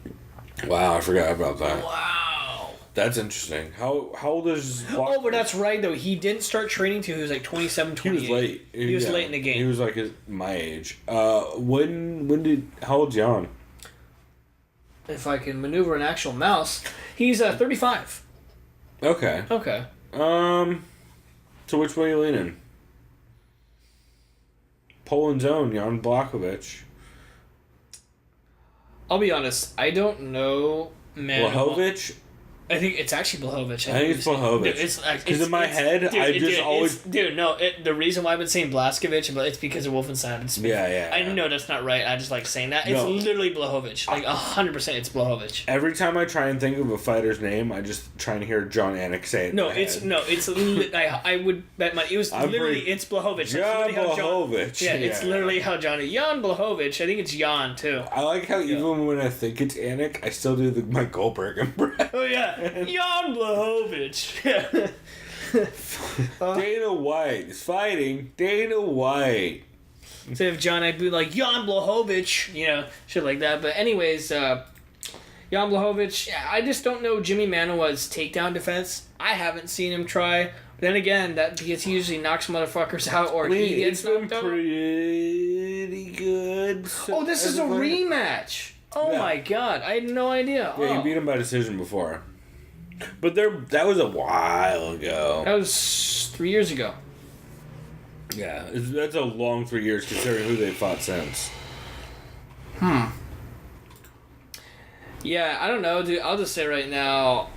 Wow, I forgot about that.
Wow.
That's interesting. How old is...
Oh, but that's right, though. He didn't start training till he was like 27, 28.
He was late.
He was late in the game.
He was like my age. How old's Jan?
If I can maneuver an actual mouse. He's 35.
Okay. So which way are you leaning? Poland's own, Jan Blachowicz.
I'll be honest, I don't know, man.
Blachowicz?
I think it's actually Blachowicz.
I think it's Blachowicz. Because in my head,
the reason why I've been saying Blazkowicz, but it's because of Wolfenstein.
Yeah.
I know that's not right. I just like saying that. It's literally Blachowicz. Like 100%, it's Blachowicz.
Every time I try and think of a fighter's name, I just try and hear John Anik say it.
I would bet money. It's Blachowicz.
Jan Blachowicz.
It's literally how Jan Blachowicz. I think it's Jan too.
I like how even when I think it's Anik, I still do the Mike Goldberg impression.
Oh yeah. Jan Blachowicz.
Dana White is fighting Dana White.
Instead of John, I'd be like Jan Blachowicz, shit like that. But anyways, Jan Blachowicz, I just don't know Jimmy Manuwa's takedown defense. I haven't seen him try. But then again, that because he usually knocks motherfuckers out or he gets knocked out.
Pretty good.
This is a rematch. Oh my god, I had no idea.
Yeah, he beat him by decision before. But that was a while ago.
That was 3 years ago.
Yeah, that's a long 3 years considering who they fought since.
Yeah, I don't know, dude. I'll just say right now.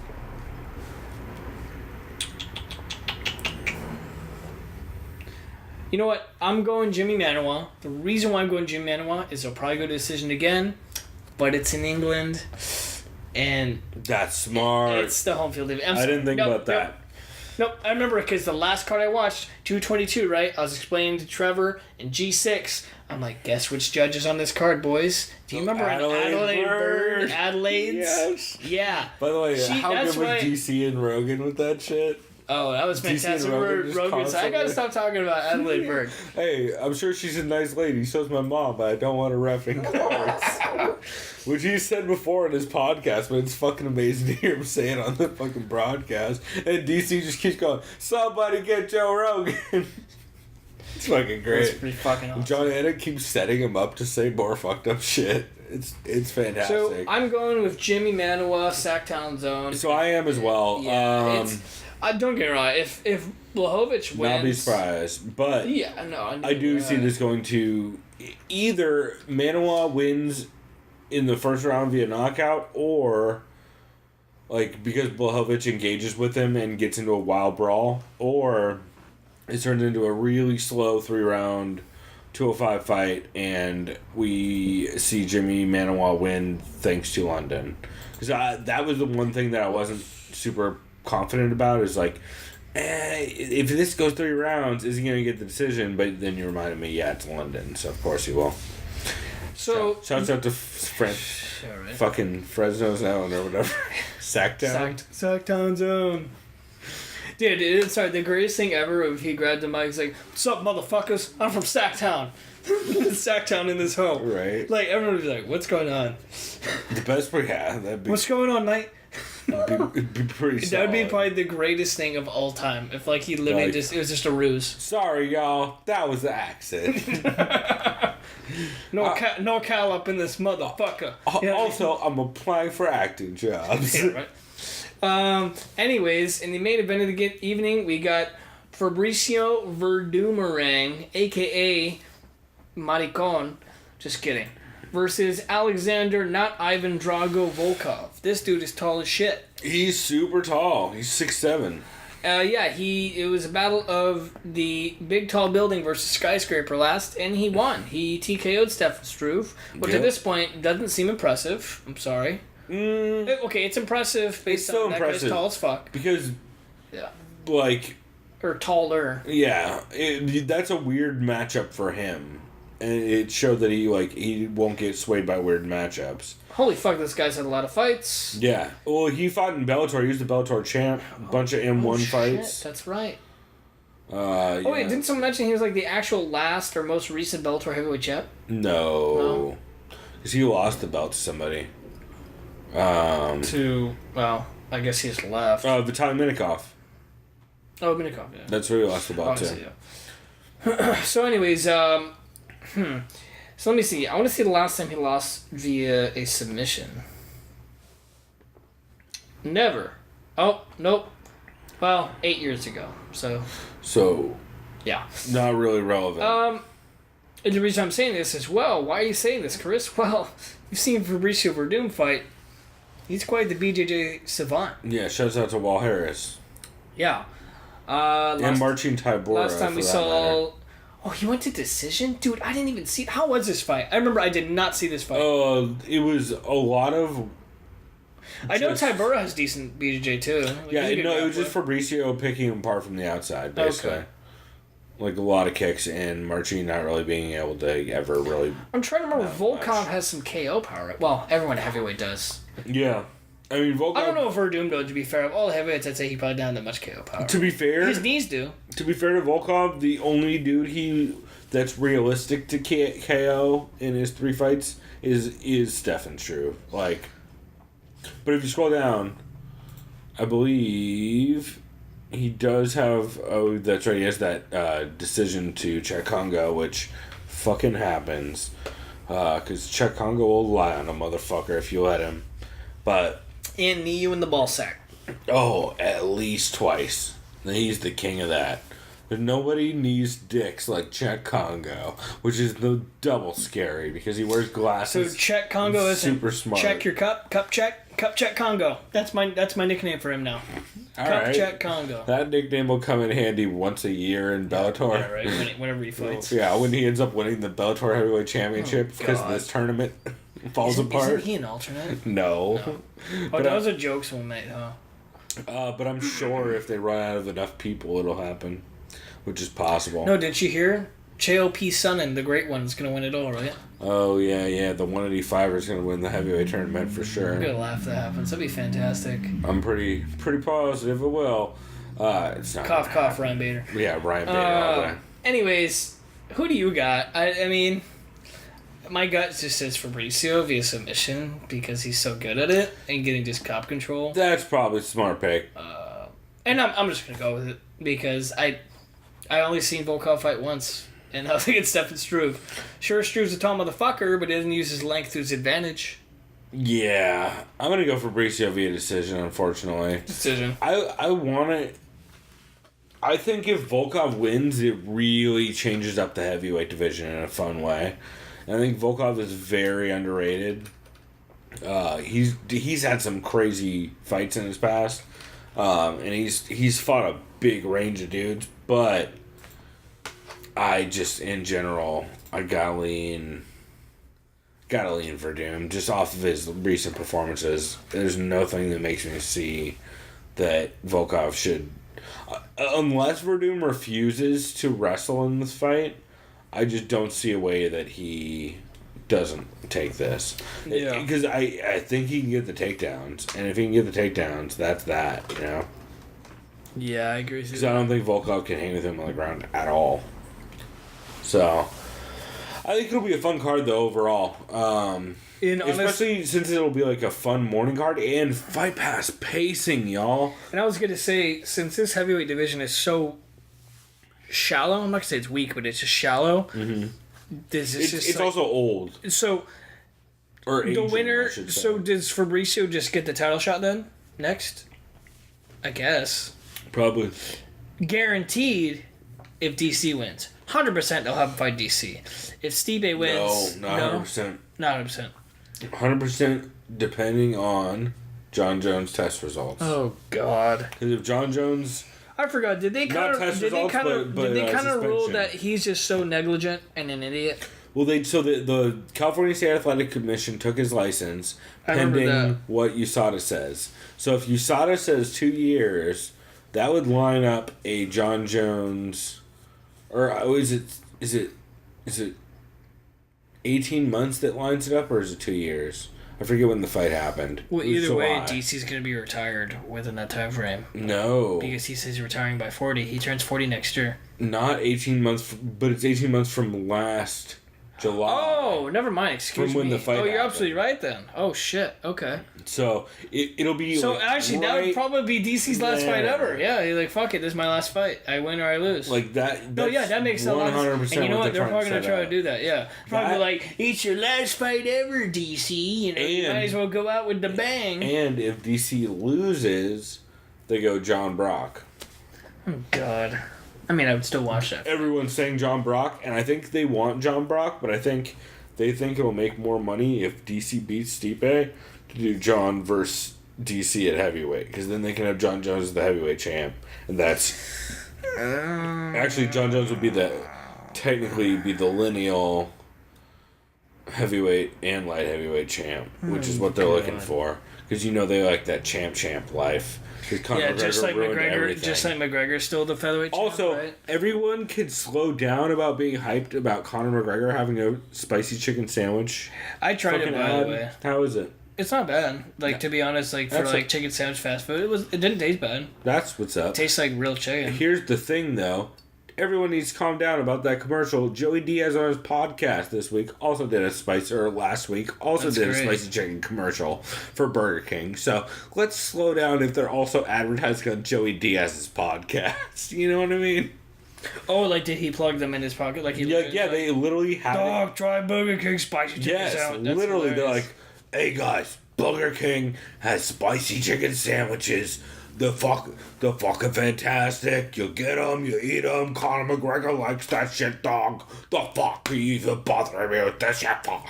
You know what? I'm going Jimmy Manuwa. The reason why I'm going Jimmy Manuwa is he'll probably go to decision again, but it's in England. And
that's smart.
It's the home field advantage.
I didn't think about that.
Nope, I remember because the last card I watched, 222, right? I was explaining to Trevor in G6. I'm like, guess which judge is on this card, boys? Do you remember Adelaide Bird? Adelaide's?
Yes.
Yeah.
By the way, how good was DC and Rogan with that shit?
Oh, that was fantastic. Rogan said, I gotta stop talking about Adelaide Bird.
Hey, I'm sure she's a nice lady. So's my mom, but I don't want her reffing cards. Which he said before in his podcast, but it's fucking amazing to hear him say it on the fucking broadcast. And DC just keeps going, somebody get Joe Rogan. It's fucking great.
It's pretty fucking awesome.
John Anik keeps setting him up to say more fucked up shit. It's fantastic.
So I'm going with Jimmy Manuwa, Sacktown Zone.
So I am as well.
Yeah, Don't get me wrong. If Blachowicz wins,
Not be surprised, but
yeah, no,
I do see this going to either Manoa wins in the first round via knockout, or like because Blachowicz engages with him and gets into a wild brawl, or it turns into a really slow 3-round 205 fight, and we see Jimmy Manoa win thanks to London. Because that was the one thing that I wasn't super confident about, is like, if this goes 3 rounds, is he going to get the decision? But then you reminded me, yeah, it's London, so of course he will.
So
Shouts out to fucking Fresno Zone or whatever. Sacktown.
Sacktown Zone. Dude, it's the greatest thing ever if he grabbed the mic. He's like, "What's up, motherfuckers? I'm from Sacktown." Sacktown in this home.
Right.
Like, everyone would be like, "What's going on?"
The best part, yeah, that'd be...
What's going on, mate?
It'd be pretty solid.
That would be probably the greatest thing of all time. If, like, he literally
Like,
it was just a ruse.
Sorry, y'all. That was the accent.
No Cal up in this motherfucker. Yeah.
Also, I'm applying for acting jobs.
Yeah, right. Anyways, in the main event of the evening, we got Fabricio Werdum, a.k.a. Maricon, just kidding, versus Alexander, not Ivan Drago Volkov. This dude is tall as shit.
He's super tall. He's 6'7".
It was a battle of the big tall building versus skyscraper last, and he won. He TKO'd Stefan Struve, which at this point doesn't seem impressive. I'm sorry. Okay, it's impressive based on that guy's tall as fuck.
Because,
yeah,
like...
Or taller.
Yeah, that's a weird matchup for him. And it showed that he won't get swayed by weird matchups.
Holy fuck, this guy's had a lot of fights.
Yeah. Well, he fought in Bellator. He was the Bellator champ. A bunch of M1 fights.
Shit, that's right.
Yeah.
Oh, wait, didn't someone mention he was like the actual last or most recent Bellator heavyweight champ?
No. Because he lost the belt to somebody.
Well, I guess he's left.
Vitaly Minikov.
Oh, Minikov, yeah.
That's where he lost the belt to.
Yeah. So anyways, So let me see. I want to see the last time he lost via a submission. Never. Oh, nope. Well, 8 years ago. So, yeah.
Not really relevant.
And the reason I'm saying this is, well, why are you saying this, Chris? Well, you've seen Fabricio Werdum fight. He's quite the BJJ savant.
Yeah, shouts out to Wal Harris.
Yeah.
And Marcin Tybura.
Last time we saw... Oh, he went to decision? Dude, I didn't even see... How was this fight? I remember I did not see this fight.
It was a lot of...
I know Tybura has decent BJJ, too.
It was just Fabricio picking him apart from the outside, basically. Okay. Like, a lot of kicks, and Marcin not really being able to ever really...
I'm trying to remember, Volkov has some KO power. Well, everyone at heavyweight does.
Yeah. I mean, Volkov...
I don't know if Werdum, though, to be fair. Of all the heavyweights, I'd say he probably doesn't have that much KO power.
To be fair...
His knees do.
To be fair to Volkov, the only dude that's realistic to KO in his 3 fights is Stefan Struve. Like... But if you scroll down, I believe he does have... Oh, that's right. He has that decision to Czech Congo, which fucking happens. Because Czech Congo will lie on a motherfucker if you let him. But...
And knee you in the ball sack.
Oh, at least twice. He's the king of that. There's nobody knees dicks like Czech Congo, which is the double scary because he wears glasses.
So Czech Congo is
super smart.
Check your cup check Congo. That's my nickname for him now.
All
cup
right.
check Congo.
That nickname will come in handy once a year in Bellator.
Yeah, right. Whenever he fights.
Yeah, when he ends up winning the Bellator Heavyweight Championship because this tournament falls apart.
Isn't he an alternate?
No.
Oh, that was a joke someone made, huh?
But I'm sure if they run out of enough people, it'll happen. Which is possible.
No, didn't you hear? J.O.P. Sonnen, the great one, is going to win it all, right?
Oh, yeah. The 185er is going to win the heavyweight tournament for sure.
I'm going to laugh if that happens. That'd be fantastic.
I'm pretty positive it will. It's not.
Cough, Ryan Bader.
Yeah, Ryan Bader all day.
Anyways, who do you got? I mean, my gut just says Fabricio via submission because he's so good at it and getting just cop control.
That's probably a smart pick.
And I'm just going to go with it because I only seen Volkov fight once, and I think it's Stefan Struve. Sure, Struve's a tall motherfucker, but he doesn't use his length to his advantage.
Yeah, I'm gonna go for Fabricio via decision. Unfortunately,
Decision.
I want to. I think if Volkov wins, it really changes up the heavyweight division in a fun way. And I think Volkov is very underrated. He's had some crazy fights in his past, and he's fought a big range of dudes. But I just, in general, I gotta lean Werdum just off of his recent performances. There's nothing that makes me see that Volkov should, unless Werdum refuses to wrestle in this fight. I just don't see a way that he doesn't take this.
Yeah.
Because I think he can get the takedowns, and if he can get the takedowns, that's that, you know?
Yeah, I agree.
Because I don't think Volkov can hang with him on the ground at all. So, I think it'll be a fun card, though, overall. Especially since it'll be like a fun morning card and Fight Pass pacing, y'all.
And I was going to say, since this heavyweight division is so shallow, I'm not going to say it's weak, but it's just shallow.
Mm-hmm.
It's
like, also old.
So,
or
the
aging,
winner,
I should say.
so does Fabricio just get the title shot then? Next? I guess.
Probably.
Guaranteed if DC wins. 100% they'll have him fight DC. If Stipe wins...
No, not 100%.
Not 100%.
100% depending on John Jones' test results.
Oh, God.
Because if John Jones...
I forgot. Did they kind of rule that he's just so negligent and an idiot?
Well, the California State Athletic Commission took his license pending what USADA says. So if USADA says 2 years, that would line up a John Jones, or is it 18 months that lines it up, or is it 2 years? I forget when the fight happened.
Well, either way, DC's going to be retired within that time frame.
No.
Because he says he's retiring by 40. He turns 40 next year.
Not 18 months, but it's 18 months from last July.
Oh, never mind. Excuse me.
From when the fight
you're
happened.
absolutely right then. Oh, shit. Okay.
So, it'll be...
So,
like,
actually, that would probably be DC's last fight ever. Yeah, he's like, fuck it, this is my last fight. I win or I lose.
Like that...
No, yeah, that makes a lot of sense. And you know what? They're probably going to try to do that, yeah. Probably like, it's your last fight ever, DC. You know, you might as well go out with the bang.
And if DC loses, they go John Brock.
Oh, God. I mean, I would still watch that.
Everyone's saying John Brock, and I think they want John Brock, but I think they think it'll make more money if DC beats Stipe to do John versus DC at heavyweight, because then they can have John Jones as the heavyweight champ, and that's... Actually, John Jones would technically be the lineal heavyweight and light heavyweight champ, which is what they're looking for, because you know they like that champ life.
Yeah, just like McGregor's still the featherweight champ,
also,
right?
everyone can slow down about being hyped about Conor McGregor having a spicy chicken sandwich.
I tried it, by the way.
How is it?
It's not bad. Like, to be honest, like, for like chicken sandwich fast food, it didn't taste bad.
That's what's up.
It tastes like real chicken.
Here's the thing, though. Everyone needs to calm down about that commercial. Joey Diaz on his podcast this week also did a last week also did a spicy chicken commercial for Burger King. So let's slow down if they're also advertising on Joey Diaz's podcast. You know what I mean?
Oh, like, did he plug them in his pocket? Like,
they literally have
Dog, try Burger King spicy chicken sandwich. That's
literally,
hilarious.
they're like, hey guys, Burger King has spicy chicken sandwiches. They're fucking fantastic. You get them, you eat them. Conor McGregor likes that shit, dog. The fuck are you even bothering me with this shit for?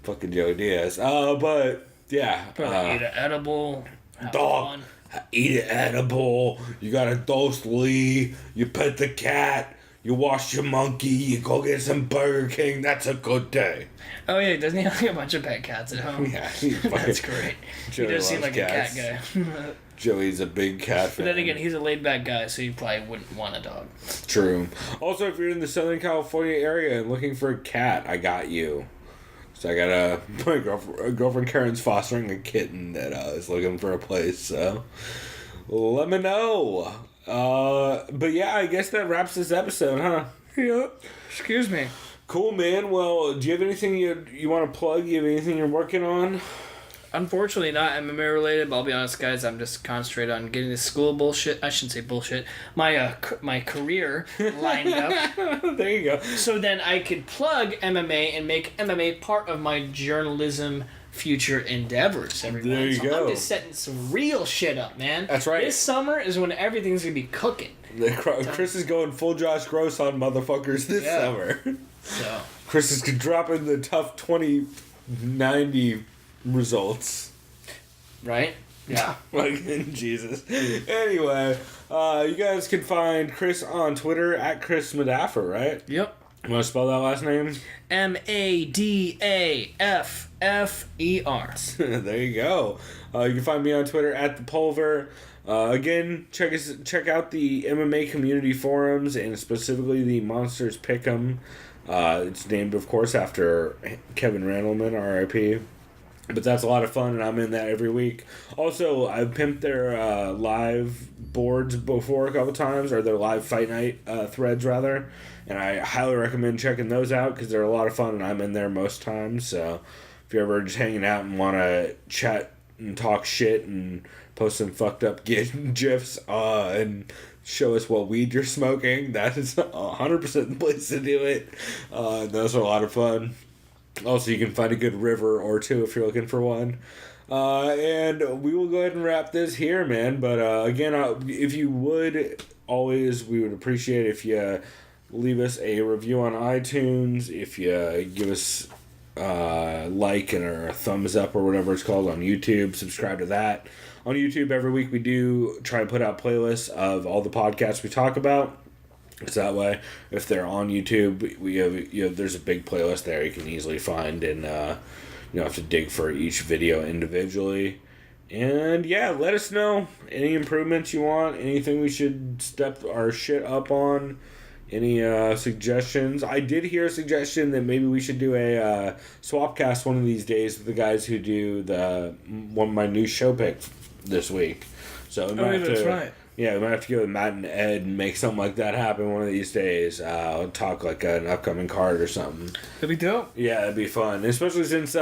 Fucking Joey Diaz. But, yeah.
Probably eat an edible.
Dog, eat an edible. You got a dose Lee. You pet the cat. You wash your monkey. You go get some Burger King. That's a good day.
Oh, yeah, doesn't he have like a bunch of pet cats at home?
Yeah.
That's great.
Joey
he does seem like
cats.
a cat guy.
Joey's a big cat fan.
But then again, he's a laid-back guy, so you probably wouldn't want a dog.
True. Also, if you're in the Southern California area and looking for a cat, I got you. So I got my girlfriend Karen's fostering a kitten that is looking for a place, so let me know. But yeah, I guess that wraps this episode, huh?
Yeah. Excuse me.
Cool, man. Well, do you have anything you want to plug? You have anything you're working on?
Unfortunately, not MMA related, but I'll be honest, guys, I'm just concentrated on getting this school bullshit. I shouldn't say bullshit. My career lined up.
There you go.
So then I could plug MMA and make MMA part of my journalism future endeavors, everyone.
There you
so
go.
I'm just setting some real shit up, man.
That's right.
This summer is when everything's gonna be cooking.
Chris is going full Josh Gross on motherfuckers this summer.
So
Chris is dropping the tough 2090 results.
right? Yeah.
Like, Jesus. Anyway, you guys can find Chris on Twitter at Chris Madaffer, right?
Yep.
You want to spell that last name?
MADAFFER.
There you go. You can find me on Twitter at The Pulver. Again, check out the MMA community forums and specifically the Monsters Pick'em. It's named, of course, after Kevin Randleman, R.I.P. But that's a lot of fun, and I'm in that every week. Also, I've pimped their live boards before a couple times, or their live fight night threads, rather. And I highly recommend checking those out because they're a lot of fun, and I'm in there most times. So if you're ever just hanging out and want to chat and talk shit and post some fucked up GIFs and show us what weed you're smoking, that is 100% the place to do it. Those are a lot of fun. Also, you can find a good river or two if you're looking for one. And we will go ahead and wrap this here, man. But again, if you would, we would appreciate if you leave us a review on iTunes, if you give us like and or a thumbs up or whatever it's called on YouTube, subscribe to that. On YouTube, every week we do try and put out playlists of all the podcasts we talk about. It's that way. If they're on YouTube, we have there's a big playlist there you can easily find, and you don't have to dig for each video individually. And yeah, let us know any improvements you want, anything we should step our shit up on, any suggestions. I did hear a suggestion that maybe we should do a swapcast one of these days with the guys who do one of my new show picks this week. So we might have
that's
to,
right.
Yeah, we might have to go with Matt and Ed and make something like that happen one of these days. Talk like an upcoming card or something.
That'd be dope.
Yeah, it'd be fun. Especially since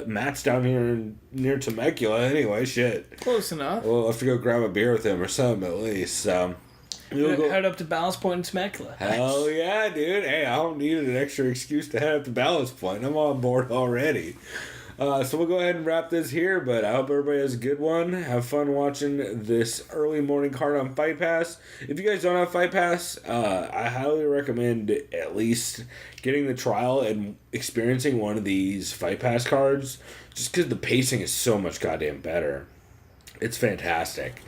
Matt's down here near Temecula anyway, shit.
Close enough.
We'll have to go grab a beer with him or something at least. We'll go.
Head up to Balance Point in Temecula.
Hell yeah, dude. Hey, I don't need an extra excuse to head up to Balance Point. I'm on board already. So we'll go ahead and wrap this here, but I hope everybody has a good one. Have fun watching this early morning card on Fight Pass. If you guys don't have Fight Pass, I highly recommend at least getting the trial and experiencing one of these Fight Pass cards, just because the pacing is so much goddamn better. It's fantastic.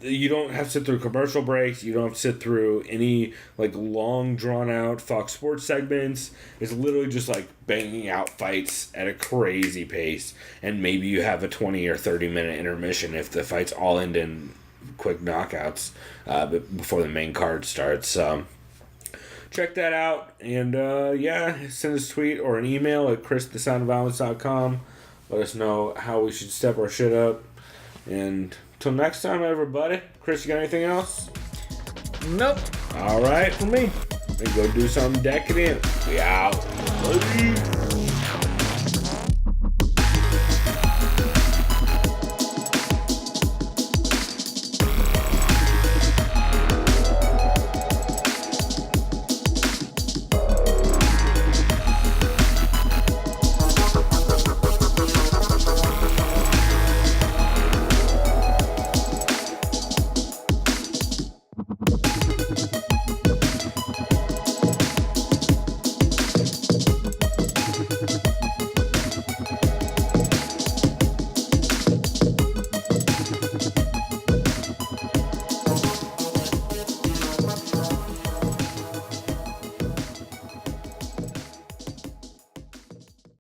You don't have to sit through commercial breaks. You don't have to sit through any like long drawn out Fox Sports segments. It's literally just like banging out fights at a crazy pace, and maybe you have a 20 or 30 minute intermission if the fights all end in quick knockouts before the main card starts. So check that out, and send us a tweet or an email at chris@thesoundofviolence.com. Let us know how we should step our shit up, and till next time, everybody. Chris, you got anything else?
Nope.
All right.
For me.
Then go do something decadent. We out. Peace.